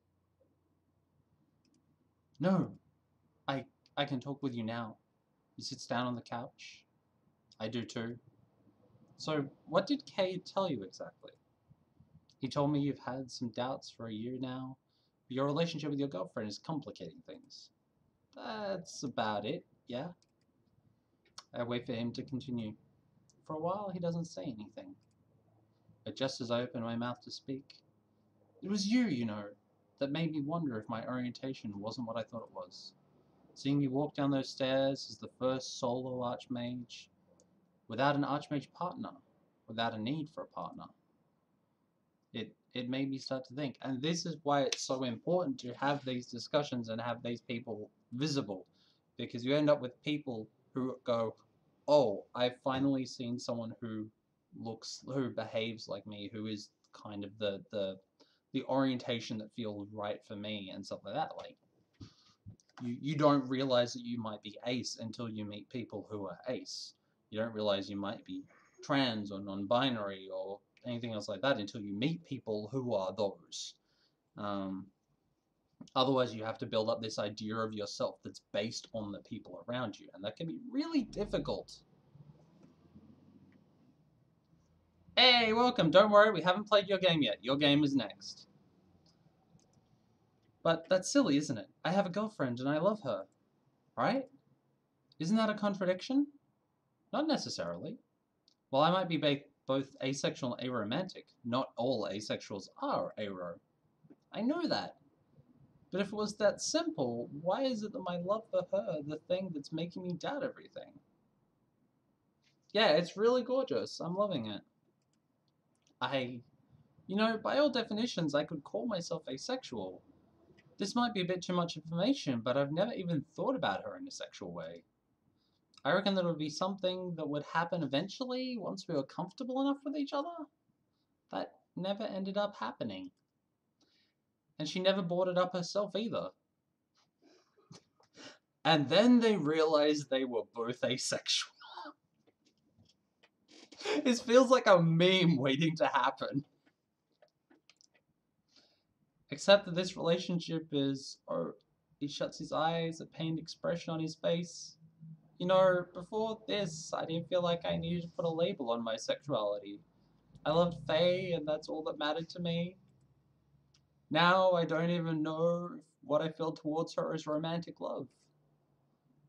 No, I can talk with you now. He sits down on the couch. I do too. So, what did Kay tell you exactly? He told me you've had some doubts for a year now, but your relationship with your girlfriend is complicating things. That's about it, yeah? I wait for him to continue. For a while, he doesn't say anything. But just as I open my mouth to speak, it was you know, that made me wonder if my orientation wasn't what I thought it was. Seeing you walk down those stairs as the first solo archmage, without an archmage partner, without a need for a partner. It made me start to think, and this is why it's so important to have these discussions and have these people visible, because you end up with people who go, oh, I've finally seen someone who behaves like me, who is kind of the orientation that feels right for me and stuff like that. Like, you don't realize that you might be ace until you meet people who are ace. You don't realize you might be trans or non-binary or anything else like that until you meet people who are those. Otherwise, you have to build up this idea of yourself that's based on the people around you, and that can be really difficult. Hey, welcome. Don't worry, we haven't played your game yet. Your game is next. But that's silly, isn't it? I have a girlfriend and I love her. Right? Isn't that a contradiction? Not necessarily. While I might be both asexual and aromantic, not all asexuals are aro. I know that. But if it was that simple, why is it that my love for her the thing that's making me doubt everything? Yeah, it's really gorgeous. I'm loving it. You know, by all definitions, I could call myself asexual. This might be a bit too much information, but I've never even thought about her in a sexual way. I reckon that it would be something that would happen eventually, once we were comfortable enough with each other. That never ended up happening. And she never brought it up herself either. And then they realized they were both asexual. It feels like a meme waiting to happen. Except that this relationship is... Oh, he shuts his eyes, a pained expression on his face. You know, before this, I didn't feel like I needed to put a label on my sexuality. I loved Faye, and that's all that mattered to me. Now, I don't even know if what I feel towards her is romantic love.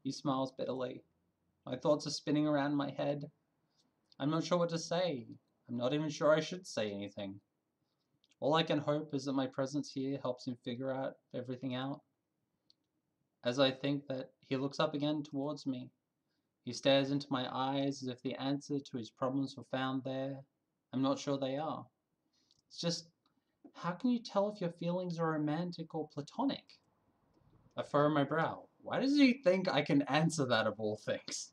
He smiles bitterly. My thoughts are spinning around my head. I'm not sure what to say. I'm not even sure I should say anything. All I can hope is that my presence here helps him figure everything out. As I think that, he looks up again towards me. He stares into my eyes as if the answer to his problems were found there. I'm not sure they are. It's just, how can you tell if your feelings are romantic or platonic? I furrow my brow. Why does he think I can answer that of all things?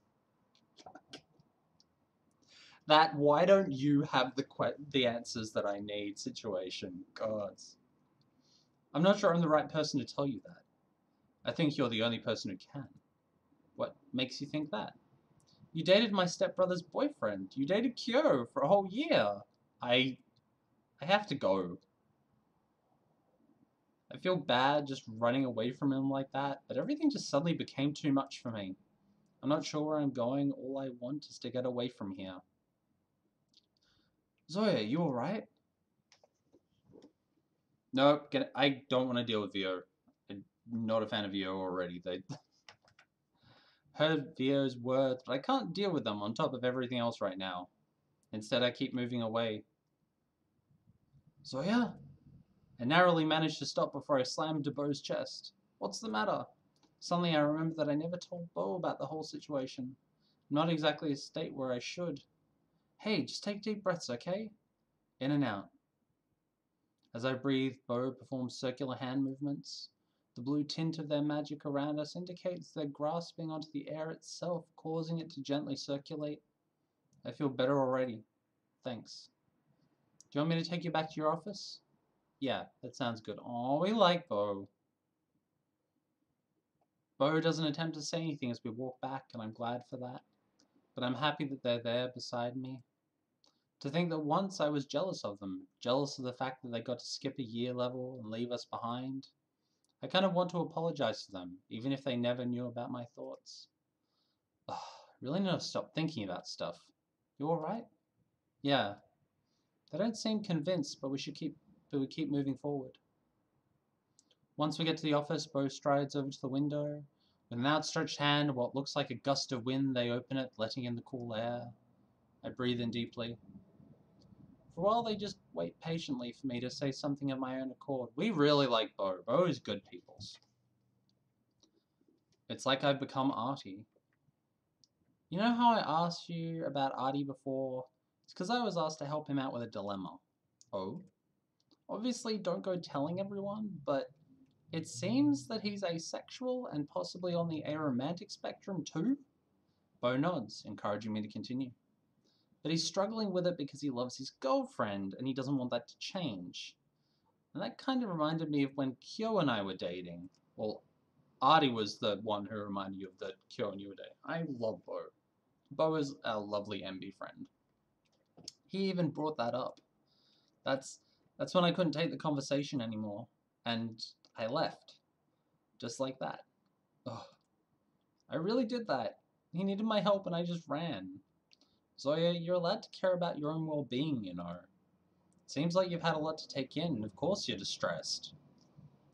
That why don't you have the answers that I need situation. God. I'm not sure I'm the right person to tell you that. I think you're the only person who can. What makes you think that? You dated my stepbrother's boyfriend. You dated Kyo for a whole year. I have to go. I feel bad just running away from him like that, but everything just suddenly became too much for me. I'm not sure where I'm going. All I want is to get away from here. Zoya, you alright? No, I don't want to deal with VO. I'm not a fan of VO already. They heard VO's words, but I can't deal with them on top of everything else right now. Instead, I keep moving away. Zoya? I narrowly managed to stop before I slammed into Bo's chest. What's the matter? Suddenly I remember that I never told Bo about the whole situation. I'm not exactly a state where I should. Hey, just take deep breaths, okay? In and out. As I breathe, Bo performs circular hand movements. The blue tint of their magic around us indicates they're grasping onto the air itself, causing it to gently circulate. I feel better already. Thanks. Do you want me to take you back to your office? Yeah, that sounds good. Oh, we like Bo. Bo doesn't attempt to say anything as we walk back, and I'm glad for that. But I'm happy that they're there beside me. To think that once I was jealous of them, jealous of the fact that they got to skip a year level and leave us behind. I kind of want to apologize to them, even if they never knew about my thoughts. Ugh, really need to stop thinking about stuff. You alright? Yeah. They don't seem convinced, but we keep moving forward. Once we get to the office, Bo strides over to the window. With an outstretched hand, what looks like a gust of wind, they open it, letting in the cool air. I breathe in deeply. For a while, they just wait patiently for me to say something of my own accord. We really like Bo. Bo is good peoples. It's like I've become Artie. You know how I asked you about Artie before? It's because I was asked to help him out with a dilemma. Oh? Obviously, don't go telling everyone, but it seems that he's asexual and possibly on the aromantic spectrum too? Bo nods, encouraging me to continue. But he's struggling with it because he loves his girlfriend and he doesn't want that to change. And that kind of reminded me of when Kyo and I were dating. Well, Artie was the one who reminded you of the Kyo and you were dating. I love Bo. Bo is our lovely MB friend. He even brought that up. That's when I couldn't take the conversation anymore. And I left. Just like that. Ugh. I really did that. He needed my help and I just ran. Zoya, you're allowed to care about your own well-being, you know. Seems like you've had a lot to take in, and of course you're distressed.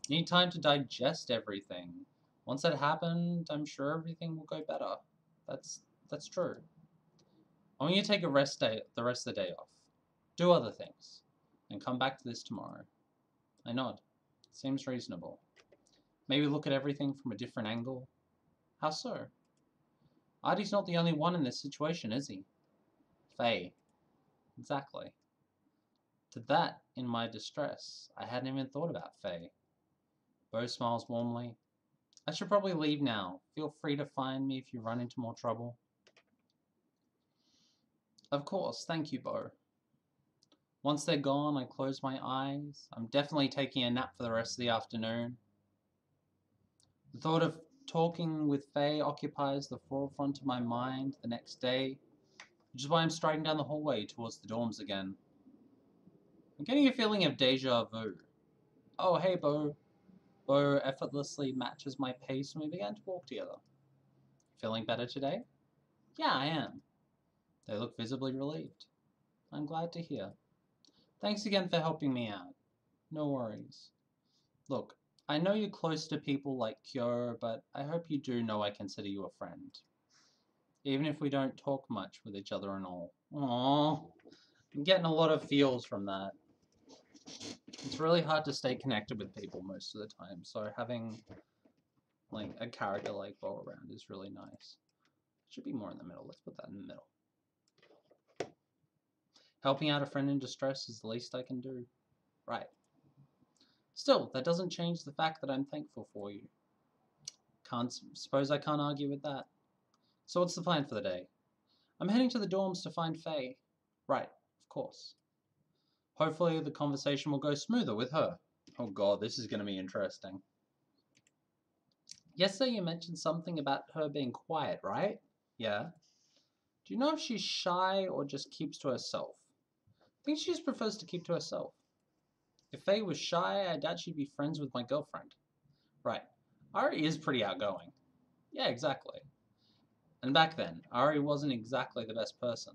You need time to digest everything. Once that happened, I'm sure everything will go better. That's true. I want you to take the rest of the day off. Do other things. And come back to this tomorrow. I nod. Seems reasonable. Maybe look at everything from a different angle. How so? Artie's not the only one in this situation, is he? Faye. Exactly. To that, in my distress, I hadn't even thought about Faye. Bo smiles warmly. I should probably leave now. Feel free to find me if you run into more trouble. Of course, thank you, Bo. Once they're gone, I close my eyes. I'm definitely taking a nap for the rest of the afternoon. The thought of talking with Faye occupies the forefront of my mind the next day, which is why I'm striding down the hallway towards the dorms again. I'm getting a feeling of deja vu. Oh, hey, Bo. Bo effortlessly matches my pace and we began to walk together. Feeling better today? Yeah, I am. They look visibly relieved. I'm glad to hear. Thanks again for helping me out. No worries. Look, I know you're close to people like Kyo, but I hope you do know I consider you a friend. Even if we don't talk much with each other and all. Aww. I'm getting a lot of feels from that. It's really hard to stay connected with people most of the time, so having like a character like Bo around is really nice. Should be more in the middle. Let's put that in the middle. Helping out a friend in distress is the least I can do. Right. Still, that doesn't change the fact that I'm thankful for you. Suppose I can't argue with that. So what's the plan for the day? I'm heading to the dorms to find Faye. Right, of course. Hopefully the conversation will go smoother with her. Oh god, this is going to be interesting. Yesterday you mentioned something about her being quiet, right? Yeah. Do you know if she's shy or just keeps to herself? I think she just prefers to keep to herself. If Faye was shy, I doubt she'd be friends with my girlfriend. Right. Ari is pretty outgoing. Yeah, exactly. And back then, Ari wasn't exactly the best person.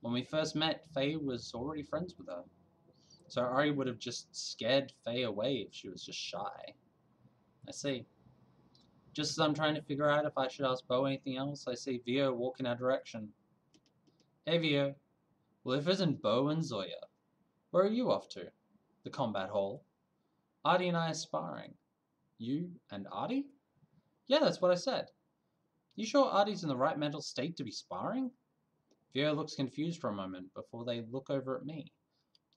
When we first met, Faye was already friends with her. So Ari would have just scared Faye away if she was just shy. I see. Just as I'm trying to figure out if I should ask Bo anything else, I see Vio walk in our direction. Hey Vio. Well, if it isn't Bo and Zoya. Where are you off to? The combat hall. Artie and I are sparring. You and Artie? Yeah, that's what I said. You sure Artie's in the right mental state to be sparring? Vio looks confused for a moment before they look over at me,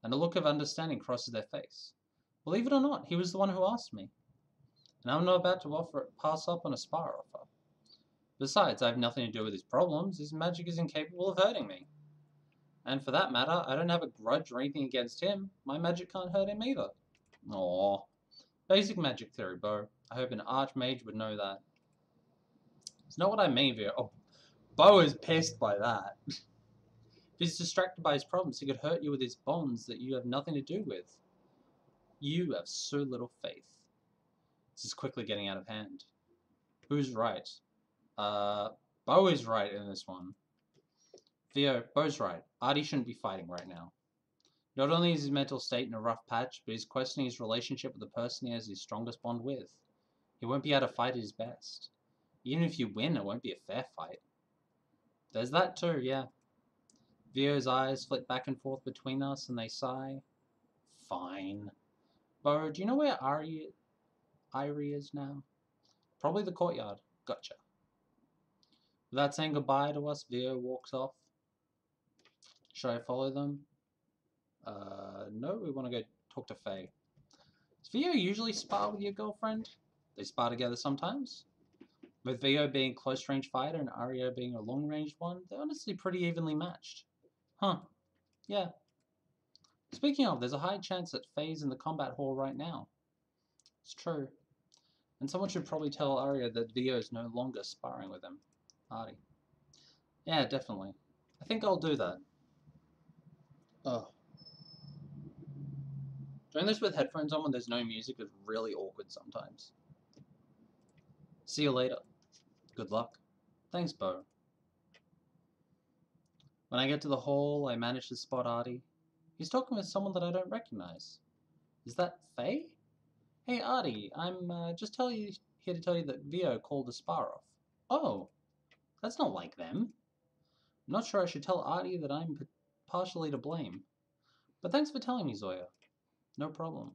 and a look of understanding crosses their face. Believe it or not, he was the one who asked me. And I'm not about to pass up on a spar offer. Besides, I have nothing to do with his problems. His magic is incapable of hurting me. And for that matter, I don't have a grudge or anything against him. My magic can't hurt him either. Aww. Basic magic theory, Bo. I hope an archmage would know that. It's not what I mean, Vio. Oh, Bo is pissed by that. If he's distracted by his problems, he could hurt you with his bonds that you have nothing to do with. You have so little faith. This is quickly getting out of hand. Who's right? Bo is right in this one. Vio, Bo's right. Artie shouldn't be fighting right now. Not only is his mental state in a rough patch, but he's questioning his relationship with the person he has his strongest bond with. He won't be able to fight at his best. Even if you win, it won't be a fair fight. There's that too, yeah. Vio's eyes flit back and forth between us and they sigh. Fine. Bo, do you know where Irie is now? Probably the courtyard. Gotcha. Without saying goodbye to us, Vio walks off. Should I follow them? No, we want to go talk to Faye. Does Vio usually spar with your girlfriend? They spar together sometimes? With Vio being a close-range fighter and Aria being a long-ranged one, they're honestly pretty evenly matched. Huh. Yeah. Speaking of, there's a high chance that Faye's in the combat hall right now. It's true. And someone should probably tell Aria that Vio is no longer sparring with him. Artie. Yeah, definitely. I think I'll do that. Oh. Doing this with headphones on when there's no music is really awkward sometimes. See you later. Good luck. Thanks, Bo. When I get to the hall, I manage to spot Artie. He's talking with someone that I don't recognize. Is that Faye? Hey, Artie, I'm just here to tell you that Vio called the spar off. Oh, that's not like them. I'm not sure I should tell Artie that I'm partially to blame. But thanks for telling me, Zoya. No problem.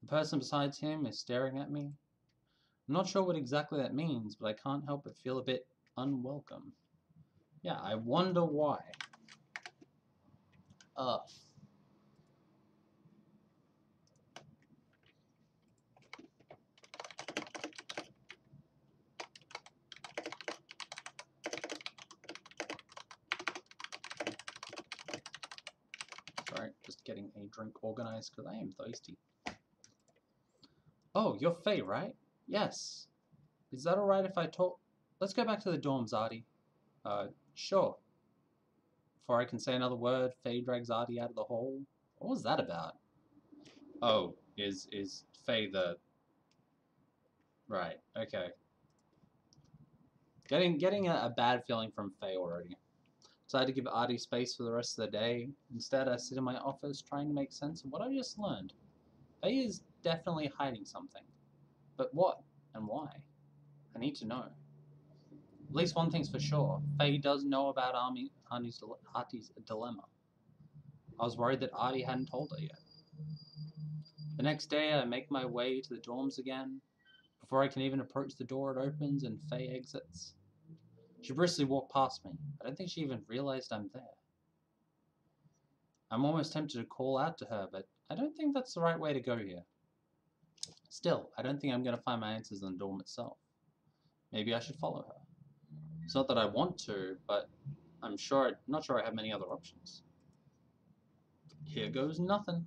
The person beside him is staring at me. I'm not sure what exactly that means, but I can't help but feel a bit unwelcome. Yeah, I wonder why. Sorry, just getting a drink organized because I am thirsty. Oh, you're Faye, right? Yes. Is that alright if I talk? Let's go back to the dorms, Artie. Sure. Before I can say another word, Faye drags Artie out of the hall. What was that about? Oh, is Faye the... Right, okay. Getting a bad feeling from Faye already. Decided to give Artie space for the rest of the day. Instead, I sit in my office trying to make sense of what I just learned. Faye is definitely hiding something. But what and why? I need to know. At least one thing's for sure. Faye does know about Artie's dilemma. I was worried that Artie hadn't told her yet. The next day, I make my way to the dorms again. Before I can even approach the door, it opens and Faye exits. She briskly walked past me. I don't think she even realized I'm there. I'm almost tempted to call out to her, but I don't think that's the right way to go here. Still, I don't think I'm going to find my answers in the dorm itself. Maybe I should follow her. It's not that I want to, but I'm not sure I have many other options. Here goes nothing.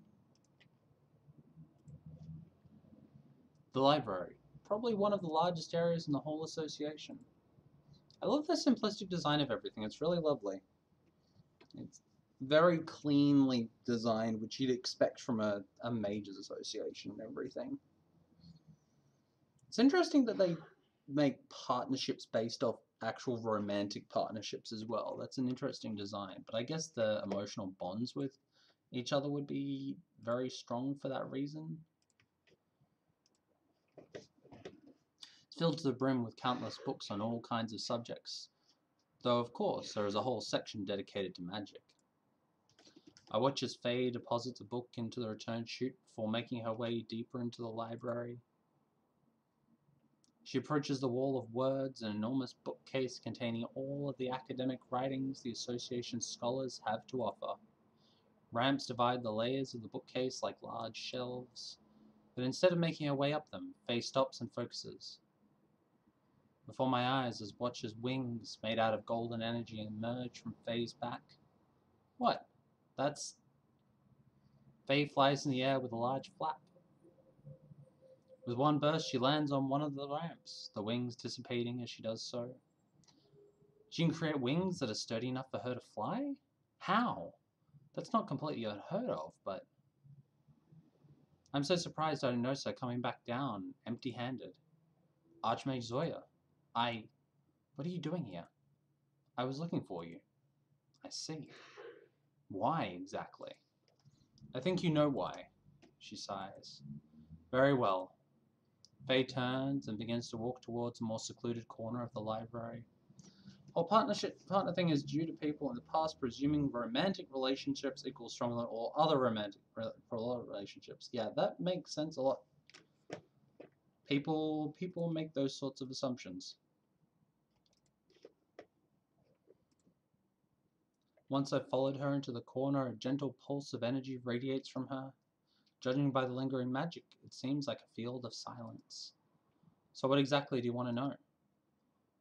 The library. Probably one of the largest areas in the whole association. I love the simplistic design of everything. It's really lovely. It's very cleanly designed, which you'd expect from a mages association and everything. It's interesting that they make partnerships based off actual romantic partnerships as well. That's an interesting design, but I guess the emotional bonds with each other would be very strong for that reason. It's filled to the brim with countless books on all kinds of subjects, though of course there is a whole section dedicated to magic. I watch as Faye deposits a book into the return chute before making her way deeper into the library. She approaches the wall of words, an enormous bookcase containing all of the academic writings the Association's scholars have to offer. Ramps divide the layers of the bookcase like large shelves, but instead of making her way up them, Faye stops and focuses. Before my eyes as watches wings made out of golden energy emerge from Faye's back. What? That's... Faye flies in the air with a large flap. With one burst, she lands on one of the ramps, the wings dissipating as she does so. She can create wings that are sturdy enough for her to fly? How? That's not completely unheard of, but... I'm so surprised I didn't notice her coming back down, empty-handed. Archmage Zoya, what are you doing here? I was looking for you. I see. Why, exactly? I think you know why, she sighs. Very well. Faye turns and begins to walk towards a more secluded corner of the library. While partner thing is due to people in the past presuming romantic relationships equal stronger than all other romantic relationships. Yeah, that makes sense a lot. People make those sorts of assumptions. Once I've followed her into the corner, a gentle pulse of energy radiates from her. Judging by the lingering magic, it seems like a field of silence. So what exactly do you want to know?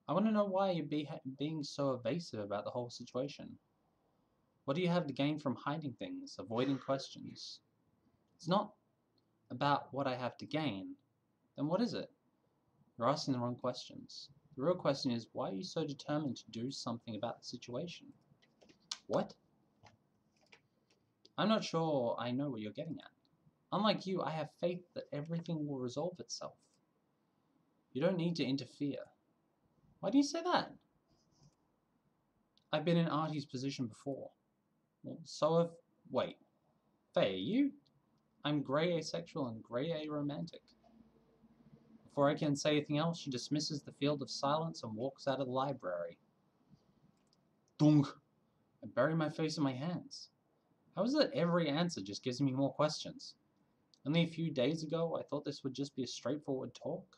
I want to know why you're being so evasive about the whole situation. What do you have to gain from hiding things, avoiding questions? It's not about what I have to gain. Then what is it? You're asking the wrong questions. The real question is, why are you so determined to do something about the situation? What? I'm not sure I know what you're getting at. Unlike you, I have faith that everything will resolve itself. You don't need to interfere. Why do you say that? I've been in Artie's position before. Well, so have... Wait. Faye, you? I'm grey asexual and grey aromantic. Before I can say anything else, she dismisses the field of silence and walks out of the library. Dung! I bury my face in my hands. How is it every answer just gives me more questions? Only a few days ago, I thought this would just be a straightforward talk.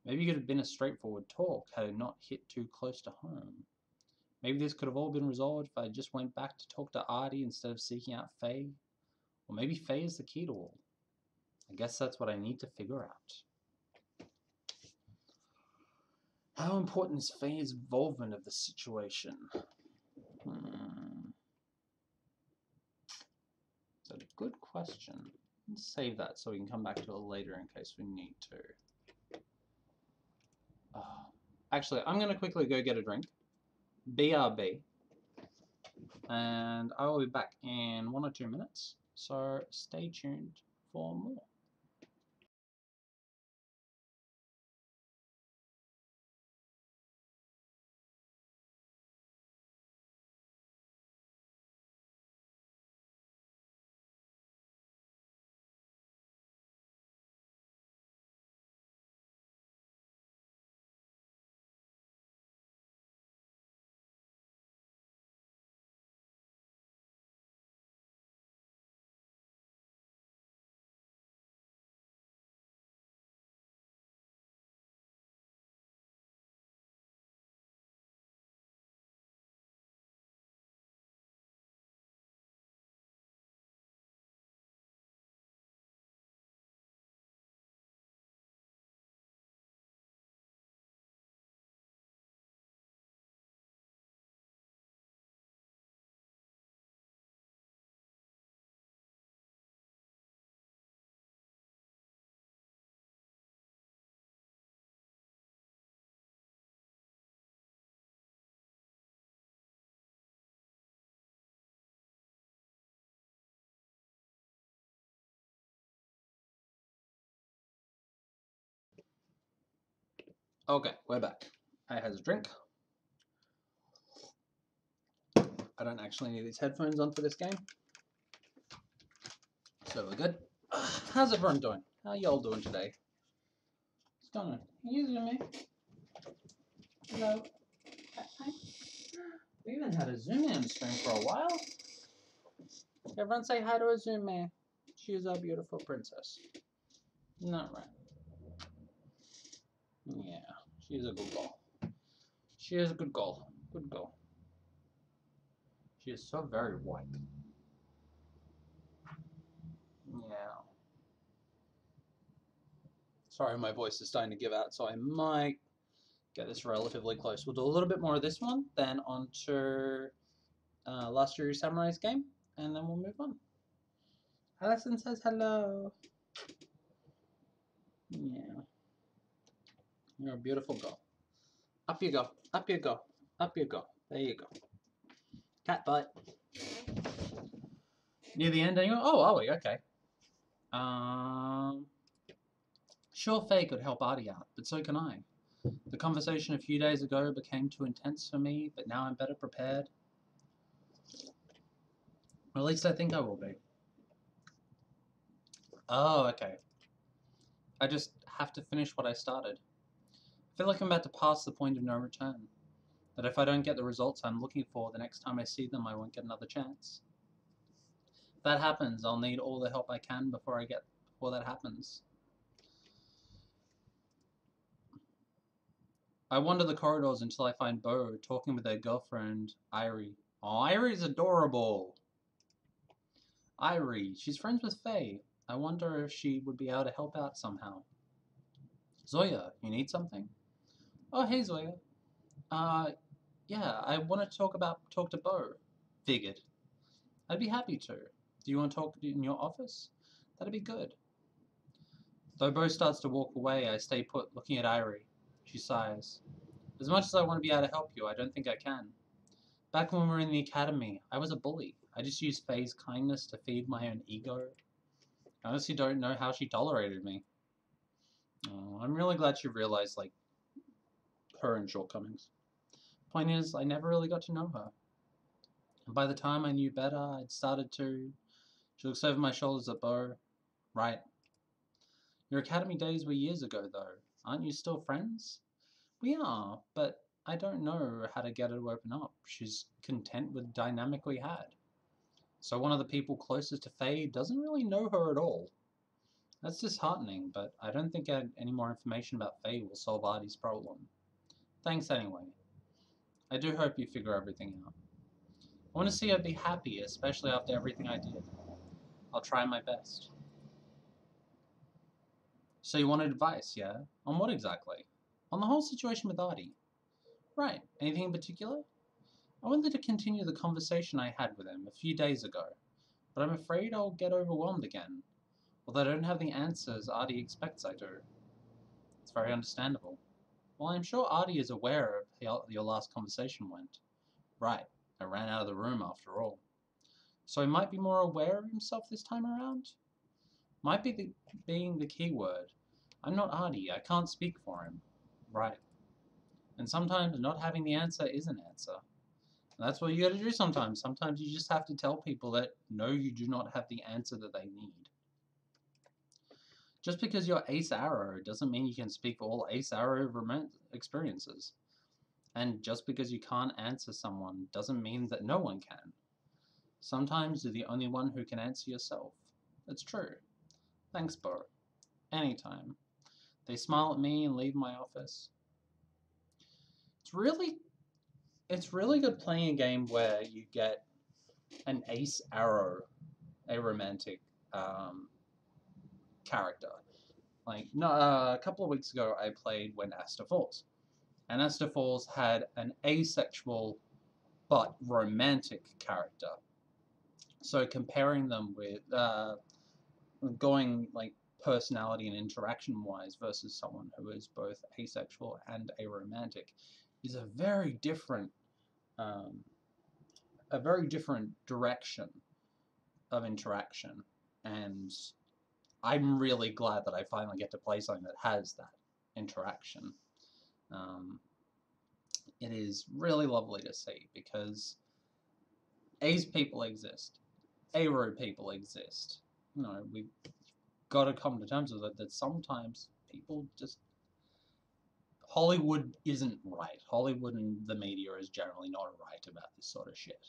Maybe it could have been a straightforward talk had it not hit too close to home. Maybe this could have all been resolved if I just went back to talk to Artie instead of seeking out Faye. Or maybe Faye is the key to all. I guess that's what I need to figure out. How important is Faye's involvement of the situation? That's a good question. Let's save that so we can come back to it later in case we need to. Actually, I'm going to quickly go get a drink. BRB. And I will be back in 1 or 2 minutes. So stay tuned for more. Okay, we're back. I had a drink. I don't actually need these headphones on for this game. So we're good. How's everyone doing? How y'all doing today? What's going on? You zoom in. Hello. Hi. We haven't had a zoom in stream for a while. Everyone say hi to a zoom man. She is our beautiful princess. Not right. Yeah, she is a good girl. She is a good girl. Good girl. She is so very white. Yeah. Sorry, my voice is starting to give out, so I might get this relatively close. We'll do a little bit more of this one, then on to Last Jiri Samurai's game, and then we'll move on. Alison says hello. Yeah. You're a beautiful girl. Up you go. Up you go. Up you go. There you go. Cat butt. Near the end, anyway? Oh, are we? Okay. Sure, Faye could help Artie out, but so can I. The conversation a few days ago became too intense for me, but now I'm better prepared. Or at least I think I will be. Oh, okay. I just have to finish what I started. I feel like I'm about to pass the point of no return. That if I don't get the results I'm looking for, the next time I see them, I won't get another chance. If that happens, I'll need all the help I can before that happens. I wander the corridors until I find Bo talking with her girlfriend, Irie. Oh, Irie's adorable! Irie, she's friends with Faye. I wonder if she would be able to help out somehow. Zoya, you need something? Oh, hey Zoya. Yeah, I want to talk to Bo. Figured. I'd be happy to. Do you want to talk in your office? That'd be good. Though Bo starts to walk away, I stay put, looking at Irie. She sighs. As much as I want to be able to help you, I don't think I can. Back when we were in the academy, I was a bully. I just used Faye's kindness to feed my own ego. I honestly don't know how she tolerated me. Oh, I'm really glad she realized, like, her own shortcomings. Point is, I never really got to know her. And by the time I knew better, I'd started to... She looks over my shoulders at Bo. Right. Your academy days were years ago, though. Aren't you still friends? We are, but I don't know how to get her to open up. She's content with the dynamic we had. So one of the people closest to Faye doesn't really know her at all. That's disheartening, but I don't think any more information about Faye will solve Artie's problem. Thanks anyway. I do hope you figure everything out. I want to see her be happy, especially after everything I did. I'll try my best. So you wanted advice, yeah? On what exactly? On the whole situation with Artie. Right. Anything in particular? I wanted to continue the conversation I had with him a few days ago, but I'm afraid I'll get overwhelmed again. Although I don't have the answers Artie expects I do. It's very understandable. Well, I'm sure Artie is aware of how your last conversation went. Right. I ran out of the room after all. So he might be more aware of himself this time around? Might be being the key word. I'm not Artie. I can't speak for him. Right. And sometimes not having the answer is an answer. And that's what you gotta do sometimes. Sometimes you just have to tell people that no, you do not have the answer that they need. Just because you're Ace Arrow doesn't mean you can speak for all Ace Arrow experiences. And just because you can't answer someone doesn't mean that no one can. Sometimes you're the only one who can answer yourself. It's true. Thanks, Bo. Anytime. They smile at me and leave my office. It's really good playing a game where you get an Ace Arrow, a romantic character. Like, no, a couple of weeks ago I played When Asta Falls. And Asta Falls had an asexual but romantic character. So comparing them with going like personality and interaction wise versus someone who is both asexual and aromantic is a very different direction of interaction, and I'm really glad that I finally get to play something that has that interaction. It is really lovely to see, because A's people exist. A-row people exist. You know, we've got to come to terms with it that sometimes people just... Hollywood isn't right. Hollywood and the media is generally not right about this sort of shit.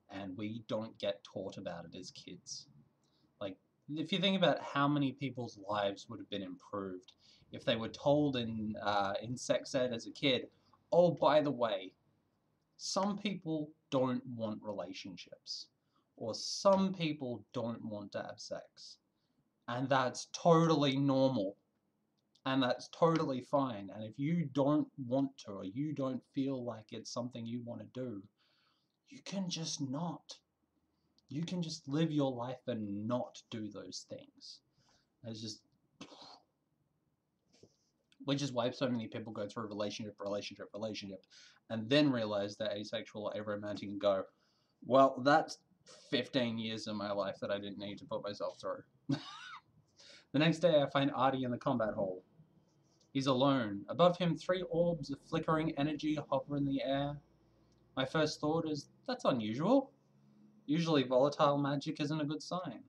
And we don't get taught about it as kids. Like, if you think about how many people's lives would have been improved if they were told in sex ed as a kid, oh, by the way, some people don't want relationships. Or some people don't want to have sex. And that's totally normal. And that's totally fine. And if you don't want to, or you don't feel like it's something you want to do, you can just not. You can just live your life and not do those things. It's just... Which is why so many people go through relationship, and then realize they're asexual or aromantic and go, well, that's 15 years of my life that I didn't need to put myself through. The next day I find Artie in the combat hall. He's alone. Above him, 3 orbs of flickering energy hover in the air. My first thought is, that's unusual. Usually volatile magic isn't a good sign.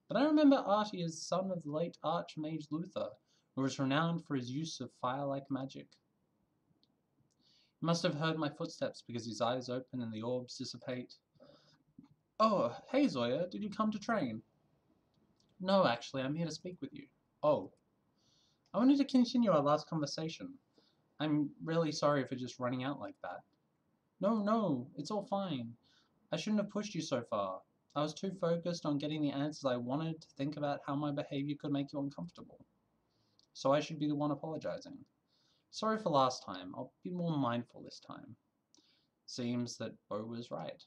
But I remember Artie as son of the late Archmage Luther, who was renowned for his use of fire-like magic. He must have heard my footsteps because his eyes open and the orbs dissipate. Oh, hey Zoya, did you come to train? No, actually, I'm here to speak with you. Oh. I wanted to continue our last conversation. I'm really sorry for just running out like that. No, it's all fine. I shouldn't have pushed you so far. I was too focused on getting the answers I wanted to think about how my behavior could make you uncomfortable. So I should be the one apologizing. Sorry for last time. I'll be more mindful this time. Seems that Bo was right.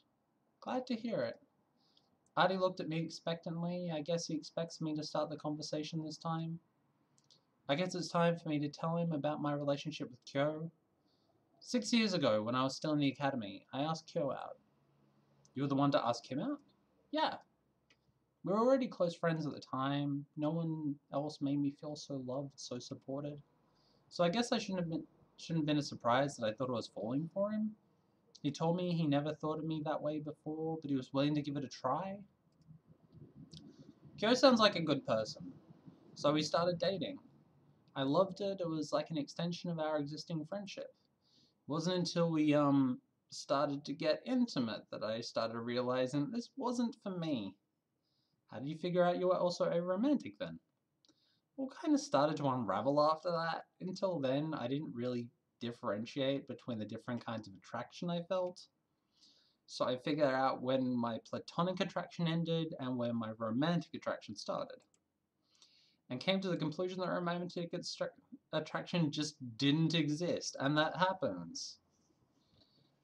Glad to hear it. Artie looked at me expectantly. I guess he expects me to start the conversation this time. I guess it's time for me to tell him about my relationship with Kyo. 6 years ago, when I was still in the academy, I asked Kyo out. You were the one to ask him out? Yeah. We were already close friends at the time. No one else made me feel so loved, so supported. So I guess I shouldn't have been a surprise that I thought I was falling for him. He told me he never thought of me that way before, but he was willing to give it a try. Kyo sounds like a good person. So we started dating. I loved it. It was like an extension of our existing friendship. It wasn't until we started to get intimate that I started realizing this wasn't for me. How did you figure out you were also a romantic then? Well, kind of started to unravel after that. Until then, I didn't really differentiate between the different kinds of attraction I felt. So I figured out when my platonic attraction ended and when my romantic attraction started. And came to the conclusion that romantic attraction just didn't exist, and that happens.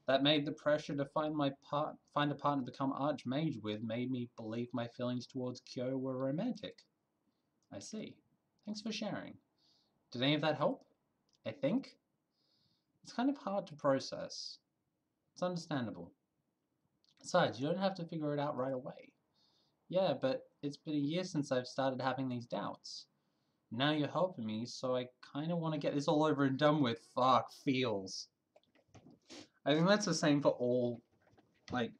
That made the pressure to find a partner to become Archmage with made me believe my feelings towards Kyo were romantic. I see. Thanks for sharing. Did any of that help? I think? It's kind of hard to process. It's understandable. Besides, you don't have to figure it out right away. Yeah, but it's been a year since I've started having these doubts. Now you're helping me, so I kind of want to get this all over and done with. Fuck, feels. I think that's the same for all, like,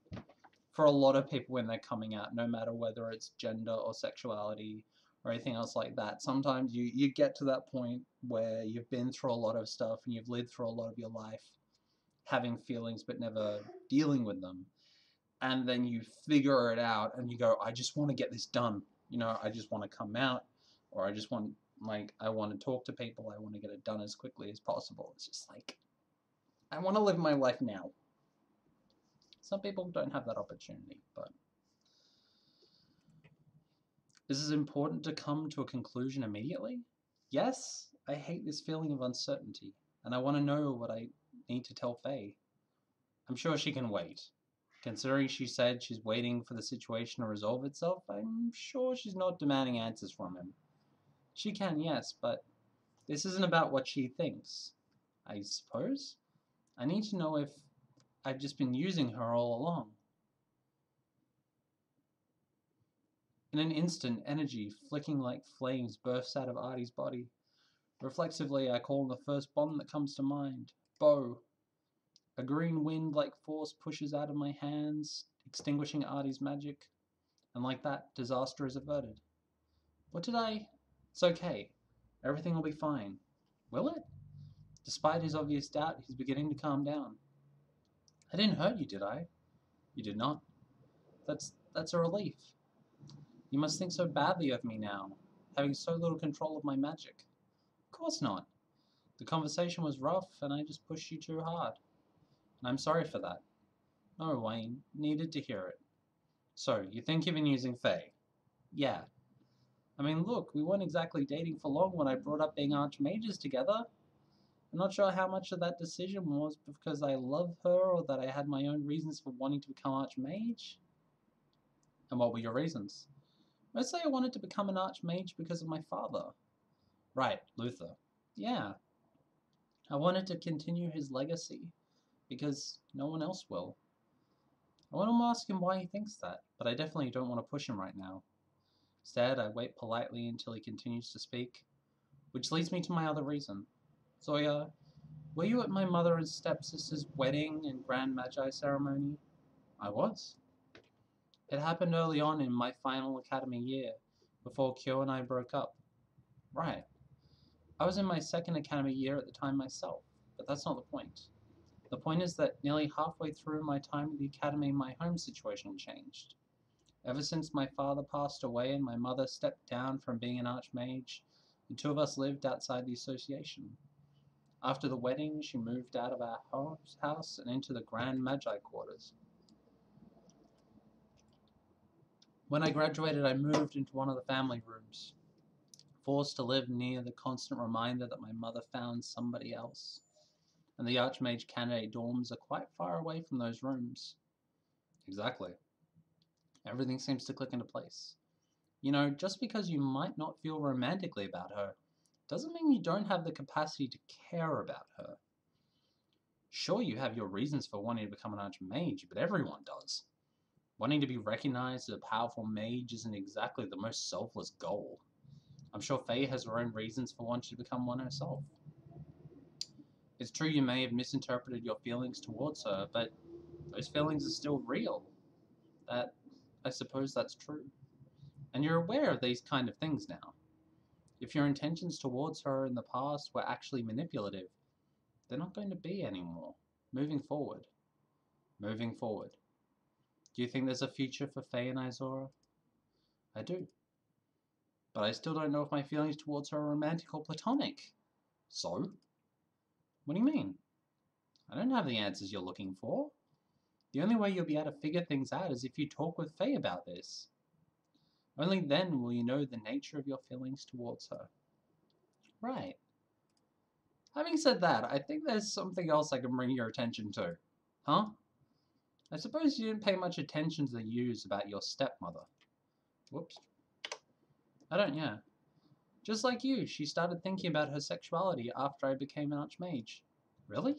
for a lot of people when they're coming out, no matter whether it's gender or sexuality or anything else like that. Sometimes you get to that point where you've been through a lot of stuff and you've lived through a lot of your life having feelings but never dealing with them. And then you figure it out and you go, I just want to get this done. You know, I just want to come out, or I just want, like, I want to talk to people. I want to get it done as quickly as possible. It's just like, I want to live my life now. Some people don't have that opportunity, but is it important to come to a conclusion immediately? Yes, I hate this feeling of uncertainty, and I want to know what I need to tell Faye. I'm sure she can wait. Considering she said she's waiting for the situation to resolve itself, I'm sure she's not demanding answers from him. She can, yes, but this isn't about what she thinks, I suppose. I need to know if I've just been using her all along. In an instant, energy, flicking like flames, bursts out of Artie's body. Reflexively, I call on the first bond that comes to mind. Bo. A green wind-like force pushes out of my hands, extinguishing Artie's magic, and like that, disaster is averted. What did I... It's okay. Everything will be fine. Will it? Despite his obvious doubt, he's beginning to calm down. I didn't hurt you, did I? You did not. That's a relief. You must think so badly of me now, having so little control of my magic. Of course not. The conversation was rough, and I just pushed you too hard. And I'm sorry for that. No, Wayne, needed to hear it. So, you think you've been using Faye? Yeah. I mean, look, we weren't exactly dating for long when I brought up being archmages together. I'm not sure how much of that decision was because I love her or that I had my own reasons for wanting to become archmage. And what were your reasons? Mostly I wanted to become an archmage because of my father. Right, Luther. Yeah. I wanted to continue his legacy because no one else will. I want to ask him why he thinks that, but I definitely don't want to push him right now. Instead, I wait politely until he continues to speak, which leads me to my other reason. Zoya, were you at my mother and stepsister's wedding and grand magi ceremony? I was. It happened early on in my final academy year, before Kyo and I broke up. Right. I was in my second academy year at the time myself, but that's not the point. The point is that nearly halfway through my time at the academy, my home situation changed. Ever since my father passed away and my mother stepped down from being an archmage, the two of us lived outside the association. After the wedding, she moved out of our house and into the Grand Magi quarters. When I graduated, I moved into one of the family rooms, forced to live near the constant reminder that my mother found somebody else. And the Archmage candidate dorms are quite far away from those rooms. Exactly. Everything seems to click into place. You know, just because you might not feel romantically about her, doesn't mean you don't have the capacity to care about her. Sure, you have your reasons for wanting to become an archmage, but everyone does. Wanting to be recognized as a powerful mage isn't exactly the most selfless goal. I'm sure Faye has her own reasons for wanting to become one herself. It's true you may have misinterpreted your feelings towards her, but those feelings are still real. I suppose that's true. And you're aware of these kind of things now. If your intentions towards her in the past were actually manipulative, they're not going to be anymore. Moving forward. Moving forward. Do you think there's a future for Faye and Izora? I do. But I still don't know if my feelings towards her are romantic or platonic. So? What do you mean? I don't have the answers you're looking for. The only way you'll be able to figure things out is if you talk with Faye about this. Only then will you know the nature of your feelings towards her. Right. Having said that, I think there's something else I can bring your attention to. Huh? I suppose you didn't pay much attention to the news about your stepmother. Whoops. I don't, yeah. Just like you, she started thinking about her sexuality after I became an archmage. Really?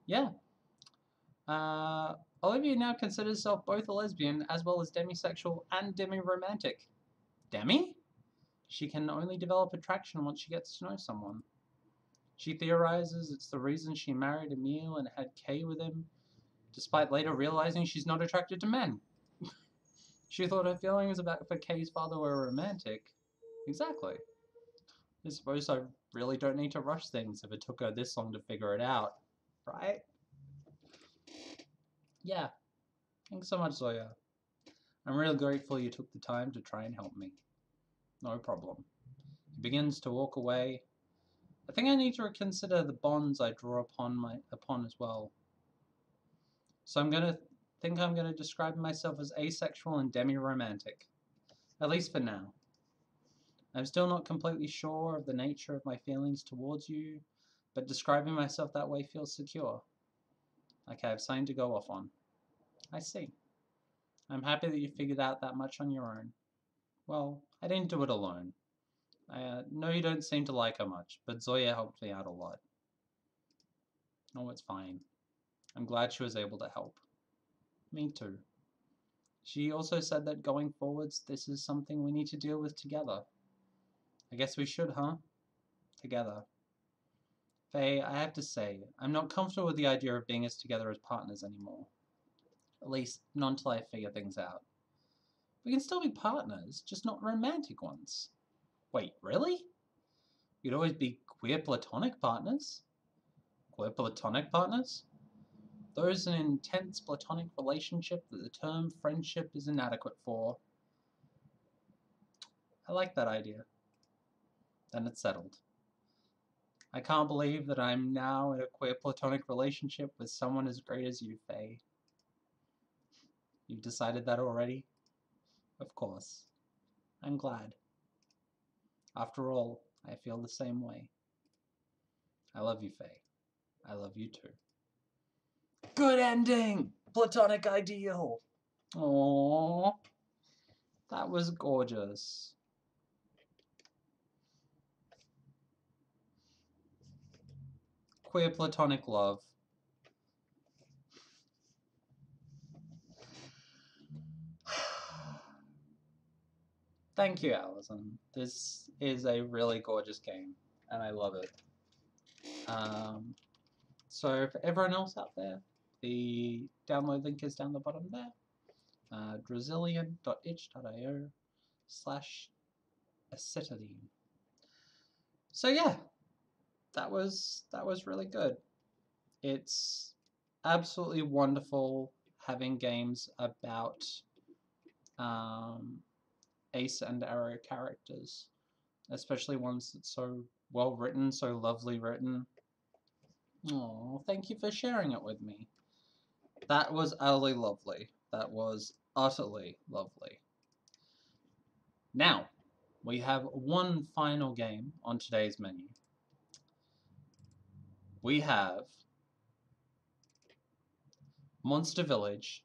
Yeah. Olivia now considers herself both a lesbian as well as demisexual and demi-romantic. Demi? She can only develop attraction once she gets to know someone. She theorizes it's the reason she married Emil and had Kay with him, despite later realizing she's not attracted to men. She thought her feelings for Kay's father were romantic. Exactly. I suppose I really don't need to rush things if it took her this long to figure it out, right? Yeah. Thanks so much, Zoya. I'm really grateful you took the time to try and help me. No problem. He begins to walk away. I think I need to reconsider the bonds I draw upon as well. So I'm gonna describe myself as asexual and demi-romantic. At least for now. I'm still not completely sure of the nature of my feelings towards you, but describing myself that way feels secure. Okay, I have something to go off on. I see. I'm happy that you figured out that much on your own. Well, I didn't do it alone. I know you don't seem to like her much, but Zoya helped me out a lot. Oh, it's fine. I'm glad she was able to help. Me too. She also said that going forwards, this is something we need to deal with together. I guess we should, huh? Together. Faye, I have to say, I'm not comfortable with the idea of being as together as partners anymore. At least, not until I figure things out. We can still be partners, just not romantic ones. Wait, really? You'd always be queer platonic partners? Queer platonic partners? Those in an intense platonic relationship that the term friendship is inadequate for. I like that idea. Then it's settled. I can't believe that I'm now in a queer platonic relationship with someone as great as you, Faye. You've decided that already? Of course. I'm glad. After all, I feel the same way. I love you, Faye. I love you too. Good ending! Platonic ideal! Aww. That was gorgeous. Queer platonic love. Thank you, Allison. This is a really gorgeous game, and I love it. So for everyone else out there, the download link is down the bottom there. Drazillion.itch.io/acetylene. So yeah, that was really good. It's absolutely wonderful having games about Ace and Arrow characters, especially ones that's so well written, so lovely written. Oh, thank you for sharing it with me. That was utterly lovely. That was utterly lovely. Now, we have one final game on today's menu. We have Monster Village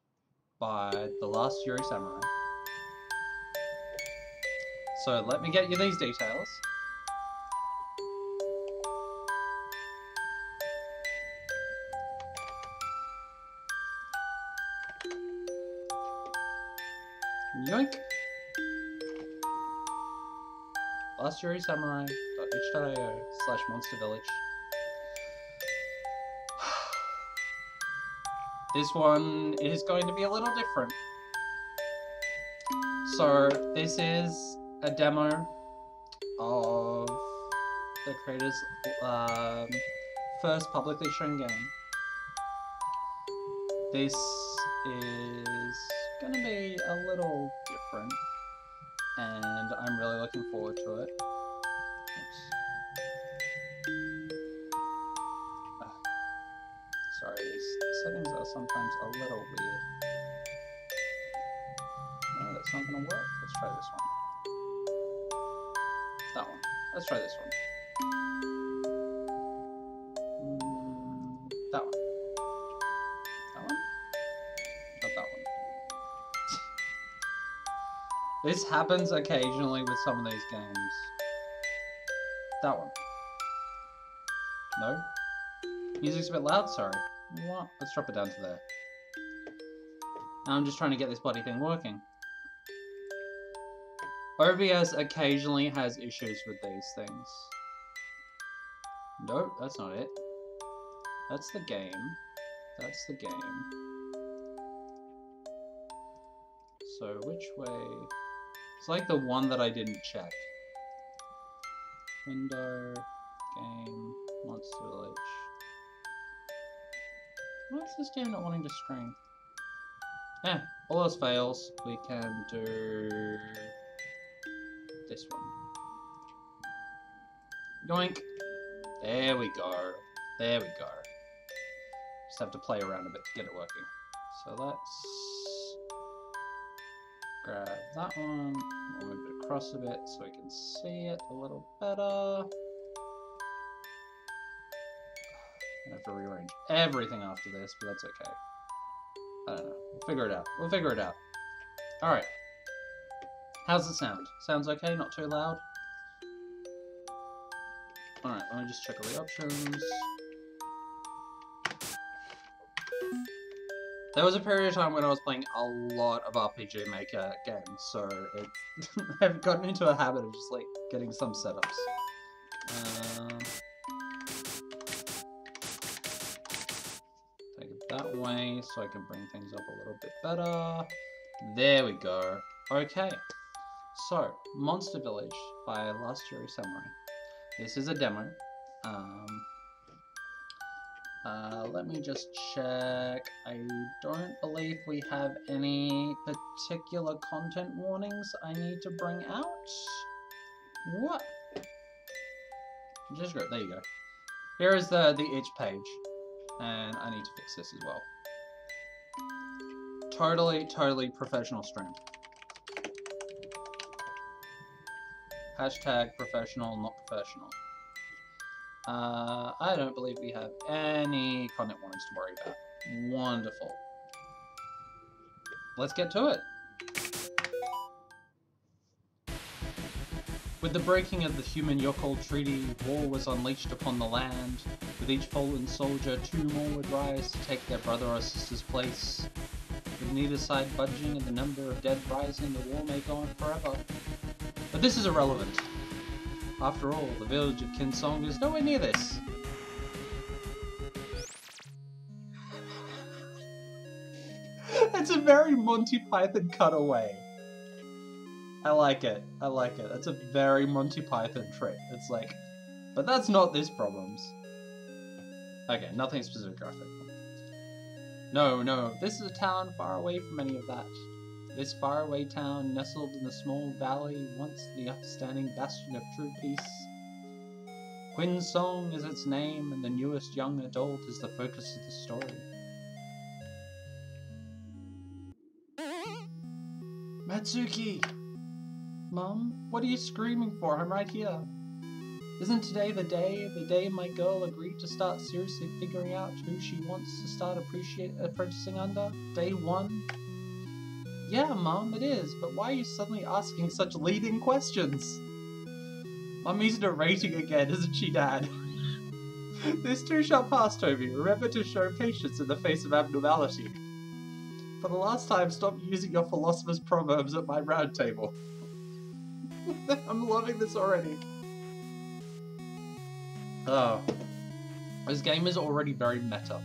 by The Last Yuri Samurai. So let me get you these details. Yoink! LastYuriSamurai.itch.io/Monster Village. This one is going to be a little different. So this is a demo of the creator's first publicly shown game. This is going to be a little different, and I'm really looking forward to it. Oops. Sorry, these settings are sometimes a little weird. No, that's not going to work. Let's try this one. That one. Let's try this one. That one. That one? Not that one. This happens occasionally with some of these games. That one. No? Music's a bit loud? Sorry. What? Let's drop it down to there. Now I'm just trying to get this bloody thing working. OBS occasionally has issues with these things. Nope, that's not it. That's the game. That's the game. So which way? It's like the one that I didn't check. Window, game, Monster Village. Why is this game not wanting to screen? Yeah, all else fails, we can do this one. Yoink! There we go. There we go. Just have to play around a bit to get it working. So let's grab that one, we'll move it across a bit so we can see it a little better. I have to rearrange everything after this, but that's okay. I don't know. We'll figure it out. We'll figure it out. Alright. How's it sound? Sounds okay? Not too loud? Alright, let me just check all the options. There was a period of time when I was playing a lot of RPG Maker games, so I've gotten into a habit of just like getting some setups. that way so I can bring things up a little bit better. There we go. Okay. So, Monster Village by Last Jiri Samurai. This is a demo. Let me just check. I don't believe we have any particular content warnings I need to bring out. What? Just go. There you go. Here is the itch page, and I need to fix this as well. Totally professional stream. Hashtag professional, not professional. I don't believe we have any content warnings to worry about. Wonderful. Let's get to it. With the breaking of the human Yokol Treaty, war was unleashed upon the land. With each fallen soldier, 2 more would rise to take their brother or sister's place. With neither side budging and the number of dead rising, the war may go on forever. But this is irrelevant. After all, the village of Kinsong is nowhere near this. It's a very Monty Python cutaway. I like it. I like it. That's a very Monty Python trick. It's like, but that's not this problems. Okay, nothing specific graphic. No, this is a town far away from any of that. This faraway town, nestled in a small valley, once the upstanding bastion of true peace. Quinsong is its name, and the newest young adult is the focus of the story. Matsuki! Mom, what are you screaming for? I'm right here. Isn't today the day my girl agreed to start seriously figuring out who she wants to start apprenticing under? Day 1? Yeah, Mom, it is, but why are you suddenly asking such leading questions? Mummy's narrating again, isn't she, Dad? This too shall pass, Toby. Remember to show patience in the face of abnormality. For the last time, stop using your philosopher's proverbs at my round table. I'm loving this already. Oh. This game is already very meta.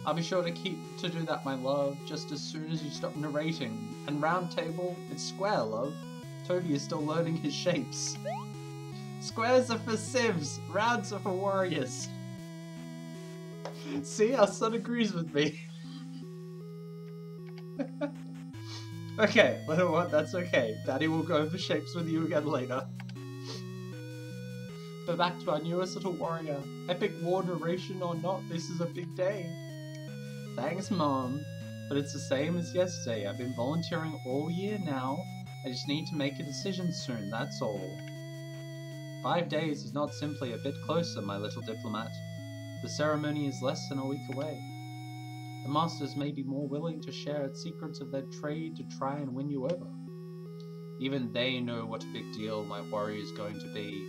I'll be sure to do that, my love, just as soon as you stop narrating. And round table, it's square, love. Toby is still learning his shapes. Squares are for civs, rounds are for warriors. See, our son agrees with me. Okay, but what? That's okay. Daddy will go over shapes with you again later. But back to our newest little warrior. Epic war narration or not, this is a big day. Thanks, Mom. But it's the same as yesterday. I've been volunteering all year now. I just need to make a decision soon, that's all. 5 days is not simply a bit closer, my little diplomat. The ceremony is less than a week away. The masters may be more willing to share its secrets of their trade to try and win you over. Even they know what a big deal my warrior is going to be.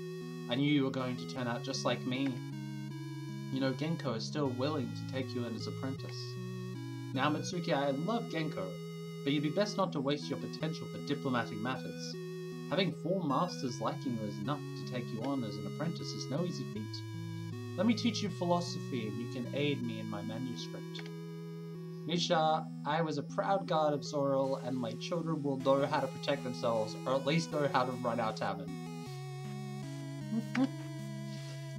I knew you were going to turn out just like me. You know, Genko is still willing to take you in as apprentice. Now, Mitsuki, I love Genko, but you'd be best not to waste your potential for diplomatic matters. Having 4 masters liking you is enough to take you on as an apprentice is no easy feat. Let me teach you philosophy and you can aid me in my manuscript. Misha, I was a proud guard of Zoril, and my children will know how to protect themselves, or at least know how to run our tavern.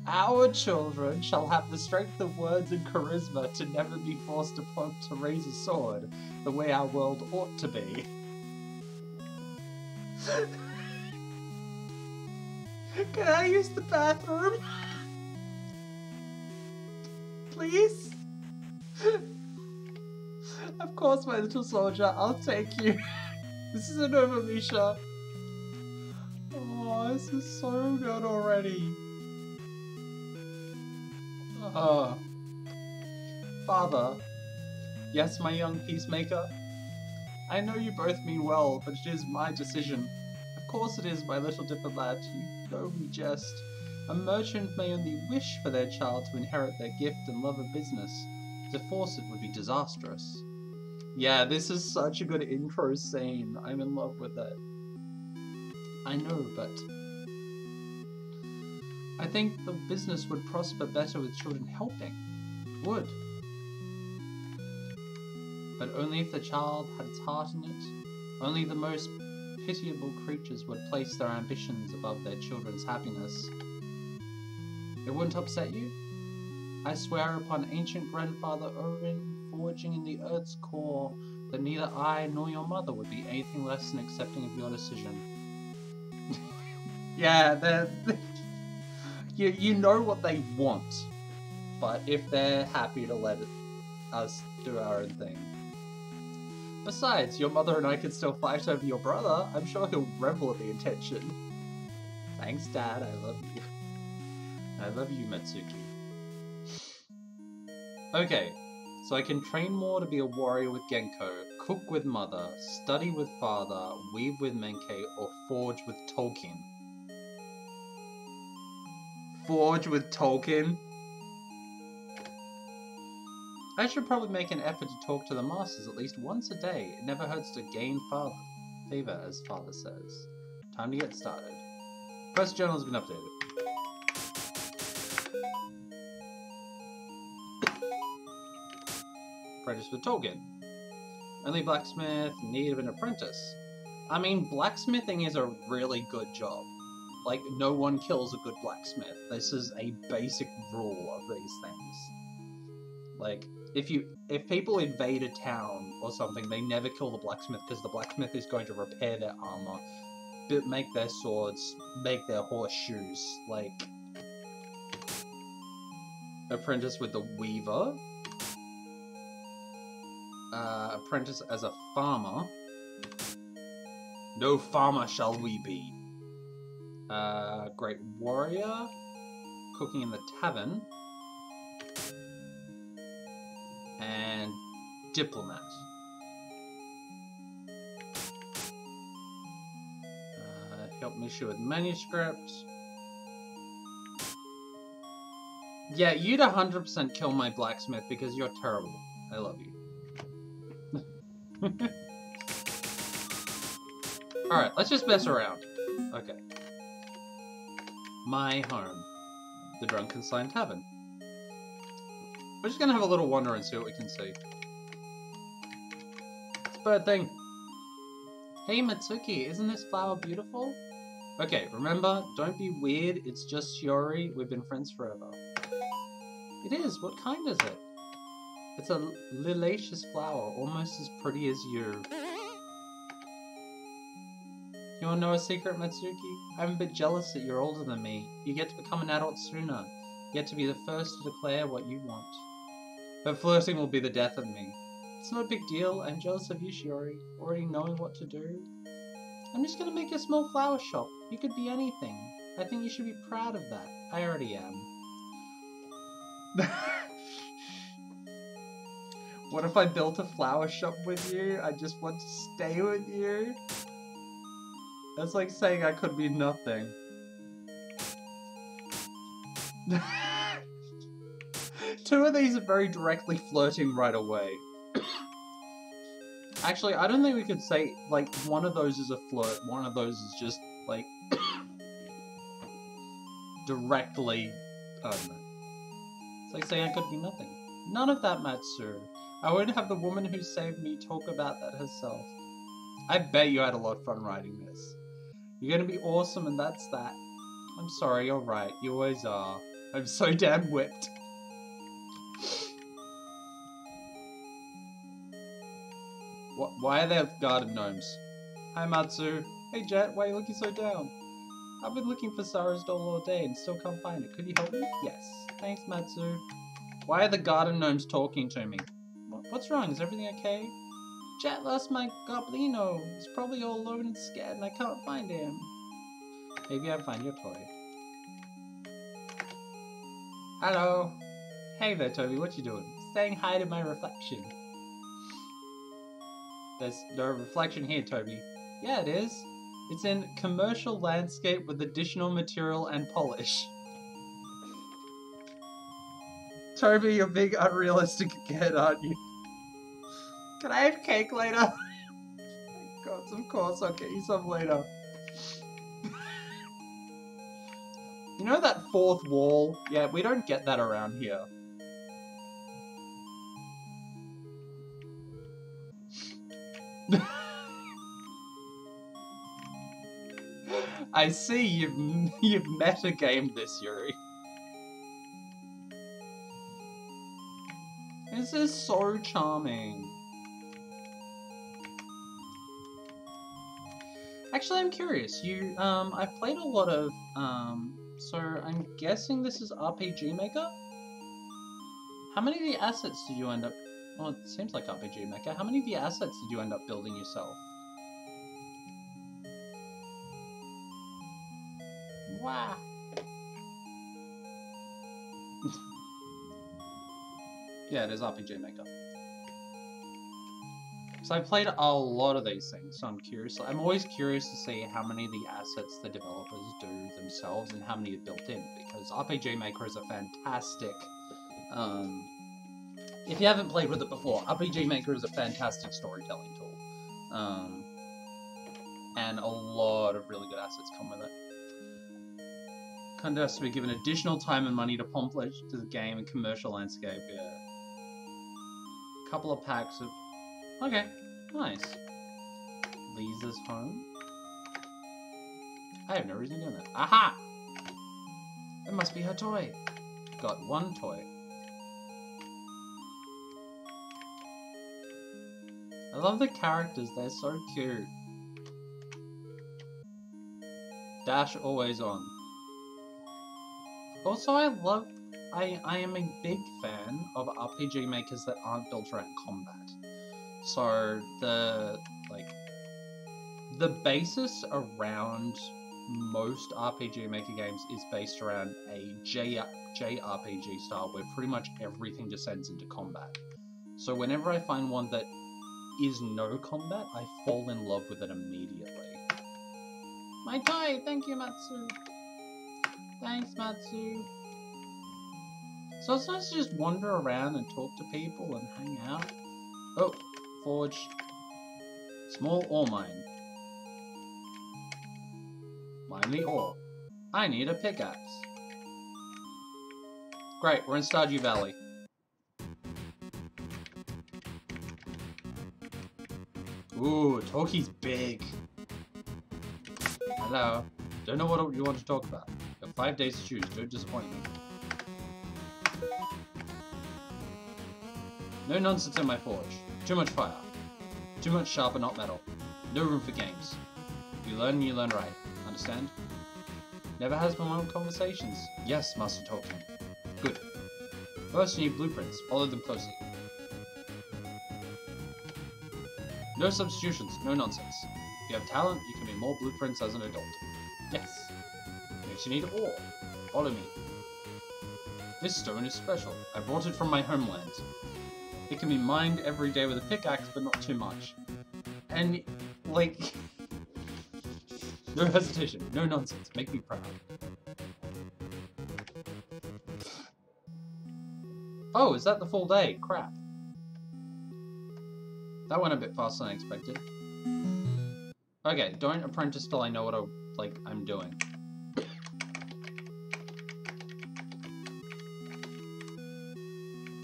Our children shall have the strength of words and charisma to never be forced upon to raise a sword, the way our world ought to be. Can I use the bathroom? Please? Of course, my little soldier, I'll take you. This isn't over, Misha. Oh, this is so good already. Father. Yes, my young peacemaker. I know you both mean well, but it is my decision. Of course it is, my little diplomat. You know we jest. A merchant may only wish for their child to inherit their gift and love of business. To force it would be disastrous. Yeah, this is such a good intro scene. I'm in love with it. I know, but I think the business would prosper better with children helping. would. But only if the child had its heart in it. Only the most pitiable creatures would place their ambitions above their children's happiness. It wouldn't upset you? I swear upon ancient grandfather Orin, forging in the earth's core, that neither I nor your mother would be anything less than accepting of your decision. Yeah, you know what they want, but if they're happy to let us do our own thing. Besides, your mother and I can still fight over your brother. I'm sure he'll revel at the attention. Thanks, Dad. I love you. I love you, Matsuki. Okay, so I can train more to be a warrior with Genko, cook with Mother, study with Father, weave with Menkei, or forge with Tolkien. Forge with Tolkien? I should probably make an effort to talk to the masters at least once a day. It never hurts to gain favor, as Father says. Time to get started. Press journal has been updated. Apprentice with Tolkien. Only blacksmith, need of an apprentice. I mean, blacksmithing is a really good job. Like, no one kills a good blacksmith. This is a basic rule of these things. Like, if people invade a town or something, they never kill the blacksmith because the blacksmith is going to repair their armor, make their swords, make their horseshoes. Like, apprentice with the weaver. Apprentice as a farmer. No farmer shall we be. Great warrior. Cooking in the tavern. And diplomat. Help me issue with manuscript. Yeah, you'd 100% kill my blacksmith because you're terrible. I love you. Alright, let's just mess around. Okay. My home. The Drunken Slime Tavern. We're just gonna have a little wander and see what we can see. It's a bird thing. Hey Matsuki, isn't this flower beautiful? Okay, remember, don't be weird, it's just Shiori, we've been friends forever. It is, what kind is it? It's a liliaceous flower, almost as pretty as you. You wanna know a secret, Matsuki? I'm a bit jealous that you're older than me. You get to become an adult sooner. You get to be the first to declare what you want. But flirting will be the death of me. It's not a big deal, I'm jealous of you, Shiori, already knowing what to do. I'm just gonna make a small flower shop. You could be anything. I think you should be proud of that. I already am. What if I built a flower shop with you? I just want to stay with you? That's like saying I could be nothing. Two of these are very directly flirting right away. Actually, I don't think we could say, like, one of those is a flirt, one of those is just, like, directly, I don't know. It's like saying I could be nothing. None of that, Matsu. I would have the woman who saved me talk about that herself. I bet you had a lot of fun writing this. You're gonna be awesome and that's that. I'm sorry, you're right. You always are. I'm so damn whipped. Why are there garden gnomes? Hi Matsu. Hey Jet, why are you looking so down? I've been looking for Sarah's doll all day and still can't find it. Could you help me? Yes. Thanks Matsu. Why are the garden gnomes talking to me? What's wrong? Is everything okay? Jet lost my goblino. He's probably all alone and scared and I can't find him. Maybe I'll find your toy. Hello. Hey there, Toby. What you doing? Saying hi to my reflection. There's no reflection here, Toby. Yeah, it is. It's in commercial landscape with additional material and polish. Toby, you're being unrealistic again, aren't you? Can I have cake later? God, of course, I'll get you some later. You know that fourth wall? Yeah, we don't get that around here. I see you've metagamed this, Yuri. This is so charming. Actually, I'm curious. I've played a lot of, so I'm guessing this is RPG Maker? How many of the assets did you end up... Well, it seems like RPG Maker. How many of the assets did you end up building yourself? Wow. Yeah, it is RPG Maker. So I played a lot of these things, so I'm curious. I'm always curious to see how many of the assets the developers do themselves and how many are built in, because RPG Maker is a fantastic... if you haven't played with it before, RPG Maker is a fantastic storytelling tool. And a lot of really good assets come with it. Kind of has to be given additional time and money to polish to the game and commercial landscape, yeah. Couple of packs of... Okay, nice. Lisa's home? I have no reason doing that. Aha! It must be her toy. Got one toy. I love the characters, they're so cute. Dash always on. Also, I am a big fan of RPG makers that aren't built around combat. So the basis around most RPG Maker games is based around a JRPG style where pretty much everything descends into combat. So whenever I find one that is no combat, I fall in love with it immediately. My toy! Thank you, Matsu! Thanks, Matsu! So it's nice to just wander around and talk to people and hang out. Oh, forge. Small ore mine. Mine the ore. I need a pickaxe. Great, we're in Stardew Valley. Ooh, Toki's big. Hello. Don't know what you want to talk about. You have 5 days to choose. Don't disappoint me. No nonsense in my forge. Too much fire. Too much sharp and not metal. No room for games. You learn right. Understand? Never has been long conversations. Yes, Master Tolkien. Good. First you need blueprints. Follow them closely. No substitutions. No nonsense. If you have talent, you can be more blueprints as an adult. Yes. Next you need ore. Follow me. This stone is special. I brought it from my homeland. It can be mined every day with a pickaxe, but not too much. And, like... no hesitation. No nonsense. Make me proud. Oh, is that the full day? Crap. That went a bit faster than I expected. Okay, don't apprentice till I know what I'm doing.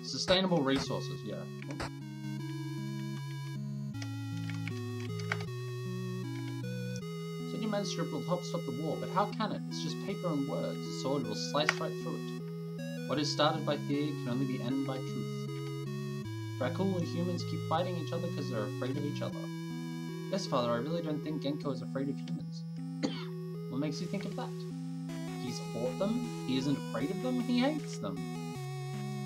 Sustainable resources, yeah. Said your manuscript will help stop the war, but how can it? It's just paper and words. The sword will slice right through it. What is started by fear can only be ended by truth. Dracul and humans keep fighting each other because they're afraid of each other. Yes, Father, I really don't think Genko is afraid of humans. What makes you think of that? He's fought them, he isn't afraid of them, he hates them.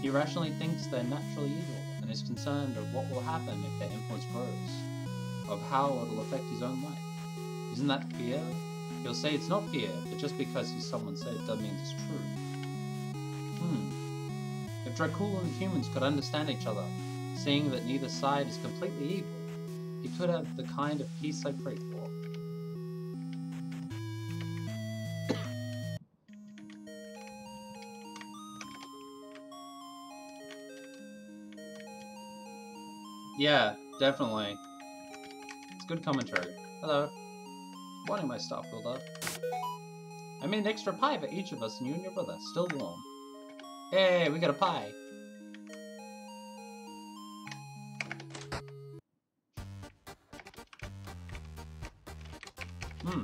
He rationally thinks they're naturally evil, and is concerned of what will happen if their influence grows, of how it'll affect his own life. Isn't that fear? He'll say it's not fear, but just because someone said it doesn't mean it's true. If Dracul and humans could understand each other, seeing that neither side is completely evil, he could have the kind of peace I prayed for. Yeah, definitely. It's good commentary. Hello. Morning, my staff builder. I made an extra pie for each of us, and you and your brother. Still warm. Hey, we got a pie.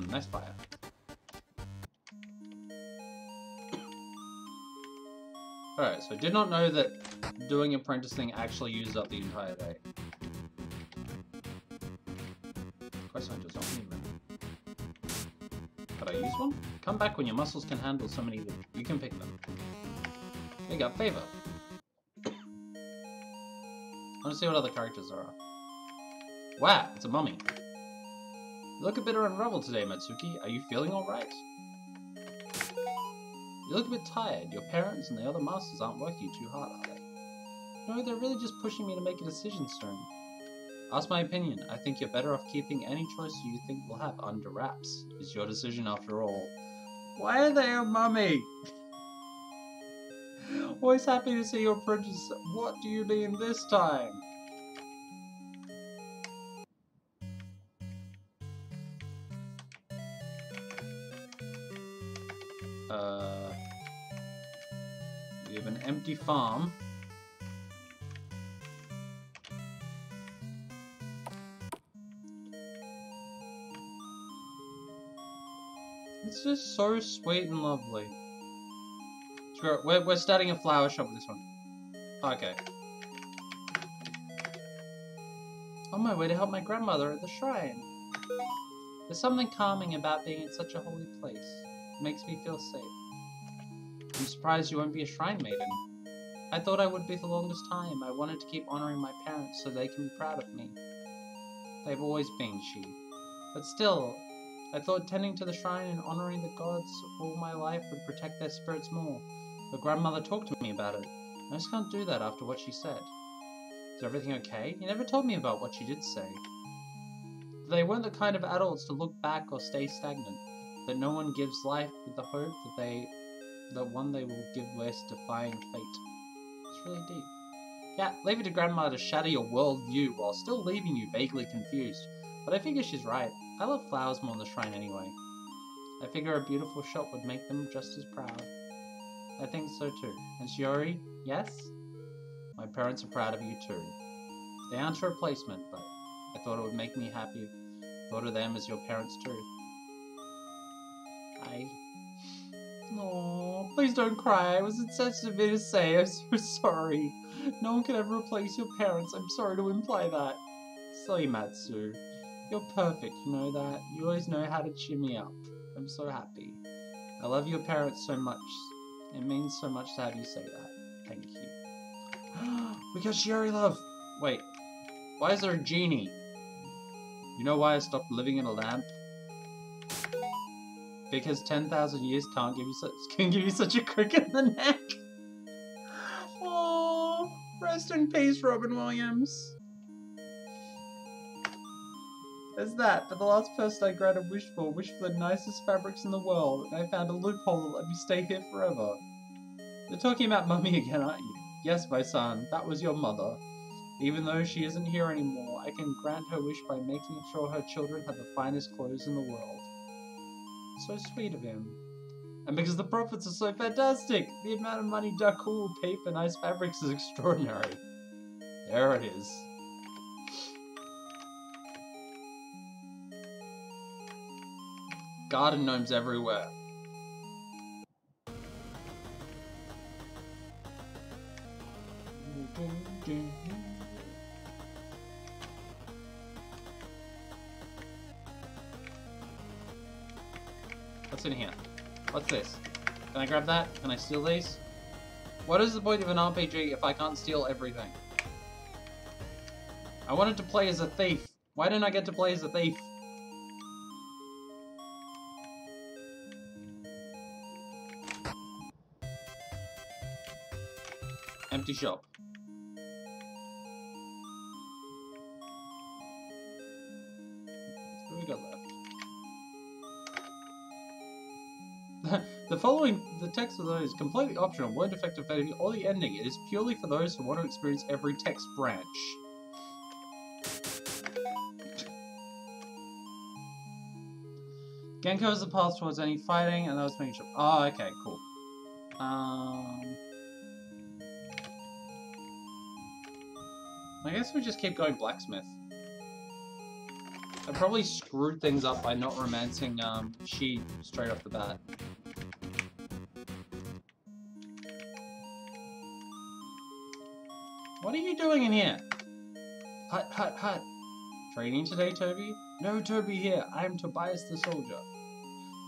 Nice fire. Alright, so I did not know that doing apprenticing actually used up the entire day. Quest hunters on me, man. Could I use one? Come back when your muscles can handle so many. You can pick them. There you go, favor. I want to see what other characters there are. Wow, it's a mummy. You look a bit unraveled today, Matsuki. Are you feeling alright? You look a bit tired. Your parents and the other masters aren't working too hard, are they? No, they're really just pushing me to make a decision soon. Ask my opinion. I think you're better off keeping any choice you think we'll have under wraps. It's your decision after all. Why are they a mummy? Always happy to see your apprentice. What do you mean this time? We have an empty farm. It's just so sweet and lovely. Sure, we're starting a flower shop with this one. Okay. On my way to help my grandmother at the shrine. There's something calming about being in such a holy place. It makes me feel safe. I'm surprised you won't be a shrine maiden. I thought I would be the longest time. I wanted to keep honoring my parents so they can be proud of me. They've always been she. But still, I thought tending to the shrine and honoring the gods all my life would protect their spirits more. But grandmother talked to me about it. I just can't do that after what she said. Is everything okay? You never told me about what she did say. They weren't the kind of adults to look back or stay stagnant. That no one gives life with the hope that one they will give less defying fate. It's really deep. Yeah, leave it to grandma to shatter your worldview while still leaving you vaguely confused. But I figure she's right. I love flowers more than the shrine anyway. I figure a beautiful shop would make them just as proud. I think so too. And Shiori, yes? My parents are proud of you too. They aren't a replacement, but I thought it would make me happy. Thought of them as your parents too. Aww, please don't cry. It was insensitive of me to say. I'm so sorry. No one can ever replace your parents. I'm sorry to imply that. Silly Matsu. You're perfect, you know that? You always know how to cheer me up. I'm so happy. I love your parents so much. It means so much to have you say that. Thank you. We got Shiori love! Wait, why is there a genie? You know why I stopped living in a lamp? Because 10,000 years can give you such a crick in the neck. Oh, rest in peace, Robin Williams. There's that, but the last person I granted a wish for the nicest fabrics in the world, and I found a loophole that let me stay here forever. You're talking about Mummy again, aren't you? Yes, my son, that was your mother. Even though she isn't here anymore, I can grant her wish by making sure her children have the finest clothes in the world. So sweet of him. And because the profits are so fantastic, the amount of money Daku will pay for nice fabrics is extraordinary. There it is. Garden gnomes everywhere. What's in here? What's this? Can I grab that? Can I steal these? What is the point of an RPG if I can't steal everything? I wanted to play as a thief. Why didn't I get to play as a thief? Empty shop. What do we got left? The text of those is completely optional, won't affect effectively or the ending. It is purely for those who want to experience every text branch. Genko is the path towards any fighting, and that was making sure. Oh, okay, cool. I guess we just keep going blacksmith. I probably screwed things up by not romancing she straight off the bat. What are you doing in here? Hut, hut, hut. Training today, Toby? No, Toby here. I am Tobias the soldier.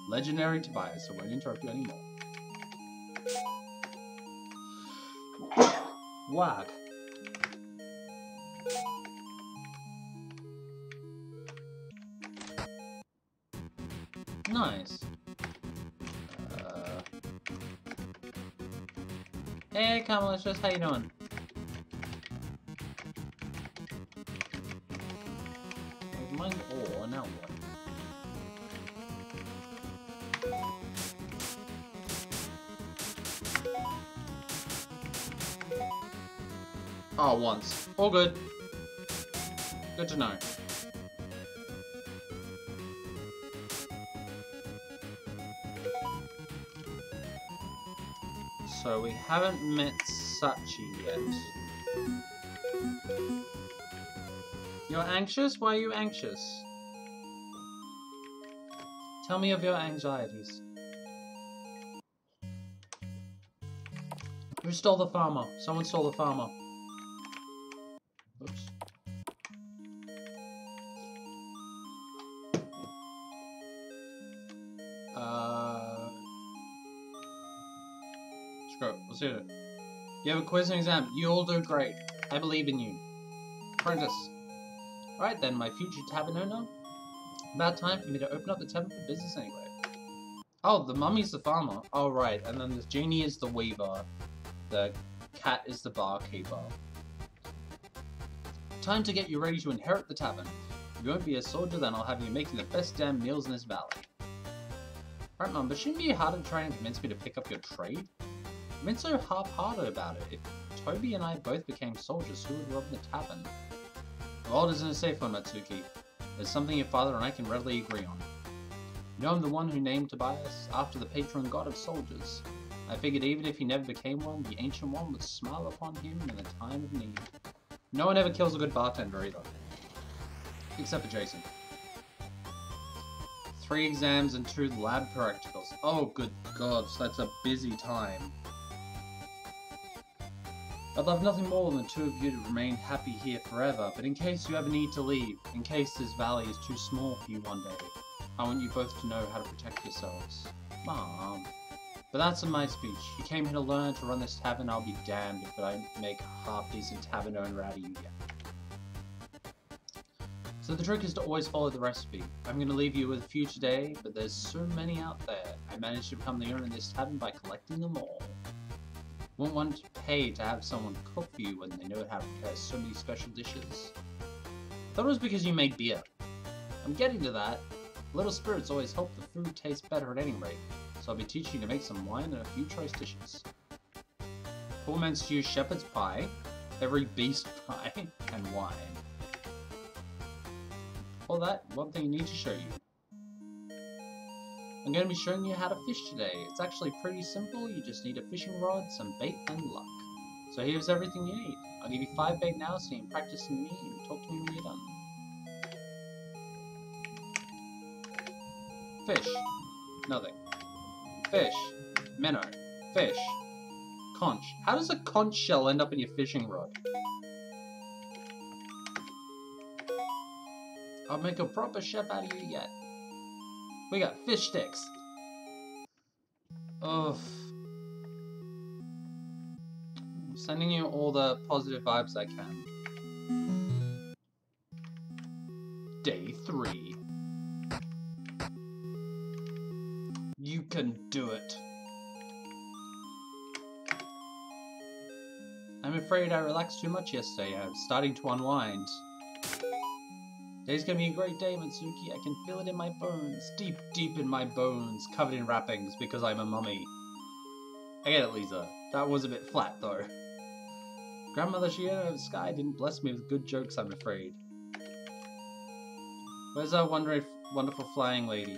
Legendary Tobias, so I won't interrupt you anymore. Wag. Nice. Hey, Kamalicious, how you doing? Mine ore, now what? Oh, once. All good. Good to know. So we haven't met Sachi yet. You're anxious? Why are you anxious? Tell me of your anxieties. Who stole the farmer? Someone stole the farmer. Oops. Screw it. Let's do it. You have a quiz and exam. You all do great. I believe in you. Apprentice. Alright then, my future tavern owner. About time for me to open up the tavern for business anyway. Oh, the mummy's the farmer. Oh, right. And then the genie is the weaver. The cat is the barkeeper. Time to get you ready to inherit the tavern. If you won't be a soldier, then I'll have you making the best damn meals in this valley. Alright, Mum, but shouldn't it be harder to try and convince me to pick up your trade? I've been so half-hearted about it. If Toby and I both became soldiers, who would run the tavern? The world isn't a safe one, Matsuki. There's something your father and I can readily agree on. You know I'm the one who named Tobias after the patron god of soldiers. I figured even if he never became one, the Ancient One would smile upon him in a time of need. No one ever kills a good bartender either. Except for Jason. 3 exams and 2 lab practicals. Oh good god, that's a busy time. I'd love nothing more than the 2 of you to remain happy here forever, but in case you ever need to leave, in case this valley is too small for you one day, I want you both to know how to protect yourselves. Mom. But that's in my speech. You came here to learn to run this tavern, I'll be damned if I make a half-decent tavern owner out of you yet. So the trick is to always follow the recipe. I'm going to leave you with a few today, but there's so many out there. I managed to become the owner of this tavern by collecting them all. Won't want to pay to have someone cook for you when they know how to prepare so many special dishes. Thought it was because you made beer. I'm getting to that. Little spirits always help the food taste better at any rate, so I'll be teaching you to make some wine and a few choice dishes. Poor man's stew, shepherd's pie, every beast pie, and wine. For that, one thing I need to show you. I'm going to be showing you how to fish today. It's actually pretty simple. You just need a fishing rod, some bait, and luck. So here's everything you need. I'll give you 5 bait now so you can practice with me and talk to me when you're done. Fish. Nothing. Fish. Minnow. Fish. Conch. How does a conch shell end up in your fishing rod? I'll make a proper chef out of you yet. We got fish sticks. Ugh. I'm sending you all the positive vibes I can. Day 3. You can do it. I'm afraid I relaxed too much yesterday. I'm starting to unwind. Today's gonna be a great day, Mitsuki. I can feel it in my bones. Deep, deep in my bones. Covered in wrappings because I'm a mummy. I get it, Lisa. That was a bit flat, though. Grandmother Shiona of the Sky didn't bless me with good jokes, I'm afraid. Where's our wonderful flying lady?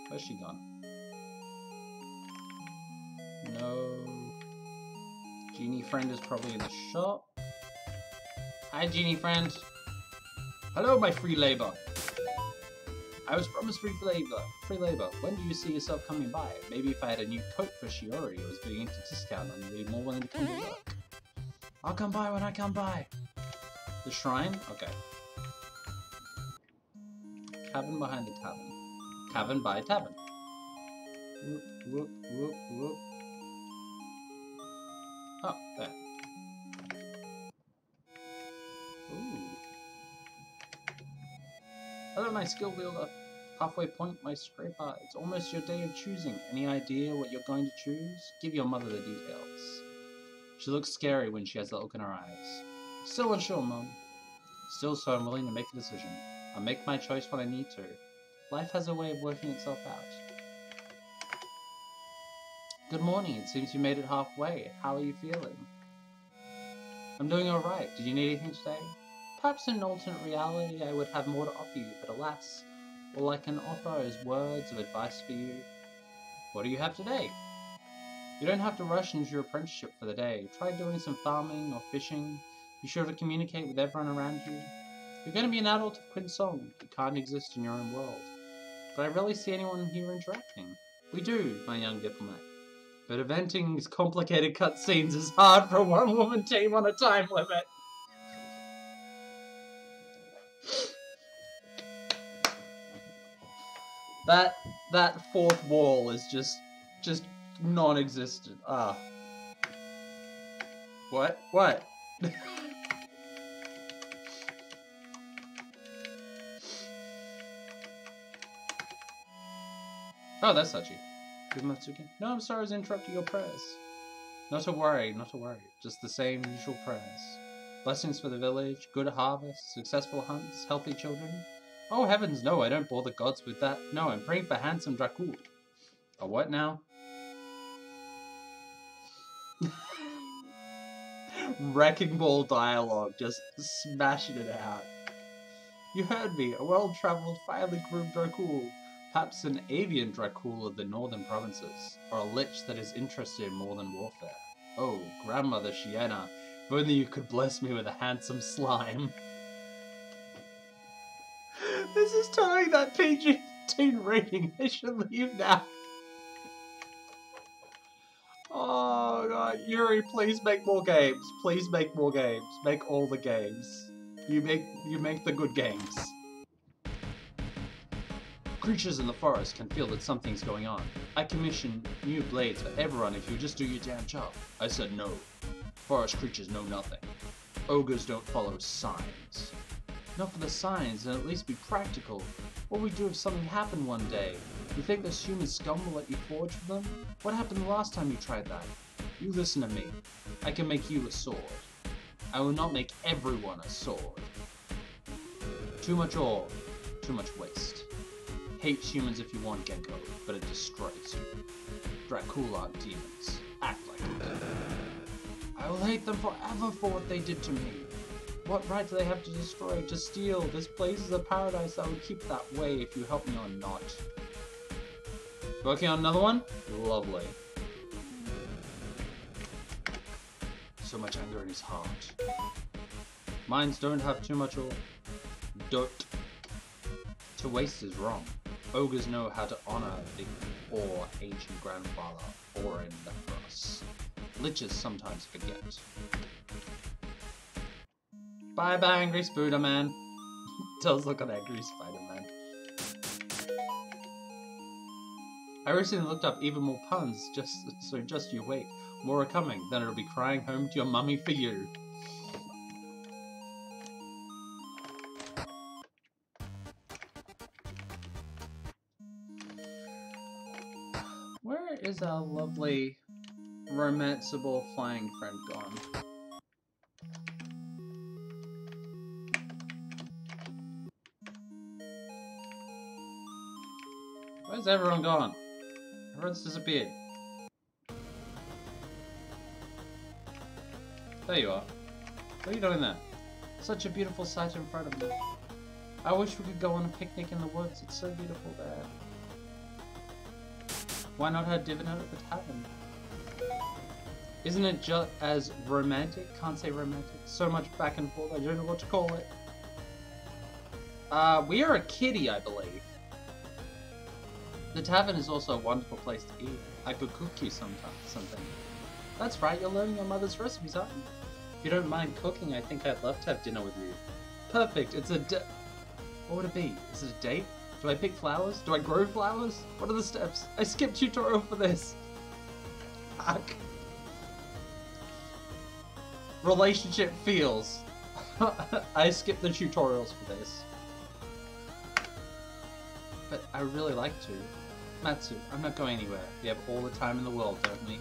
Where's she gone? No. Genie friend is probably in the shop. Hi, genie friend. Hello, my free labor. I was promised free labor. Free labor. When do you see yourself coming by? Maybe if I had a new coat for Shiori, it was beginning to discount, I'm really more willing to come to work. I'll come by when I come by. The shrine? Okay. Cabin behind the tavern. Cabin by tavern. Whoop, whoop, whoop, whoop. Oh, there. Ooh. Hello, my skill wielder. Halfway point, my scraper. It's almost your day of choosing. Any idea what you're going to choose? Give your mother the details. She looks scary when she has that look in her eyes. Still unsure, Mum. Still so I'm willing to make a decision. I'll make my choice when I need to. Life has a way of working itself out. Good morning. It seems you made it halfway. How are you feeling? I'm doing alright. Did you need anything today? Perhaps in an alternate reality I would have more to offer you, but alas, all I can offer is words of advice for you. What do you have today? You don't have to rush into your apprenticeship for the day. Try doing some farming or fishing. Be sure to communicate with everyone around you. You're going to be an adult of Quinn Song. You can't exist in your own world. But I rarely see anyone here interacting. We do, my young diplomat. But inventing these complicated cutscenes is hard for a one-woman team on a time limit. That fourth wall is just non-existent. Ah. What? What? Oh, that's Sachi. Good Matsuki. No, I'm sorry I was interrupting your prayers. Not to worry, not to worry. Just the same usual prayers. Blessings for the village, good harvest, successful hunts, healthy children. Oh heavens, no, I don't bore the gods with that. No, I'm praying for handsome Dracul. A what now? Wrecking ball dialogue, just smashing it out. You heard me, a well-travelled, finely groomed Dracul. Perhaps an avian Dracul of the northern provinces, or a lich that is interested in more than warfare. Oh, grandmother Shiena, if only you could bless me with a handsome slime. This is totally that PG-13 rating. They should leave now. Oh god, Yuri, please make more games. Please make more games. Make all the games. You make the good games. Creatures in the forest can feel that something's going on. I commission new blades for everyone if you just do your damn job. I said no. Forest creatures know nothing. Ogres don't follow signs. Not for the signs, and at least be practical. What would we do if something happened one day? You think this human scum will let you forge for them? What happened the last time you tried that? You listen to me. I can make you a sword. I will not make everyone a sword. Too much ore, too much waste. Hate humans if you want, Genko, but it destroys you. Dracul aren't demons. Act like it. I will hate them forever for what they did to me. What right do they have to destroy, to steal? This place is a paradise that would keep that way if you help me or not. Working on another one? Lovely. So much anger in his heart. Mines don't have too much ore. Dirt. To waste is wrong. Ogres know how to honor the or ancient grandfather or in Nephros. Liches sometimes forget. Bye bye, Angry Spider-Man. Does look an angry Spider-Man. I recently looked up even more puns, just you wait. More are coming, then it'll be crying home to your mummy for you. Where is our lovely, romanceable flying friend gone? Where's everyone gone? Everyone's disappeared. There you are. What are you doing there? Such a beautiful sight in front of me. I wish we could go on a picnic in the woods. It's so beautiful there. Why not have dinner at the tavern? Isn't it just as romantic? Can't say romantic. So much back and forth, I don't know what to call it. We are a kitty, I believe. The tavern is also a wonderful place to eat. I could cook you something. That's right, you're learning your mother's recipes, aren't you? If you don't mind cooking, I think I'd love to have dinner with you. Perfect, it's a what would it be? Is it a date? Do I pick flowers? Do I grow flowers? What are the steps? I skipped tutorial for this. Fuck. Relationship feels. I skipped the tutorials for this. But I really like to. Matsu, I'm not going anywhere. We have all the time in the world, don't we?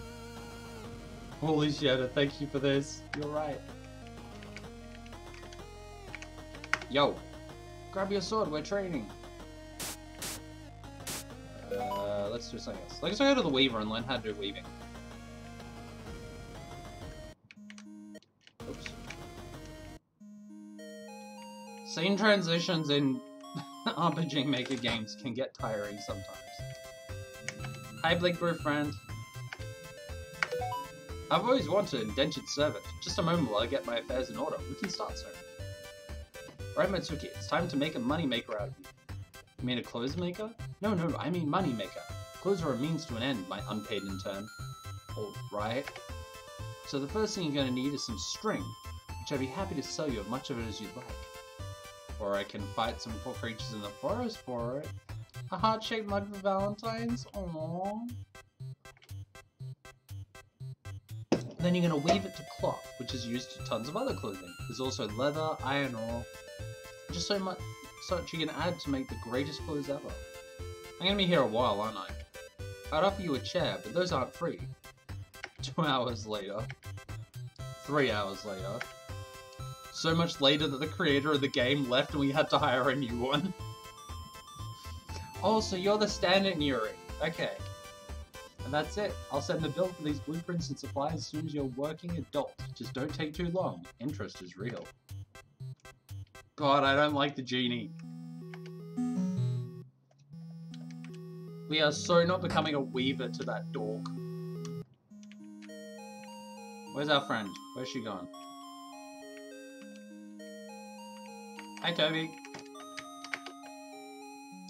Holy shit, thank you for this. You're right. Yo. Grab your sword, we're training. Let's do something else. Let's go to the Weaver and learn how to do weaving. Oops. Scene transitions in RPG Maker games can get tiring sometimes. Hi, Blake Brew friend. I've always wanted an indentured servant. Just a moment while I get my affairs in order. We can start soon. Right, Matsuki, it's time to make a money maker out of you. You mean a clothes maker? No, I mean money maker. Clothes are a means to an end, my unpaid intern. Alright. So the first thing you're going to need is some string, which I'd be happy to sell you as much of it as you'd like. Or I can fight some poor creatures in the forest for it. A heart-shaped mug for Valentine's? Aww. Then you're going to weave it to cloth, which is used to tons of other clothing. There's also leather, iron ore, just so much you can add to make the greatest clothes ever. I'm going to be here a while, aren't I? I'd offer you a chair, but those aren't free. 2 hours later. 3 hours later. So much later that the creator of the game left and we had to hire a new one. Oh, so you're the stand-in Yuri. Okay. And that's it. I'll send the bill for these blueprints and supplies as soon as you're a working adult. Just don't take too long. Interest is real. God, I don't like the genie. We are so not becoming a weaver to that dork. Where's our friend? Where's she gone? Hi, Toby.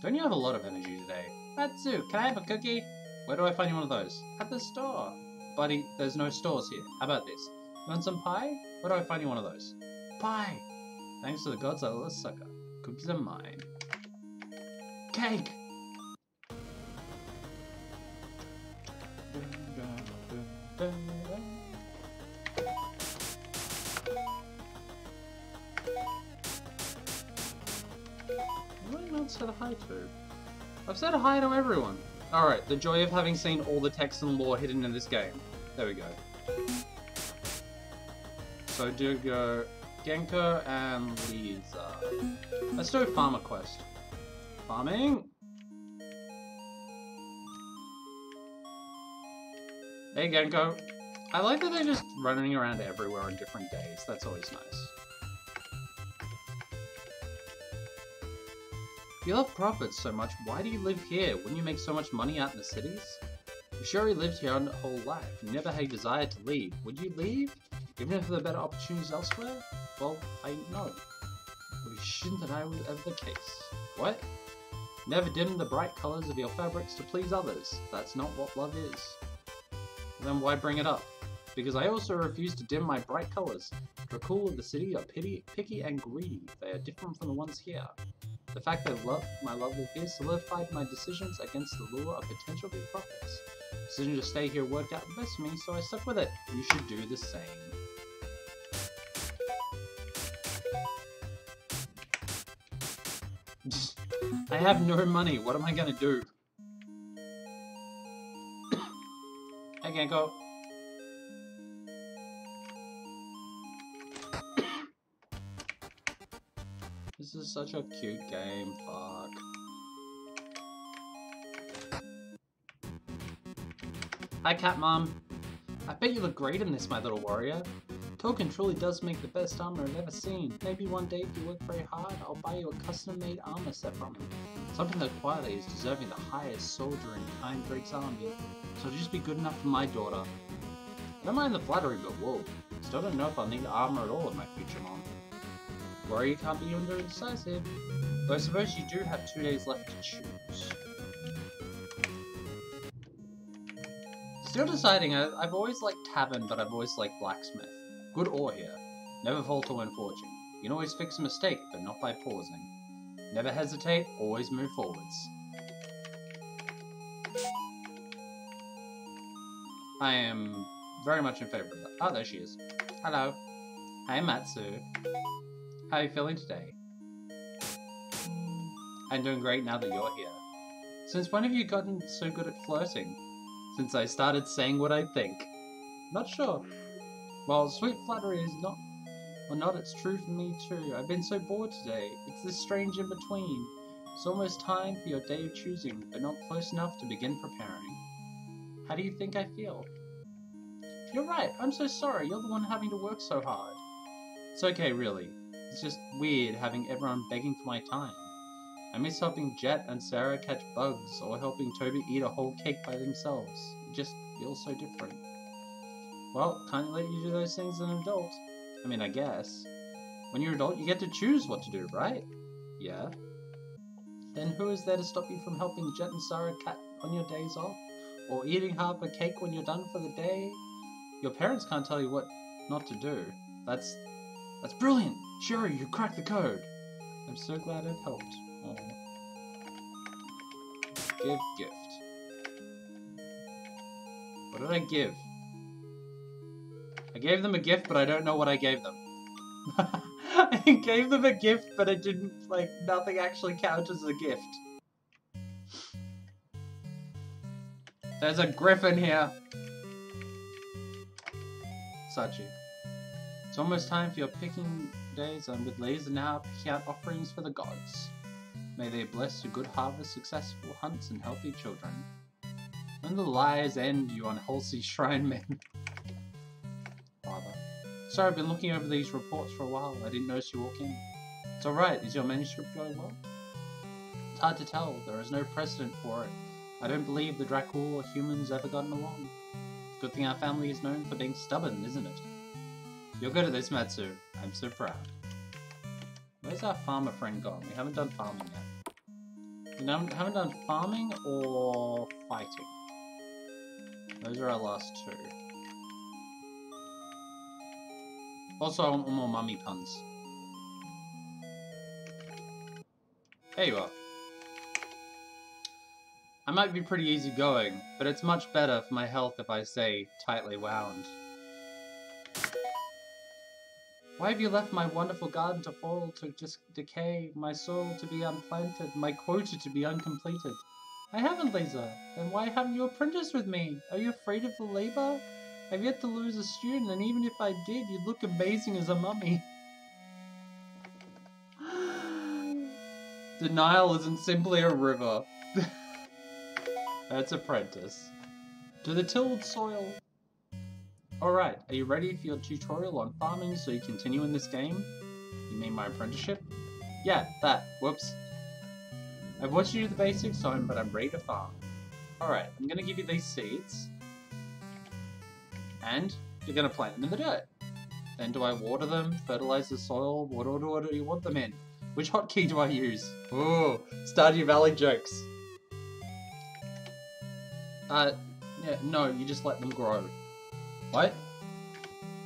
Don't you have a lot of energy today? Matsu, can I have a cookie? Where do I find you one of those? At the store. Buddy, there's no stores here. How about this? You want some pie? Where do I find you one of those? Pie! Thanks to the gods, I love a sucker. Cookies are mine. Cake! What did I not say hi to? I've said hi to everyone. Alright, the joy of having seen all the text and lore hidden in this game. There we go. So do go Genko and Lisa. Let's do a farmer quest. Farming! Hey Genko. I like that they're just running around everywhere on different days. That's always nice. If you love profits so much, why do you live here? Wouldn't you make so much money out in the cities? You sure you lived here your whole life. You never had a desire to leave. Would you leave? Even if there are better opportunities elsewhere? Well, I know. But shouldn't that I was ever the case? What? Never dim the bright colours of your fabrics to please others. That's not what love is. Then why bring it up? Because I also refuse to dim my bright colours. The cool of the city are picky and greedy. They are different from the ones here. The fact that my love live here solidified my decisions against the lure of potential big profits. The decision to stay here worked out the best for me, so I stuck with it. You should do the same. I have no money. What am I gonna do? I can't go. This is such a cute game, fuck. Hi, Cat Mom. I bet you look great in this, my little warrior. Token truly does make the best armor I've ever seen. Maybe one day, if you work very hard, I'll buy you a custom-made armor set from him. Something that quietly is deserving the highest soldier in Kind Drake's army. So just be good enough for my daughter. Don't mind the flattery, but whoa. Still don't know if I'll need armor at all in my future mom. Worry you can't be indecisive. Though I suppose you do have 2 days left to choose. Still deciding, I've always liked tavern, but I've always liked blacksmith. Good ore here. Never falter when forging. You can always fix a mistake, but not by pausing. Never hesitate, always move forwards. I am very much in favor of that. Oh, there she is. Hello. Hi, Matsu. How are you feeling today? I'm doing great now that you're here. Since when have you gotten so good at flirting? Since I started saying what I think. Not sure. Well, sweet flattery is not... Well, not it's true for me too. I've been so bored today. It's this strange in-between. It's almost time for your day of choosing, but not close enough to begin preparing. How do you think I feel? You're right, I'm so sorry. You're the one having to work so hard. It's okay, really. It's just weird having everyone begging for my time. I miss helping Jet and Sarah catch bugs, or helping Toby eat a whole cake by themselves. It just feels so different. Well, can't let you do those things as an adult. I mean, I guess. When you're an adult, you get to choose what to do, right? Yeah. Then who is there to stop you from helping Jet and Sarah cat on your days off? Or eating half a cake when you're done for the day? Your parents can't tell you what not to do. That's brilliant! Sherry, you cracked the code! I'm so glad I've helped. Oh. Give gift. What did I give? I gave them a gift, but I don't know what I gave them. I gave them a gift, but it didn't, like, nothing actually counts as a gift. There's a griffin here. Sachi. It's almost time for your picking days, and with ladies now picking out offerings for the gods. May they bless your good harvest, successful hunts, and healthy children. When the lies end, you unhealthy shrine men. Father. Sorry, I've been looking over these reports for a while. I didn't notice you walk in. It's alright. Is your manuscript going well? It's hard to tell. There is no precedent for it. I don't believe the Dracul or humans ever gotten along. Good thing our family is known for being stubborn, isn't it? You're good at this, Matsu. I'm so proud. Where's our farmer friend gone? We haven't done farming yet. We haven't done farming or fighting. Those are our last two. Also, I want more mummy puns. There you are. I might be pretty easygoing, but it's much better for my health if I stay tightly wound. Why have you left my wonderful garden to fall, to just decay, my soil to be unplanted, my quota to be uncompleted? I haven't, Lisa. Then why haven't you apprenticed with me? Are you afraid of the labor? I've yet to lose a student, and even if I did, you'd look amazing as a mummy. Denial isn't simply a river. That's apprentice. To the tilled soil. Alright, are you ready for your tutorial on farming so you continue in this game? You mean my apprenticeship? Yeah, that. Whoops. I've watched you do the basics, but I'm ready to farm. Alright, I'm gonna give you these seeds. And you're gonna plant them in the dirt. Then do I water them, fertilize the soil? What order do you want them in? Which hotkey do I use? Ooh, Stardew Valley jokes. Yeah, no, you just let them grow. What?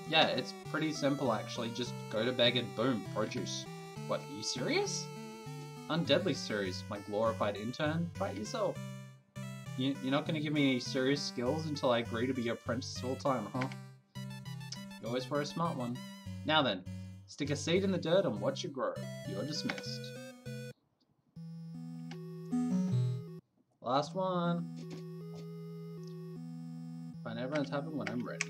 Yeah, it's pretty simple actually. Just go to beg and boom, produce. What, are you serious? I'm deadly serious, my glorified intern. Try it yourself. You're not going to give me any serious skills until I agree to be your apprentice full time, huh? You always were a smart one. Now then, stick a seed in the dirt and watch it grow. You're dismissed. Last one. Find everyone's happy when I'm ready.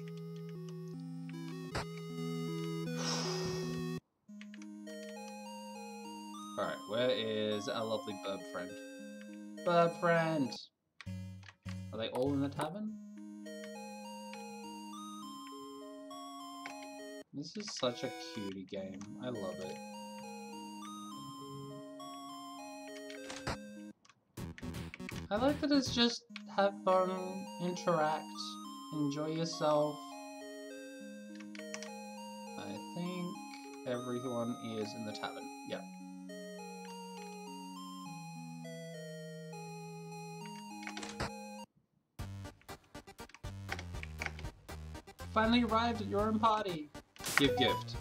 Alright, where is our lovely bird friend? Bird friend! Are they all in the tavern? This is such a cutie game. I love it. I like that it's just have fun, interact, enjoy yourself, everyone is in the tavern. Yep. Finally arrived at your own party. Gift.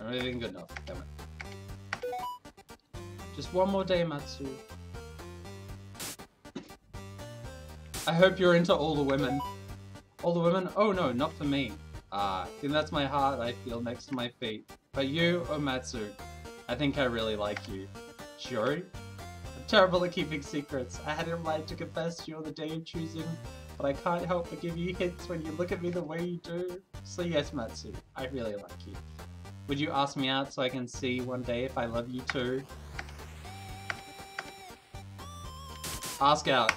Not even good enough. Damn it. Just one more day, Matsu. I hope you're into all the women. All the women? Oh no, not for me. I think that's my heart I feel next to my feet. But you, oh Matsu, I think I really like you. Sure? I'm terrible at keeping secrets. I had it right to confess to you on the day of choosing, but I can't help but give you hints when you look at me the way you do. So yes, Matsu, I really like you. Would you ask me out so I can see one day if I love you too? Ask out.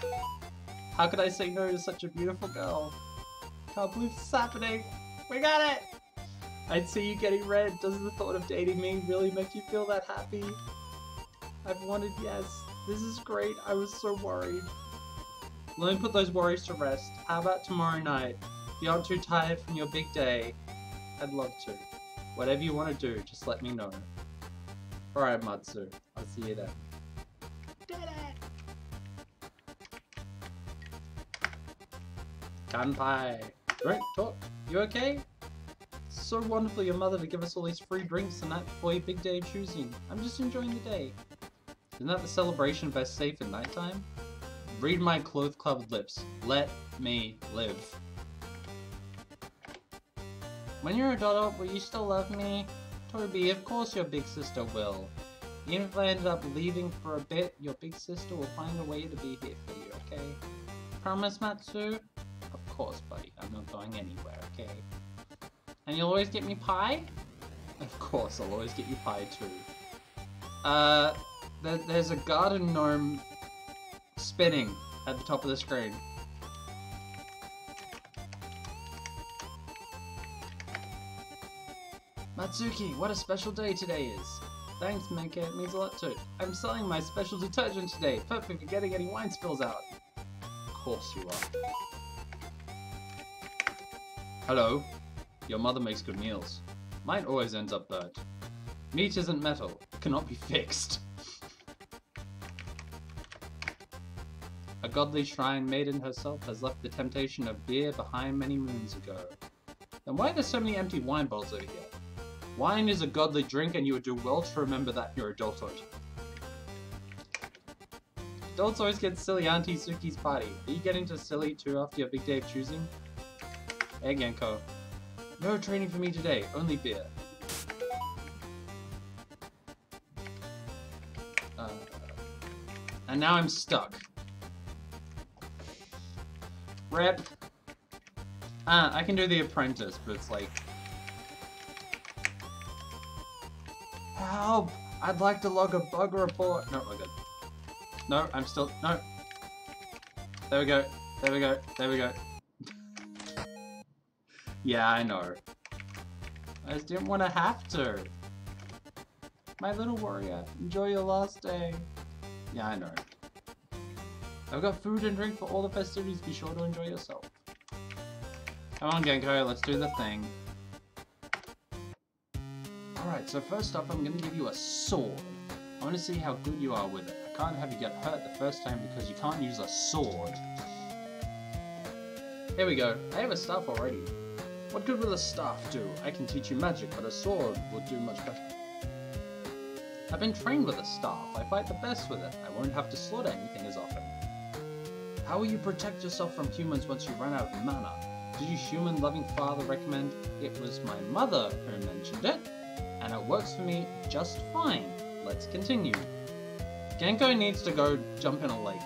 How could I say no to such a beautiful girl? Can't believe this is happening. We got it! I'd see you getting red. Does the thought of dating me really make you feel that happy? I've wanted yes. This is great. I was so worried. Let me put those worries to rest. How about tomorrow night? If you aren't too tired from your big day, I'd love to. Whatever you want to do, just let me know. Alright, Matsu. I'll see you then. Did it! Kanpai. Don't talk. You okay? It's so wonderful of your mother to give us all these free drinks the night before your big day of choosing. I'm just enjoying the day. Isn't that the celebration best safe at nighttime? Read my cloth-covered lips. Let me live. When you're a adult, will you still love me? Toby, of course your big sister will. Even if I ended up leaving for a bit, your big sister will find a way to be here for you, okay? Promise, Matsu? Of course, buddy. I'm not going anywhere, okay? And you'll always get me pie? Of course, I'll always get you pie too. There's a garden gnome spinning at the top of the screen. Matsuki, what a special day today is. Thanks, Menke, it means a lot too. I'm selling my special detergent today. Perfect for getting any wine spills out. Of course you are. Hello. Your mother makes good meals. Mine always ends up burnt. Meat isn't metal. It cannot be fixed. A godly shrine maiden herself has left the temptation of beer behind many moons ago. Then why are there so many empty wine bottles over here? Wine is a godly drink and you would do well to remember that in your adulthood. Adults always get silly Auntie Suki's party. Are you getting too silly too after your big day of choosing? Hey Genko. No training for me today, only beer. And now I'm stuck. Rep. I can do the apprentice, but it's like... Help! I'd like to log a bug report. No, we're good. No, I'm still... No. There we go. There we go. There we go. Yeah, I know. I just didn't want to have to. My little warrior, enjoy your last day. Yeah, I know. I've got food and drink for all the festivities. Be sure to enjoy yourself. Come on, Genko, let's do the thing. Alright, so first up, I'm going to give you a sword. I want to see how good you are with it. I can't have you get hurt the first time because you can't use a sword. Here we go. I have a staff already. What good will a staff do? I can teach you magic, but a sword would do much better. I've been trained with a staff. I fight the best with it. I won't have to slaughter anything as often. How will you protect yourself from humans once you run out of mana? Did your human-loving father recommend? It was my mother who mentioned it, and it works for me just fine. Let's continue. Genko needs to go jump in a lake.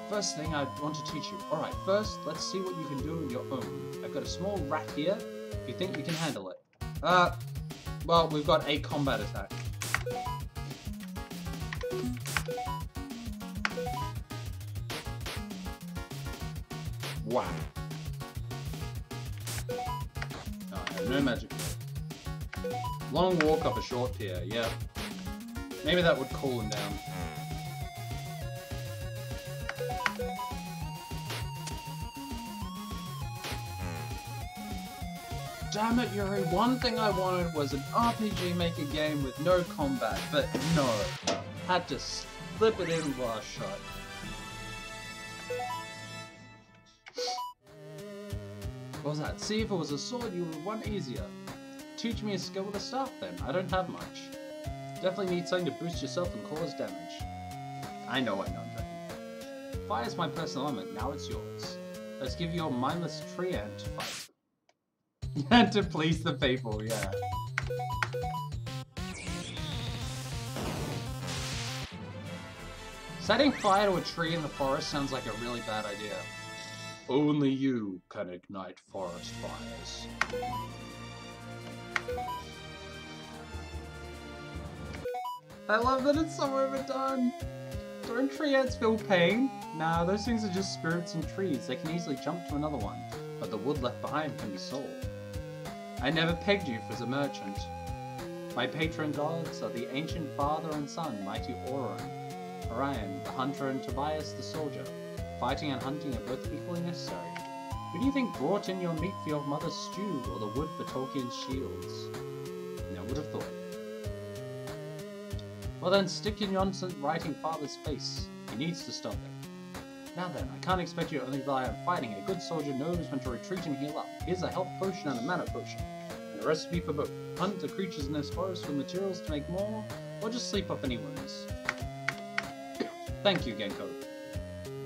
First thing I want to teach you. Alright, first, let's see what you can do on your own. I've got a small rat here, if you think you can handle it. Well, we've got a combat attack. Wow. No, I have no magic here. Long walk up a short pier, yeah. Maybe that would cool him down. Damn it, Yuri. One thing I wanted was an RPG Maker game with no combat, but no. Had to slip it in last shot. What was that? See, if it was a sword, you would want easier. Teach me a skill with a staff then. I don't have much. Definitely need something to boost yourself and cause damage. I know. Fire's my personal element, now it's yours. Let's give you a mindless tree ant to fight. And to please the people, yeah. Setting fire to a tree in the forest sounds like a really bad idea. Only you can ignite forest fires. I love that it's so overdone. Don't tree ants feel pain? Nah, those things are just spirits in trees. They can easily jump to another one, but the wood left behind can be sold. I never pegged you as a merchant. My patron gods are the ancient father and son, mighty Orion, the hunter, and Tobias, the soldier. Fighting and hunting are both equally necessary. Who do you think brought in your meat for your mother's stew, or the wood for Tolkien's shields? No would have thought. Well then, stick your nonsense writing father's face. He needs to stop it. Now then, I can't expect you to only rely on fighting. A good soldier knows when to retreat and heal up. Here's a health potion and a mana potion. And a recipe for both. Hunt the creatures in this forest with materials to make more, or just sleep off any wounds. Thank you, Genko.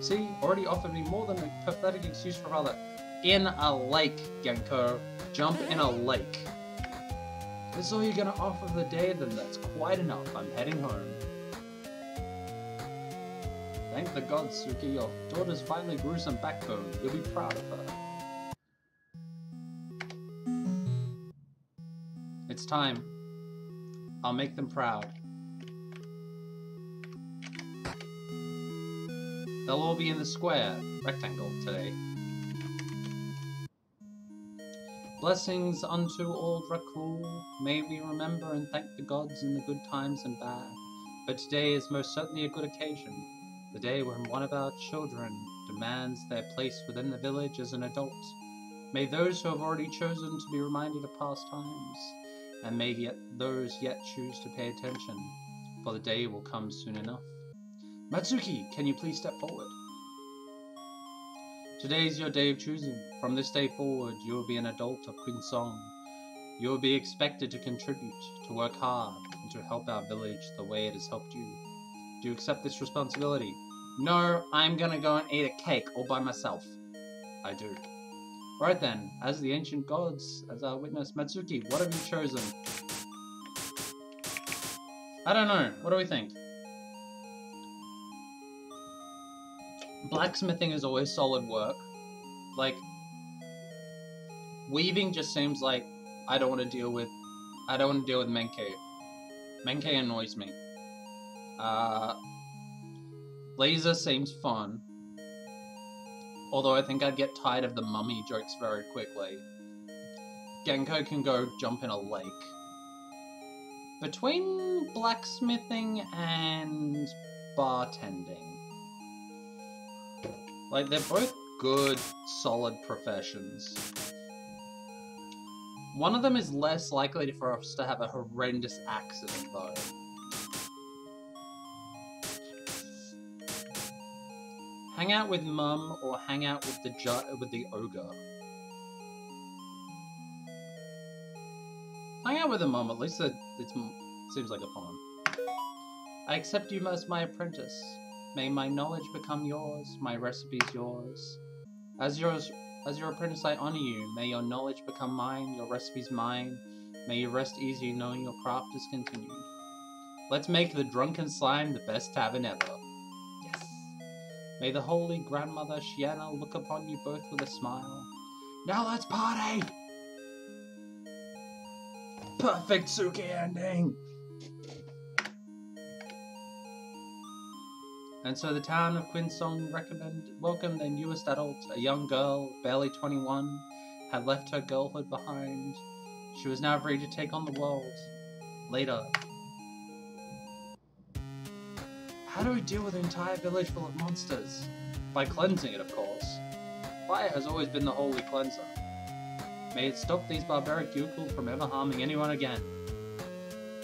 See, already offered me more than a pathetic excuse for father. In a lake, Genko. Jump in a lake. This is all you're gonna offer for the day, then that's quite enough. I'm heading home. Thank the gods, Suki. Your daughter's finally grew some backbone. You'll be proud of her. It's time. I'll make them proud. They'll all be in the square, rectangle, today. Blessings unto old Rakul. May we remember and thank the gods in the good times and bad. But today is most certainly a good occasion. The day when one of our children demands their place within the village as an adult. May those who have already chosen to be reminded of past times, and may those yet choose to pay attention, for the day will come soon enough. Matsuki, can you please step forward? Today is your day of choosing. From this day forward, you will be an adult of Quinsong. You will be expected to contribute, to work hard, and to help our village the way it has helped you. Do you accept this responsibility? No, I'm gonna go and eat a cake all by myself. I do. Right then, as the ancient gods, as our witness, Matsuki, what have you chosen? I don't know. What do we think? Blacksmithing is always solid work. Like, weaving just seems like I don't want to deal with Menkei. Menkei annoys me. Laser seems fun. Although I think I'd get tired of the mummy jokes very quickly. Genko can go jump in a lake. Between blacksmithing and bartending. Like, they're both good, solid professions. One of them is less likely for us to have a horrendous accident, though. Hang out with Mum or hang out with the ogre. Hang out with the Mum, at least it seems like a fun. I accept you as my apprentice. May my knowledge become yours, my recipes yours. As your apprentice, I honor you. May your knowledge become mine, your recipes mine. May you rest easy knowing your craft is continued. Let's make the Drunken Slime the best tavern ever. Yes. May the holy grandmother Shiana look upon you both with a smile. Now let's party! Perfect Suki ending! And so the town of Quinsong welcomed their newest adult, a young girl, barely 21, had left her girlhood behind. She was now free to take on the world. Later. How do we deal with an entire village full of monsters? By cleansing it, of course. Fire has always been the holy cleanser. May it stop these barbaric yokel from ever harming anyone again.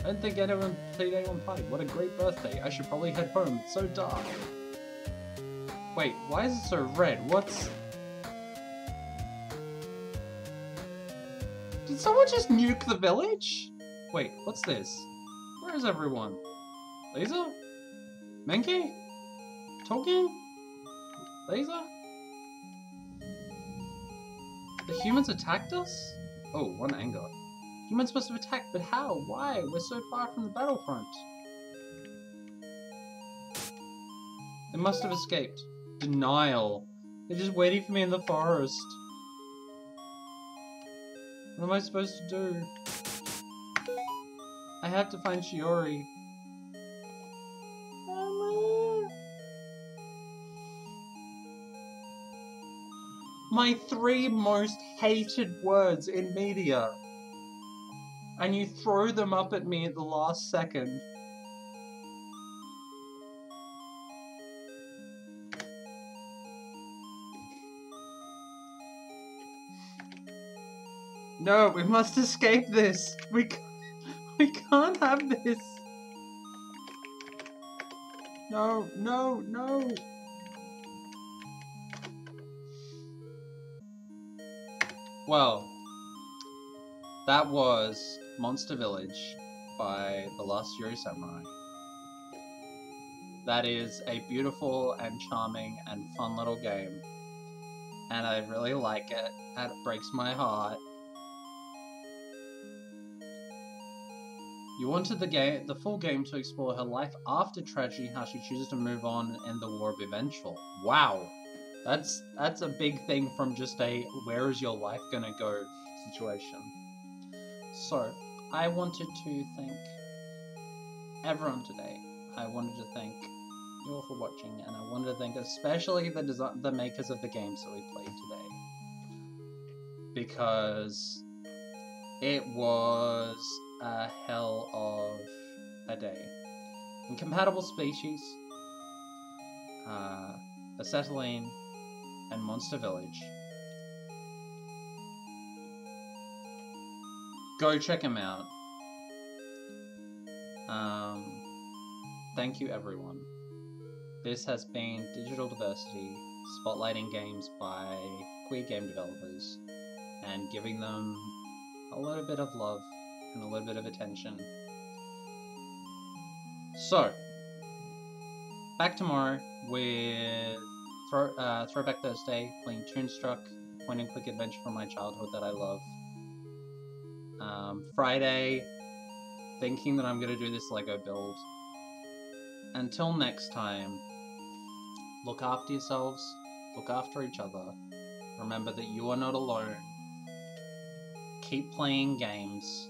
I don't think anyone played anyone party. What a great birthday. I should probably head home. It's so dark. Wait, why is it so red? What's... Did someone just nuke the village? Wait, what's this? Where is everyone? Lisa? Menki? Toki? Lisa? The humans attacked us? Oh, one anger. Humans must have attacked, but how? Why? We're so far from the battlefront. They must have escaped. Denial. They're just waiting for me in the forest. What am I supposed to do? I have to find Shiori. My 3 most hated words in media. And you throw them up at me at the last second. No, we must escape this. We can't have this. No, no, no. Well, that was Monster Village by The Last Yuri Samurai. That is a beautiful and charming and fun little game. And I really like it. And it breaks my heart. You wanted the full game to explore her life after tragedy, how she chooses to move on in the War of Eventual. Wow! That's a big thing from just a where is your life gonna go situation. So, I wanted to thank everyone today. I wanted to thank you all for watching, and I wanted to thank especially the makers of the games that we played today. Because it was a hell of a day. Incompatible Species, Acetylene, and Monster Village. Go check them out. Thank you everyone. This has been Digital Diversity, spotlighting games by queer game developers, and giving them a little bit of love and a little bit of attention. So, back tomorrow with Throwback Thursday, playing Toonstruck, point and click adventure from my childhood that I love. Friday, thinking that I'm going to do this Lego build. Until next time, look after yourselves, look after each other, remember that you are not alone, keep playing games,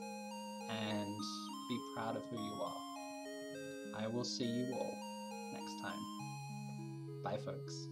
and be proud of who you are. I will see you all next time. Bye folks.